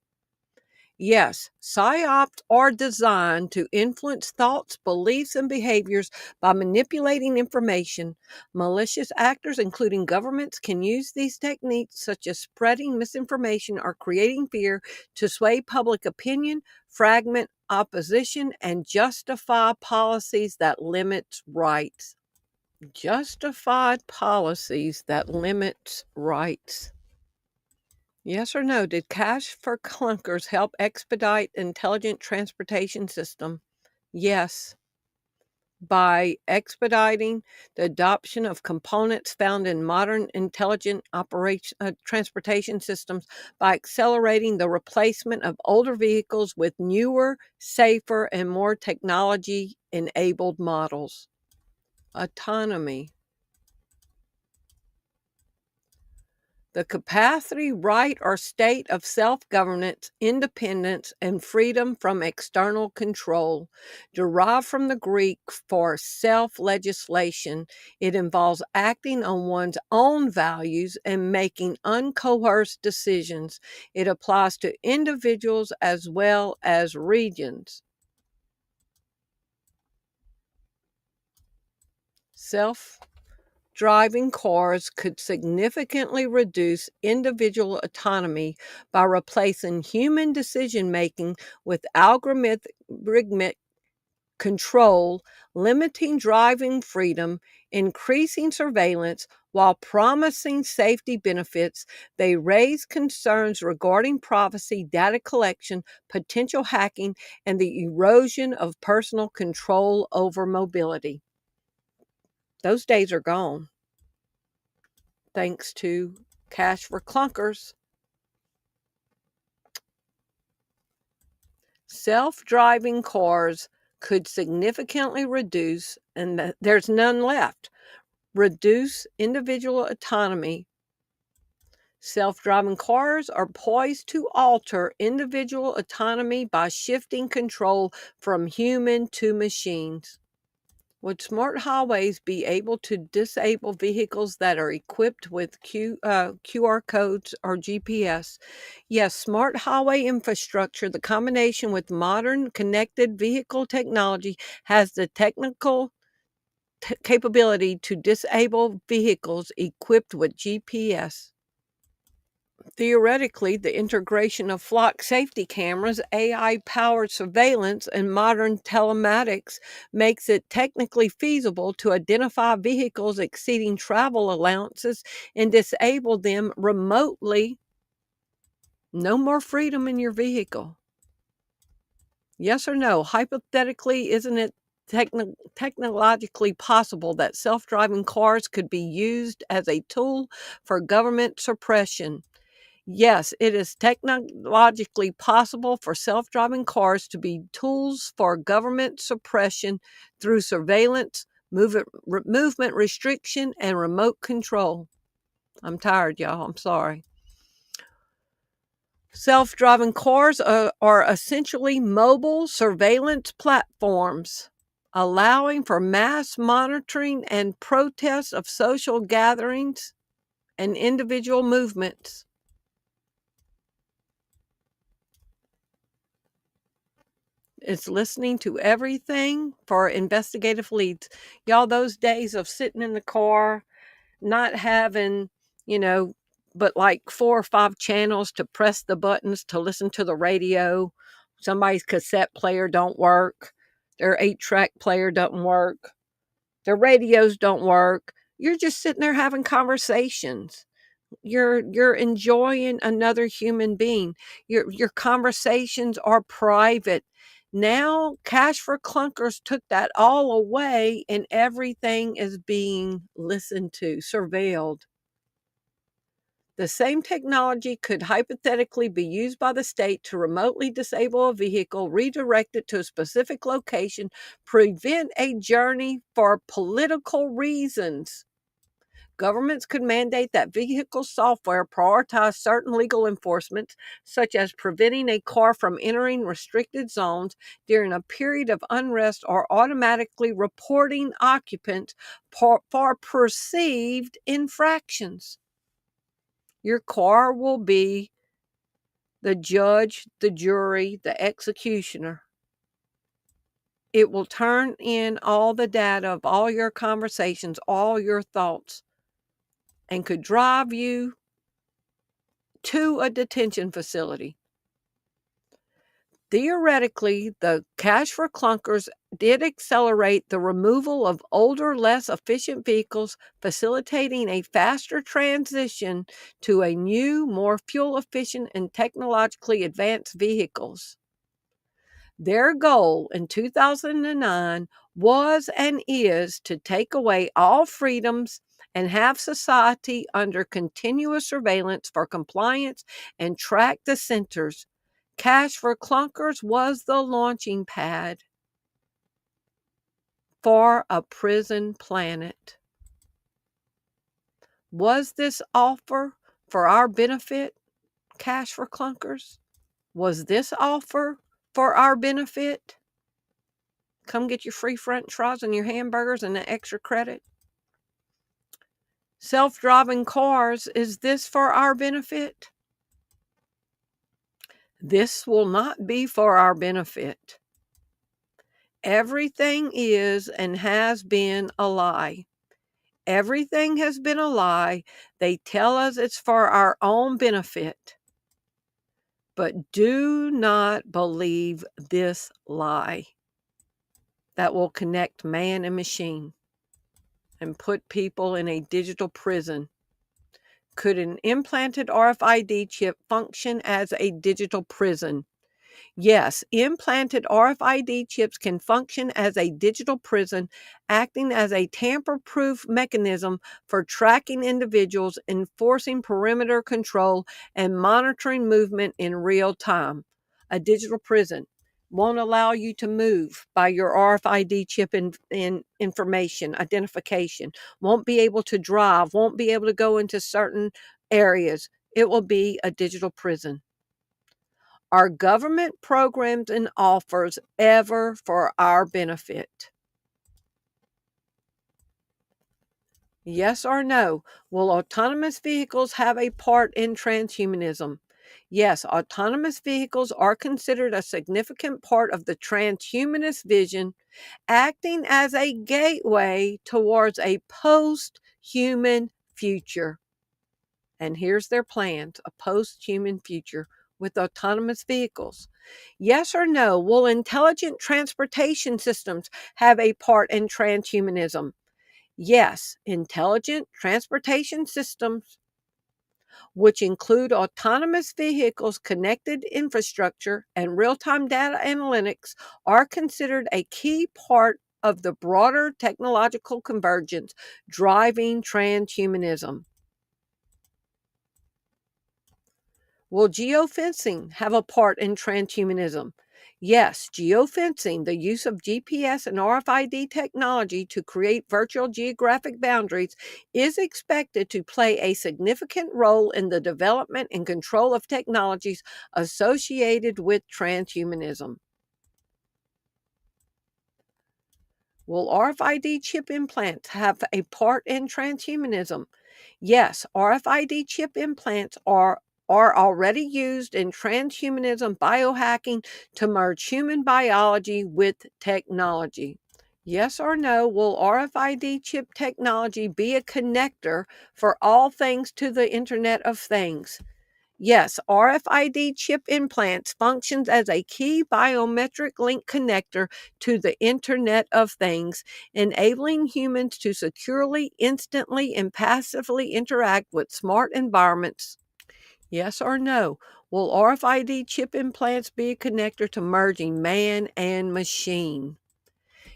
Yes, psyops are designed to influence thoughts, beliefs, and behaviors by manipulating information. Malicious actors, including governments, can use these techniques, such as spreading misinformation or creating fear, to sway public opinion, fragment opposition, and justify policies that limit rights. Justified policies that limit rights. Yes or no? Did cash for clunkers help expedite intelligent transportation system? Yes. By expediting the adoption of components found in modern intelligent transportation systems, by accelerating the replacement of older vehicles with newer, safer, and more technology-enabled models. Autonomy. The capacity, right, or state of self-governance, independence, and freedom from external control. Derived from the Greek for self-legislation, it involves acting on one's own values and making uncoerced decisions. It applies to individuals as well as regions. Self-driving cars could significantly reduce individual autonomy by replacing human decision-making with algorithmic control, limiting driving freedom, increasing surveillance. While promising safety benefits, they raise concerns regarding privacy, data collection, potential hacking, and the erosion of personal control over mobility. Those days are gone, thanks to cash for clunkers. Self-driving cars could significantly reduce, and there's none left, reduce individual autonomy. Self-driving cars are poised to alter individual autonomy by shifting control from human to machines. Would smart highways be able to disable vehicles that are equipped with QR codes or GPS? Yes, smart highway infrastructure, the combination with modern connected vehicle technology, has the technical capability to disable vehicles equipped with GPS. Theoretically, the integration of flock safety cameras, AI-powered surveillance, and modern telematics makes it technically feasible to identify vehicles exceeding travel allowances and disable them remotely. No more freedom in your vehicle. Yes or no? Hypothetically, isn't it technologically possible that self-driving cars could be used as a tool for government suppression? Yes, it is technologically possible for self-driving cars to be tools for government suppression through surveillance, movement restriction, and remote control. I'm tired, y'all. I'm sorry. Self-driving cars are essentially mobile surveillance platforms, allowing for mass monitoring and protest of social gatherings and individual movements. It's listening to everything for investigative leads. Y'all, those days of sitting in the car, not having, but like 4 or 5 channels to press the buttons to listen to the radio. Somebody's cassette player don't work. Their 8-track player doesn't work. Their radios don't work. You're just sitting there having conversations. You're enjoying another human being. Your conversations are private. Now, Cash for Clunkers took that all away, and everything is being listened to, surveilled. The same technology could hypothetically be used by the state to remotely disable a vehicle, redirect it to a specific location, prevent a journey for political reasons. Governments could mandate that vehicle software prioritize certain legal enforcement, such as preventing a car from entering restricted zones during a period of unrest, or automatically reporting occupants for perceived infractions. Your car will be the judge, the jury, the executioner. It will turn in all the data of all your conversations, all your thoughts, and could drive you to a detention facility. Theoretically, the Cash for Clunkers did accelerate the removal of older, less efficient vehicles, facilitating a faster transition to a new, more fuel-efficient and technologically advanced vehicles. Their goal in 2009 was and is to take away all freedoms and have society under continuous surveillance for compliance and track dissenters. Cash for Clunkers was the launching pad for a prison planet. Was this offer for our benefit, Cash for Clunkers? Was this offer for our benefit? Come get your free french fries and your hamburgers and the extra credit. Self-driving cars, is this for our benefit? This will not be for our benefit. Everything is and has been a lie. Everything has been a lie. They tell us it's for our own benefit. But do not believe this lie that will connect man and machine and put people in a digital prison. Could an implanted RFID chip function as a digital prison? Yes, implanted RFID chips can function as a digital prison, acting as a tamper-proof mechanism for tracking individuals, enforcing perimeter control, and monitoring movement in real time. A digital prison won't allow you to move by your RFID chip in information, identification, won't be able to drive, won't be able to go into certain areas. It will be a digital prison. Are government programs and offers ever for our benefit? Yes or no? Will autonomous vehicles have a part in transhumanism? Yes, autonomous vehicles are considered a significant part of the transhumanist vision, acting as a gateway towards a post-human future. And here's their plans, a post-human future with autonomous vehicles. Yes or no, will intelligent transportation systems have a part in transhumanism? Yes, intelligent transportation systems, which include autonomous vehicles, connected infrastructure, and real-time data analytics, are considered a key part of the broader technological convergence driving transhumanism. Will geofencing have a part in transhumanism? Yes, geofencing, the use of GPS and RFID technology to create virtual geographic boundaries, is expected to play a significant role in the development and control of technologies associated with transhumanism. Will RFID chip implants have a part in transhumanism? Yes, RFID chip implants are already used in transhumanism biohacking to merge human biology with technology. Yes or no, will RFID chip technology be a connector for all things to the Internet of Things? Yes, RFID chip implants functions as a key biometric link connector to the Internet of Things, enabling humans to securely, instantly, and passively interact with smart environments. Yes or no, will RFID chip implants be a connector to merging man and machine?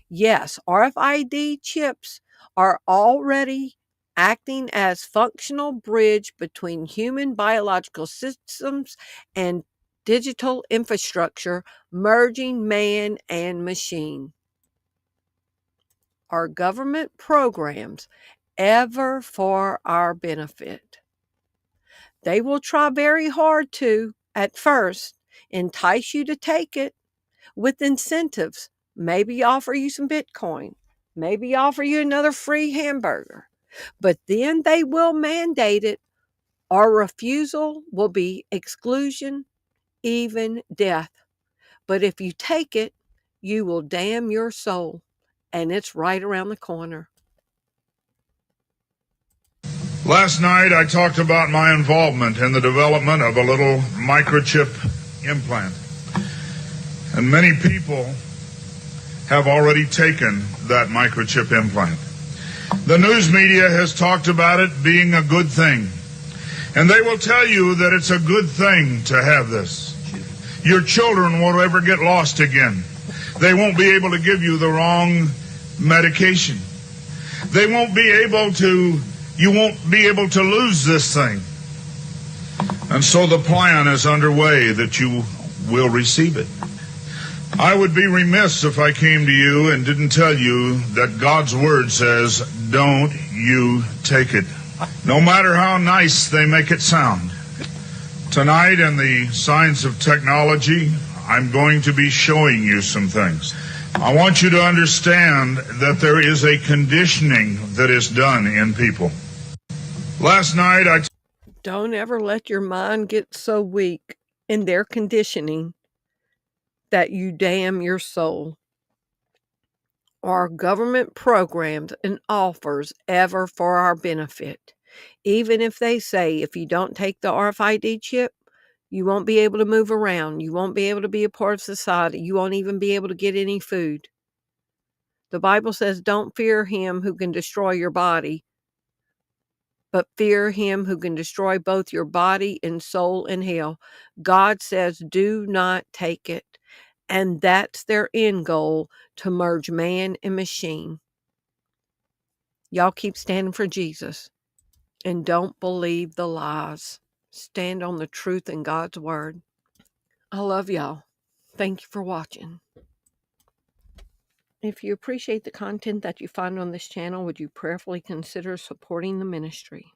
Yes, RFID chips are already acting as functional bridge between human biological systems and digital infrastructure, merging man and machine. Are government programs ever for our benefit? They will try very hard to, at first, entice you to take it with incentives. Maybe offer you some Bitcoin. Maybe offer you another free hamburger. But then they will mandate it. Our refusal will be exclusion, even death. But if you take it, you will damn your soul, and it's right around the corner. Last night, I talked about my involvement in the development of a little microchip implant. And many people have already taken that microchip implant. The news media has talked about it being a good thing. And they will tell you that it's a good thing to have this. Your children won't ever get lost again. They won't be able to give you the wrong medication. They won't be able to, you won't be able to lose this thing. And so the plan is underway that you will receive it. I would be remiss if I came to you and didn't tell you that God's word says, don't you take it. No matter how nice they make it sound. Tonight in the Science of Technology, I'm going to be showing you some things. I want you to understand that there is a conditioning that is done in people. Last night Don't ever let your mind get so weak in their conditioning that you damn your soul. Are government programs and offers ever for our benefit? Even if they say if you don't take the RFID chip, you won't be able to move around. You won't be able to be a part of society. You won't even be able to get any food. The Bible says, don't fear him who can destroy your body, but fear him who can destroy both your body and soul in hell. God says, do not take it. And that's their end goal, to merge man and machine. Y'all keep standing for Jesus and don't believe the lies. Stand on the truth in God's word. I love y'all. Thank you for watching. If you appreciate the content that you find on this channel, would you prayerfully consider supporting the ministry?